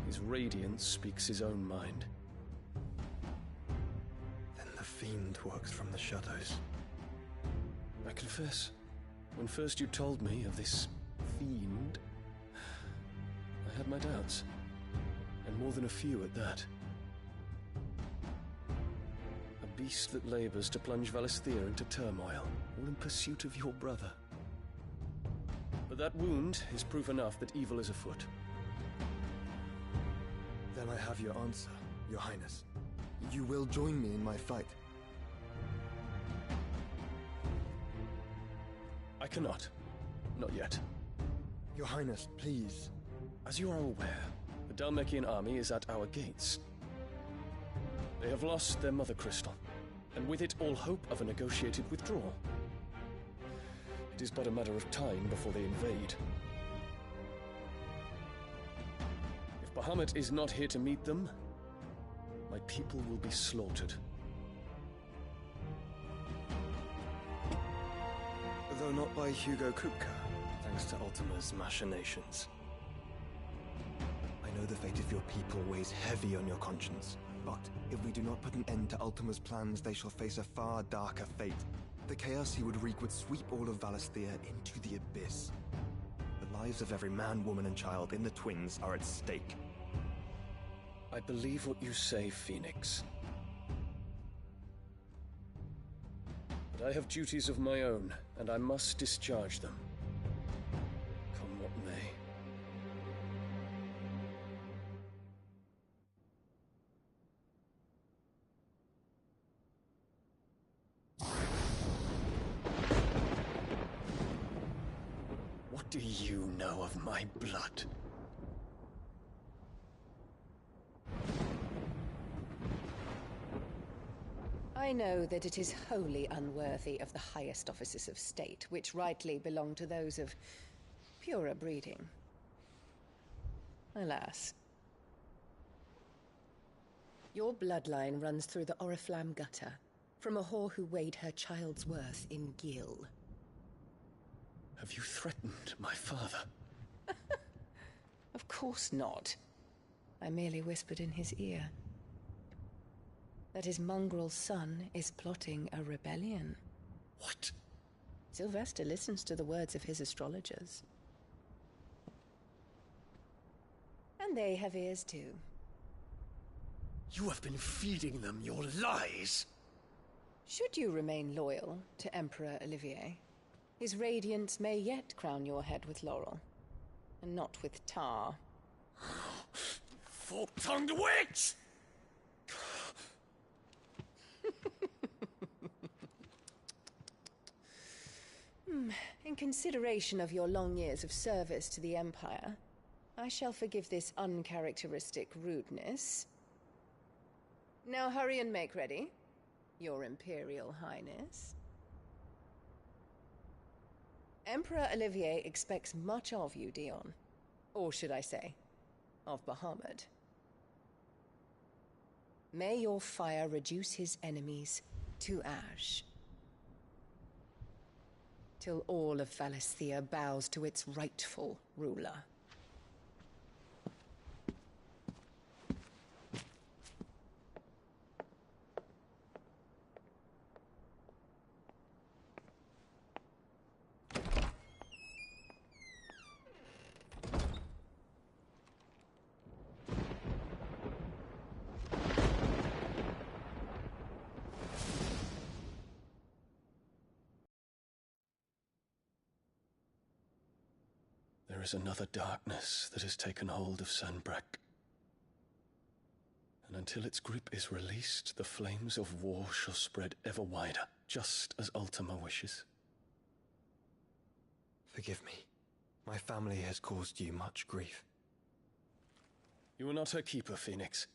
his radiance speaks his own mind. Then the fiend works from the shadows. I confess, when first you told me of this fiend, I I had my doubts. And more than a few at that. A beast that labors to plunge Valisthea into turmoil, all in pursuit of your brother. But that wound is proof enough that evil is afoot. Then I have your answer, Your Highness. You will join me in my fight. I cannot. Not yet. Your Highness, please. As you are aware, the Dhalmekian army is at our gates. They have lost their mother crystal, and with it all hope of a negotiated withdrawal. It is but a matter of time before they invade. If Bahamut is not here to meet them, my people will be slaughtered. Though not by Hugo Kupka, thanks to Ultima's machinations. I know the fate of your people weighs heavy on your conscience, but if we do not put an end to Ultima's plans, they shall face a far darker fate. The chaos he would wreak would sweep all of Valisthea into the abyss. The lives of every man, woman, and child in the Twins are at stake. I believe what you say, Phoenix. But I have duties of my own, and I must discharge them. Come what may. What do you know of my blood? I know that it is wholly unworthy of the highest offices of state, which rightly belong to those of purer breeding. Alas. Your bloodline runs through the Oriflamme gutter, from a whore who weighed her child's worth in gil. Have you threatened my father? Of course not. I merely whispered in his ear that his mongrel son is plotting a rebellion. What? Sylvester listens to the words of his astrologers. And they have ears too. You have been feeding them your lies! Should you remain loyal to Emperor Olivier, his radiance may yet crown your head with laurel, and not with tar. Fork-tongued witch! In consideration of your long years of service to the Empire, I shall forgive this uncharacteristic rudeness. Now hurry and make ready, Your Imperial Highness. Emperor Olivier expects much of you, Dion. Or should I say, of Bahamut. May your fire reduce his enemies to ash, till all of Valisthea bows to its rightful ruler. There is another darkness that has taken hold of Sanbreque. And until its grip is released, the flames of war shall spread ever wider, just as Ultima wishes. Forgive me. My family has caused you much grief. You are not her keeper, Phoenix.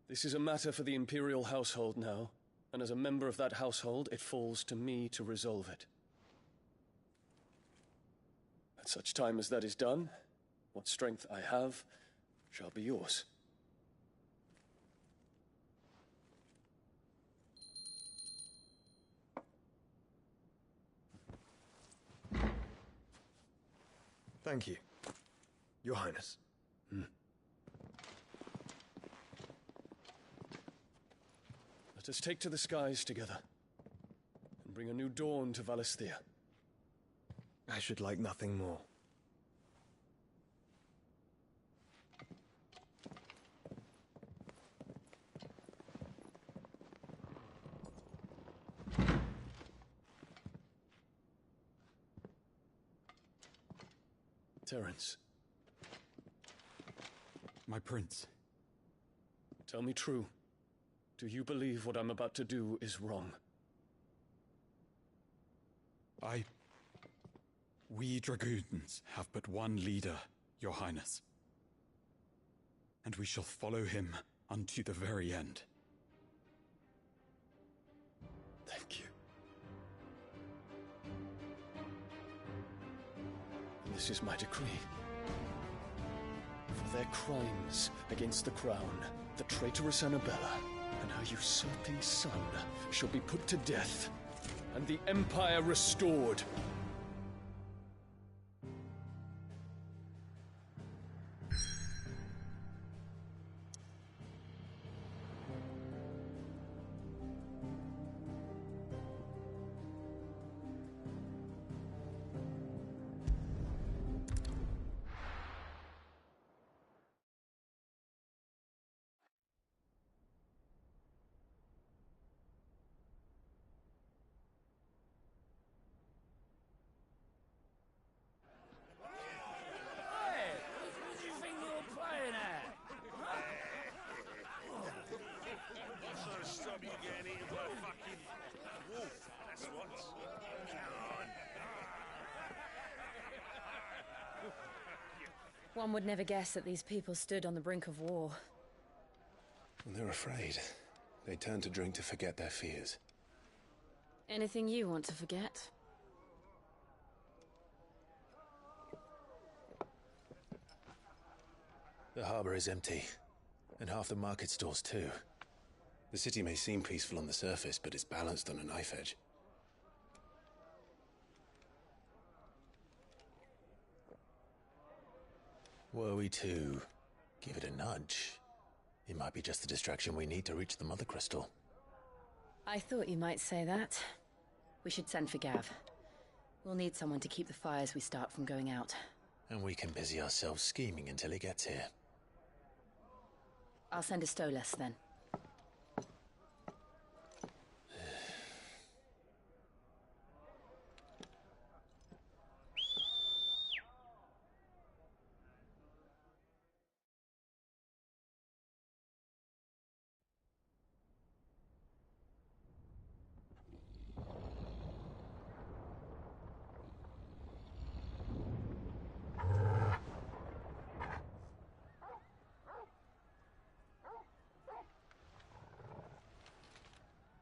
This is a matter for the Imperial household now, and as a member of that household, it falls to me to resolve it. At such time as that is done, what strength I have shall be yours. Thank you, Your Highness. Let us take to the skies together, and bring a new dawn to Valisthea. I should like nothing more. Terence. My prince. Tell me true. Do you believe what I'm about to do is wrong? We dragoons have but one leader, Your Highness. And we shall follow him unto the very end. Thank you. And this is my decree. For their crimes against the crown, the traitorous Annabella and her usurping son shall be put to death, and the Empire restored. One would never guess that these people stood on the brink of war. When they're afraid, they turn to drink to forget their fears. Anything you want to forget? The harbor is empty, and half the market stalls too. The city may seem peaceful on the surface, but it's balanced on a knife edge. Were we to give it a nudge, it might be just the distraction we need to reach the Mother Crystal. I thought you might say that. We should send for Gav. We'll need someone to keep the fires we start from going out. And we can busy ourselves scheming until he gets here. I'll send a Stolas then.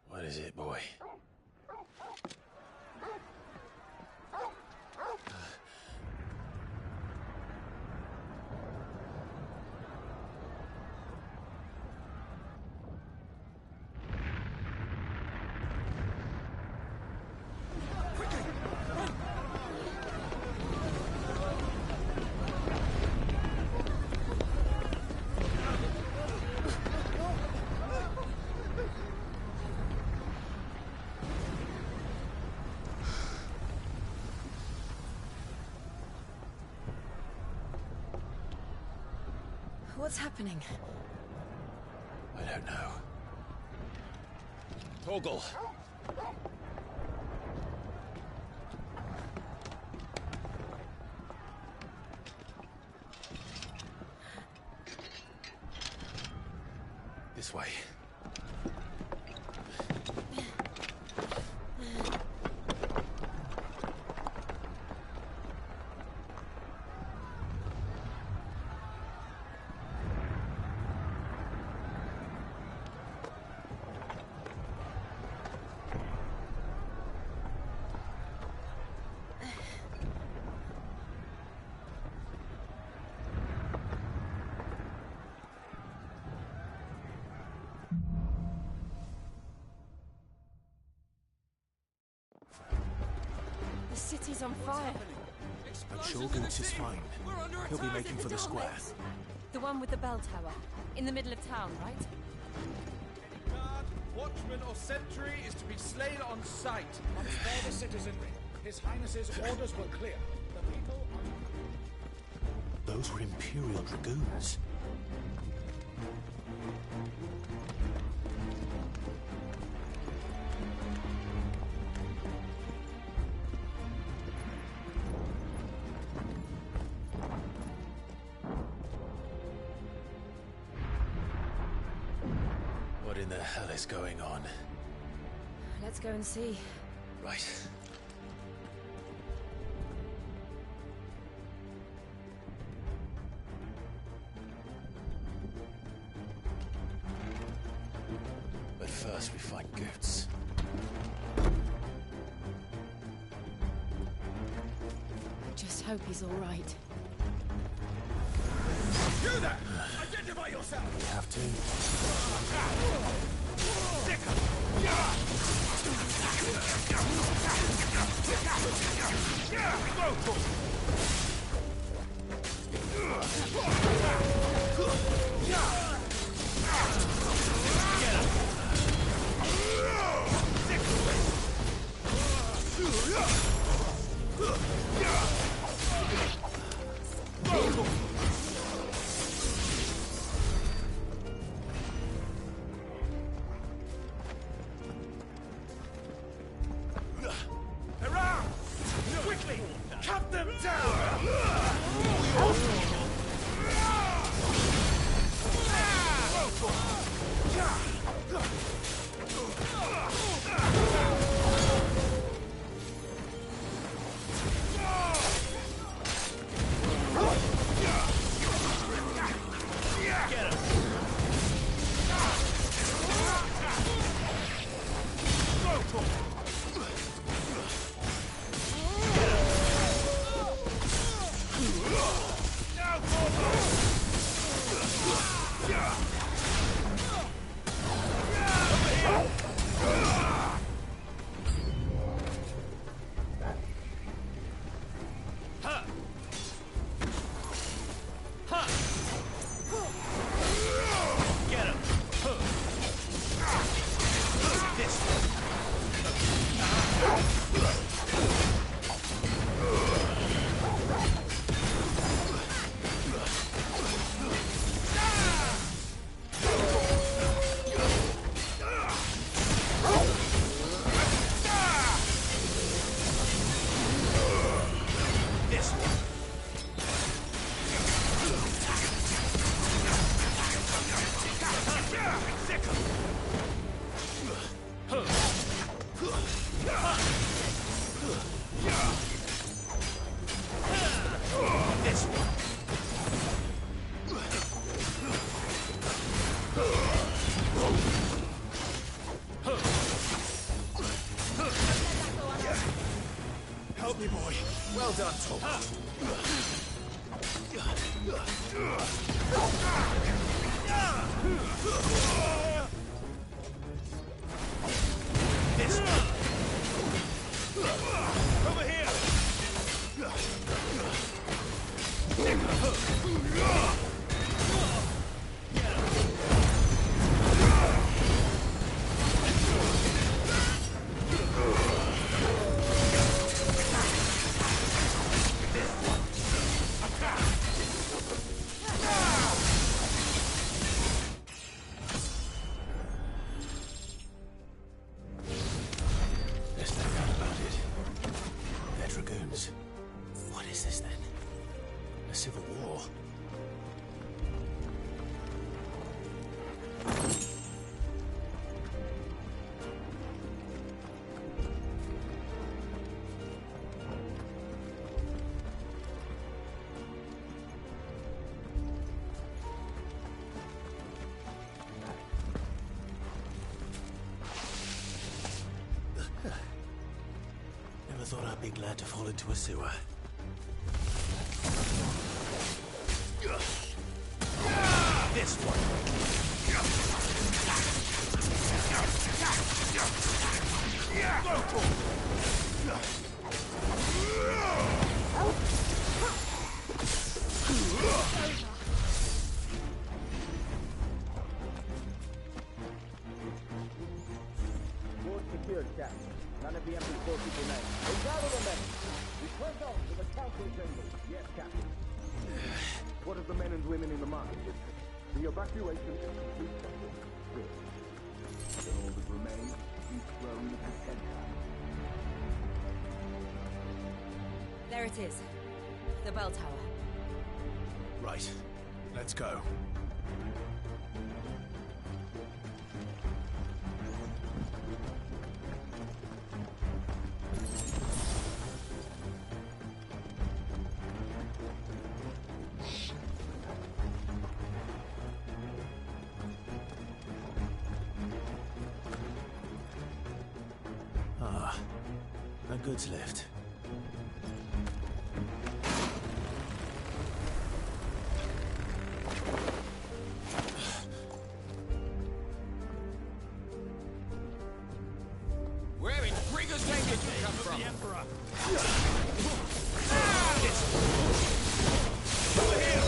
What is it, boy? What's happening? I don't know. Torgal! This way. The city's on fire. But Shogun's is fine. He'll be making for the square. The one with the bell tower. In the middle of town, right? Guard, watchman or sentry is to be slain on sight. Must spare the citizenry. His Highness's orders were clear. The people are... Those were Imperial Dragoons. in the hell is going on? Let's go and see. Right. But first we find Goots. Just hope he's all right. You there! Identify yourself! We have to. Around! Quickly! Cut them down! Help me, boy. Well done, Tom. This one. Over here. Let's find out about it. They're dragoons. What is this then? A civil war? Never thought I'd be glad to fall into a sewer. This one. Board secured, Captain. None of the empty forces remain. Then gather the men. We press on to the council chamber. Yes, Captain. What of the men and women in the market district? The evacuation is complete. Good. Then all that remains is thrown and head down. There it is. The bell tower. Right. Let's go. A goods lift. Where in Grigger's name did you come from? The Emperor. Over here.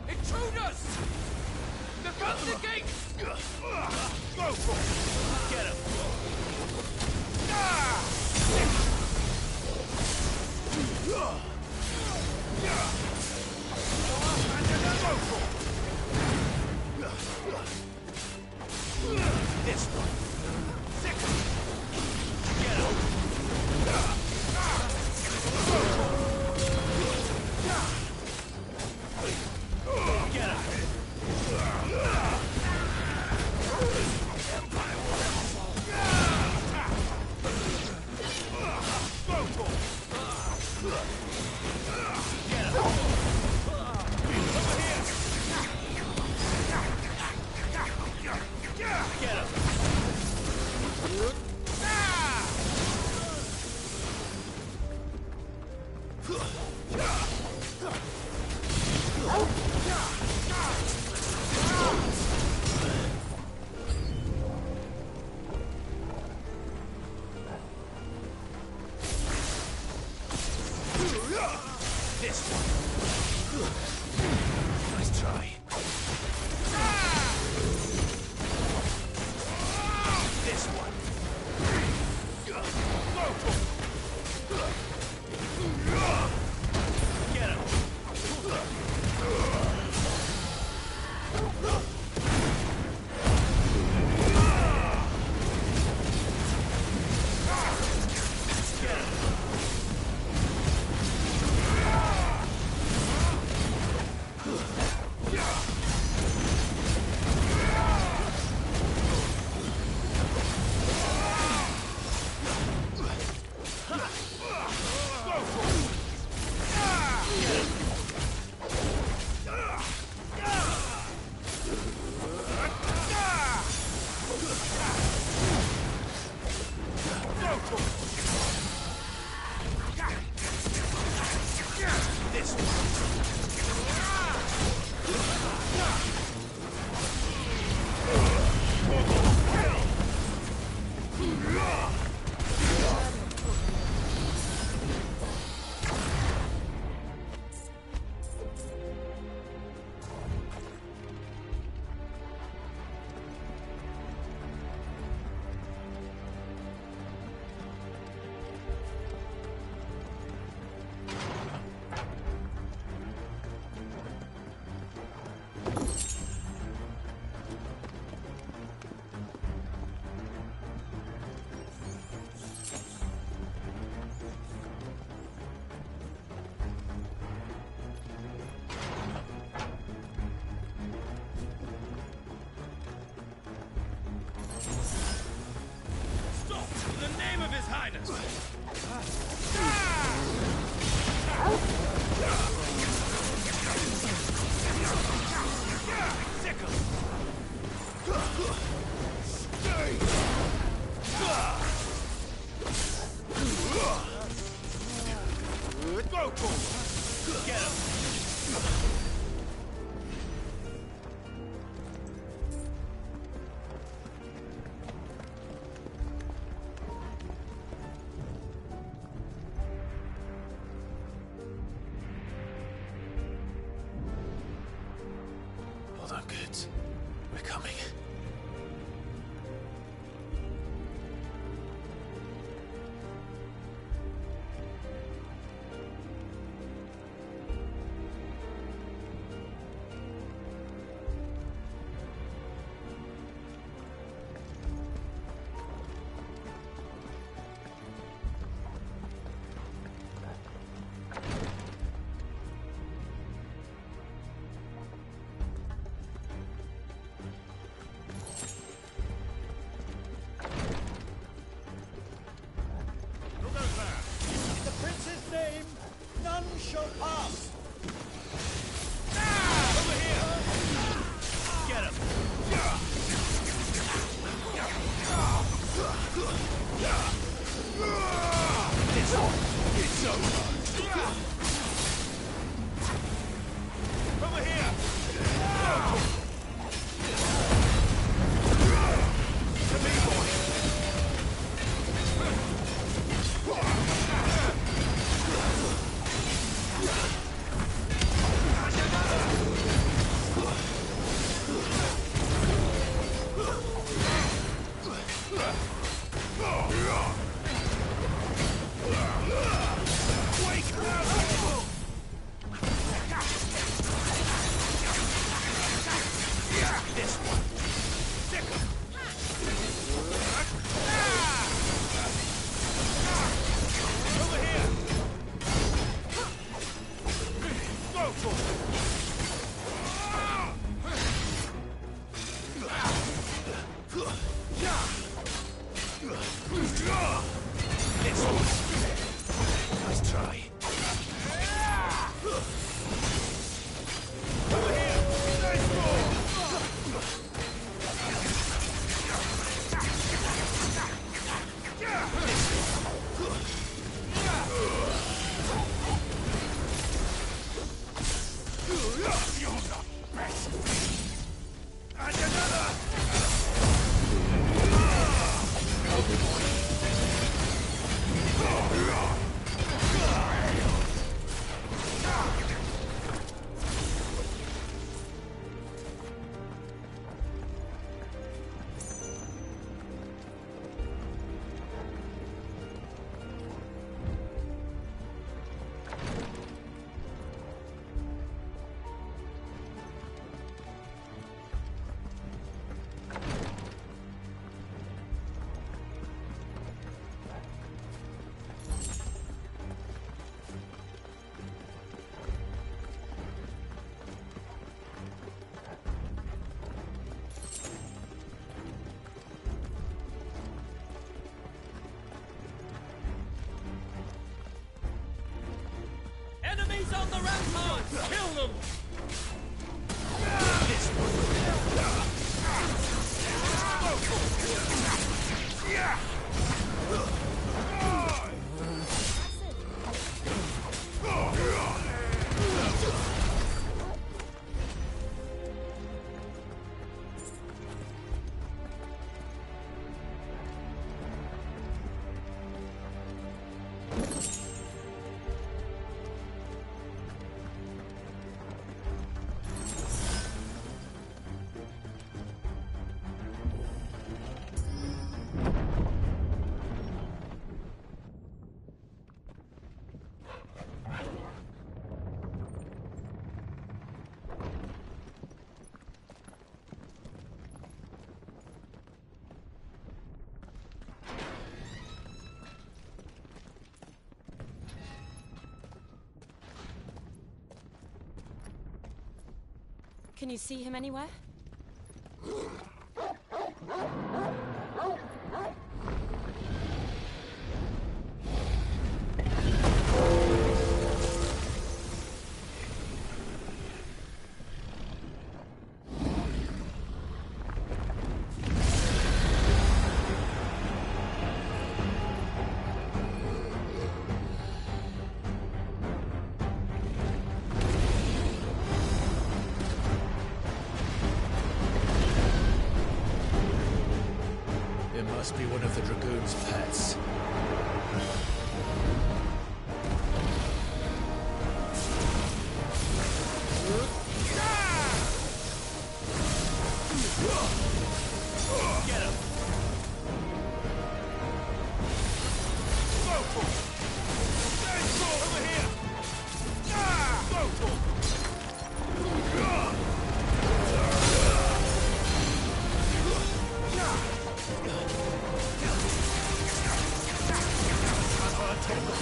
Intruders! Defend the gate! Go for it! Get him! This one! Sick! Get him! Get him! Empire will never fall. Go for it! Get him! Over here! Get him! This one. Nice try. This one. Go for it. Get him. Sickle! Go for Get him! Hold on, kids. We're coming. In the prince's name, none shall pass. Over here! Get him! It's over. Over here! To me, boy! Nice try. Over here! Nice ball! You're not best. And another! Enemies on the ramparts! Kill them! Can you see him anywhere? Must be one of the Dragoon's pets. Get him!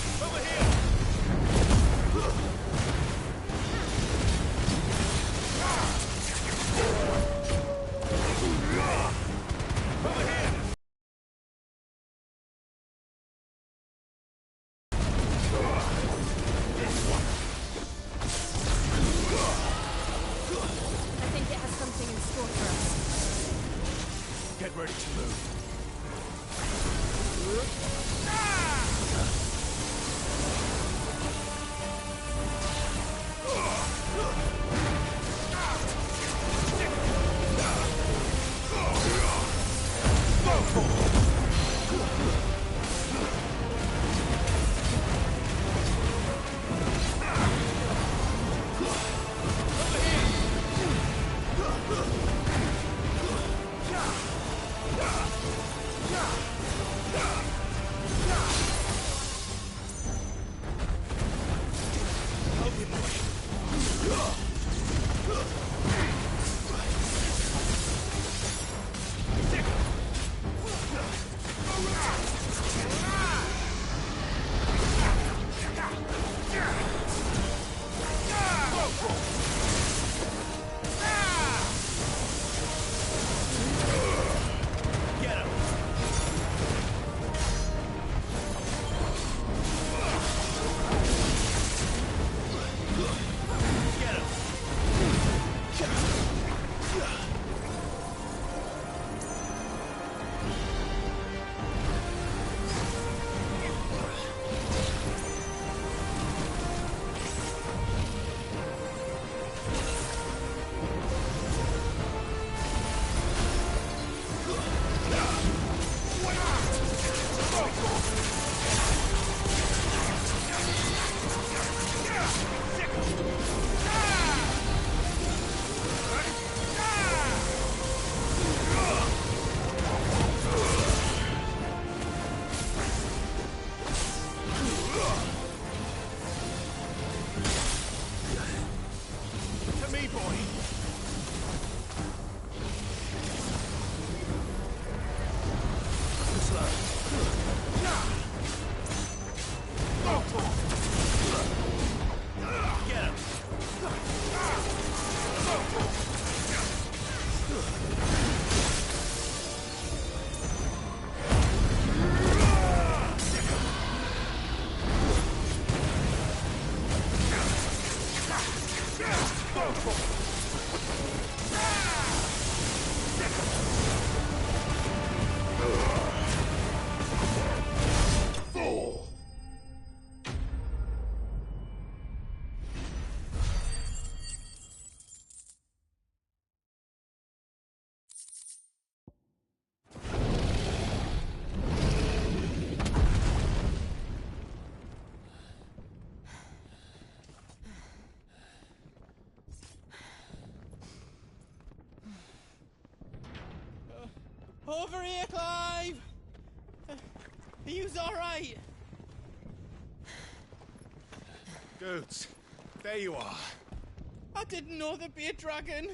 Over here! Get ready to move. Over here, Clive! Are you alright? Goods, there you are. I didn't know there'd be a dragon.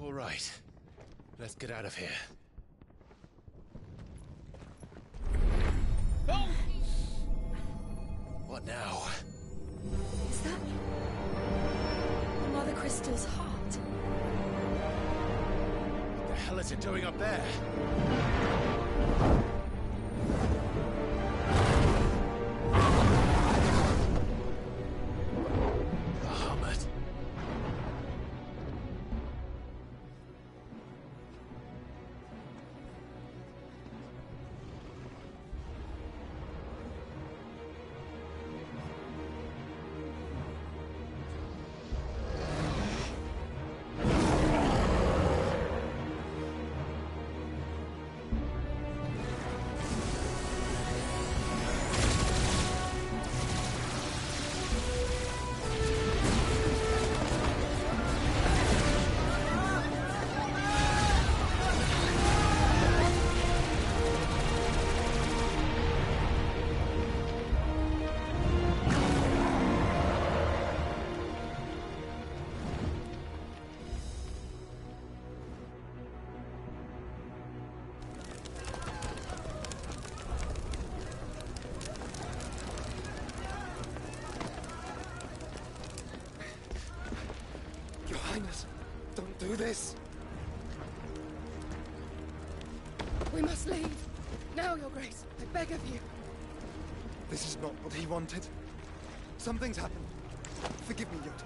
All right, let's get out of here. Oh! What now? Is that... Master's heart. What the hell is it doing up there? Bahamut. Your Highness, don't do this. We must leave. Now, Your Grace. I beg of you. This is not what he wanted. Something's happened. Forgive me, Yod,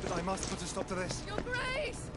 but I must put a stop to this. Your Grace!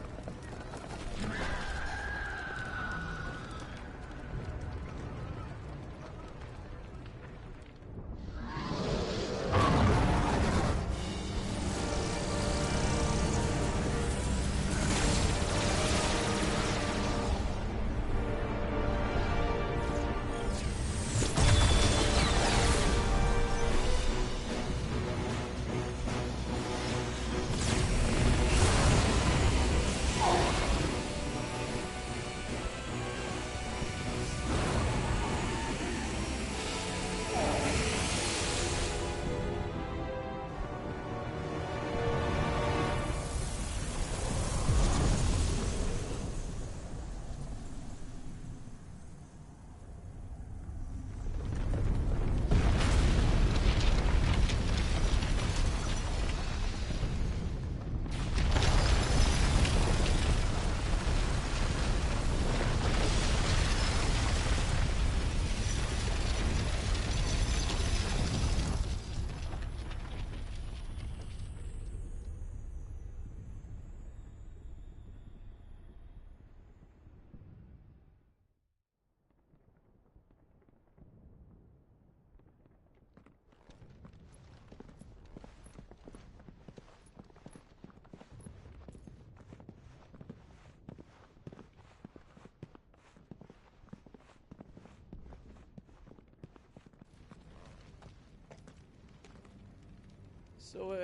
So,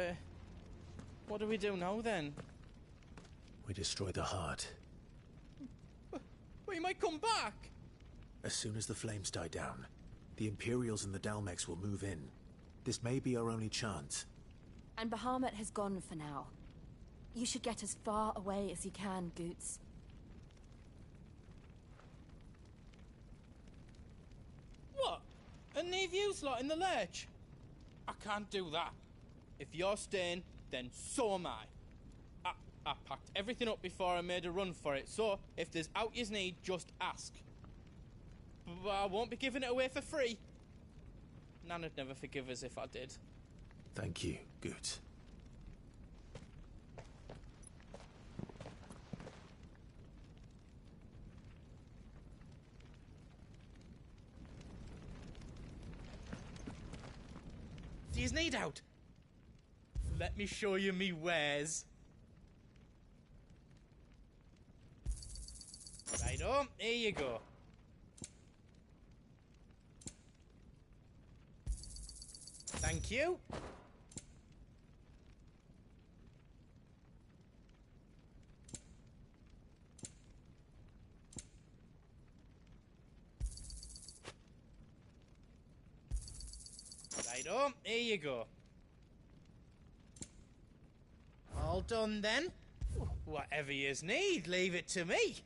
what do we do now then? We destroy the heart. We might come back! As soon as the flames die down, the Imperials and the Dalmex will move in. This may be our only chance. And Bahamut has gone for now. You should get as far away as you can, Goots. What? And leave you lot in the lurch? I can't do that. If you're staying, then so am I. I packed everything up before I made a run for it, so if there's out yous need, just ask. But I won't be giving it away for free. Nan'd never forgive us if I did. Thank you, Goot. Do yous need out? Let me show you me wares. Righto, here you go. Thank you. Righto, here you go. All done then? Whatever yous need, leave it to me.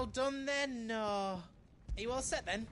all done then? No. Are you all set then?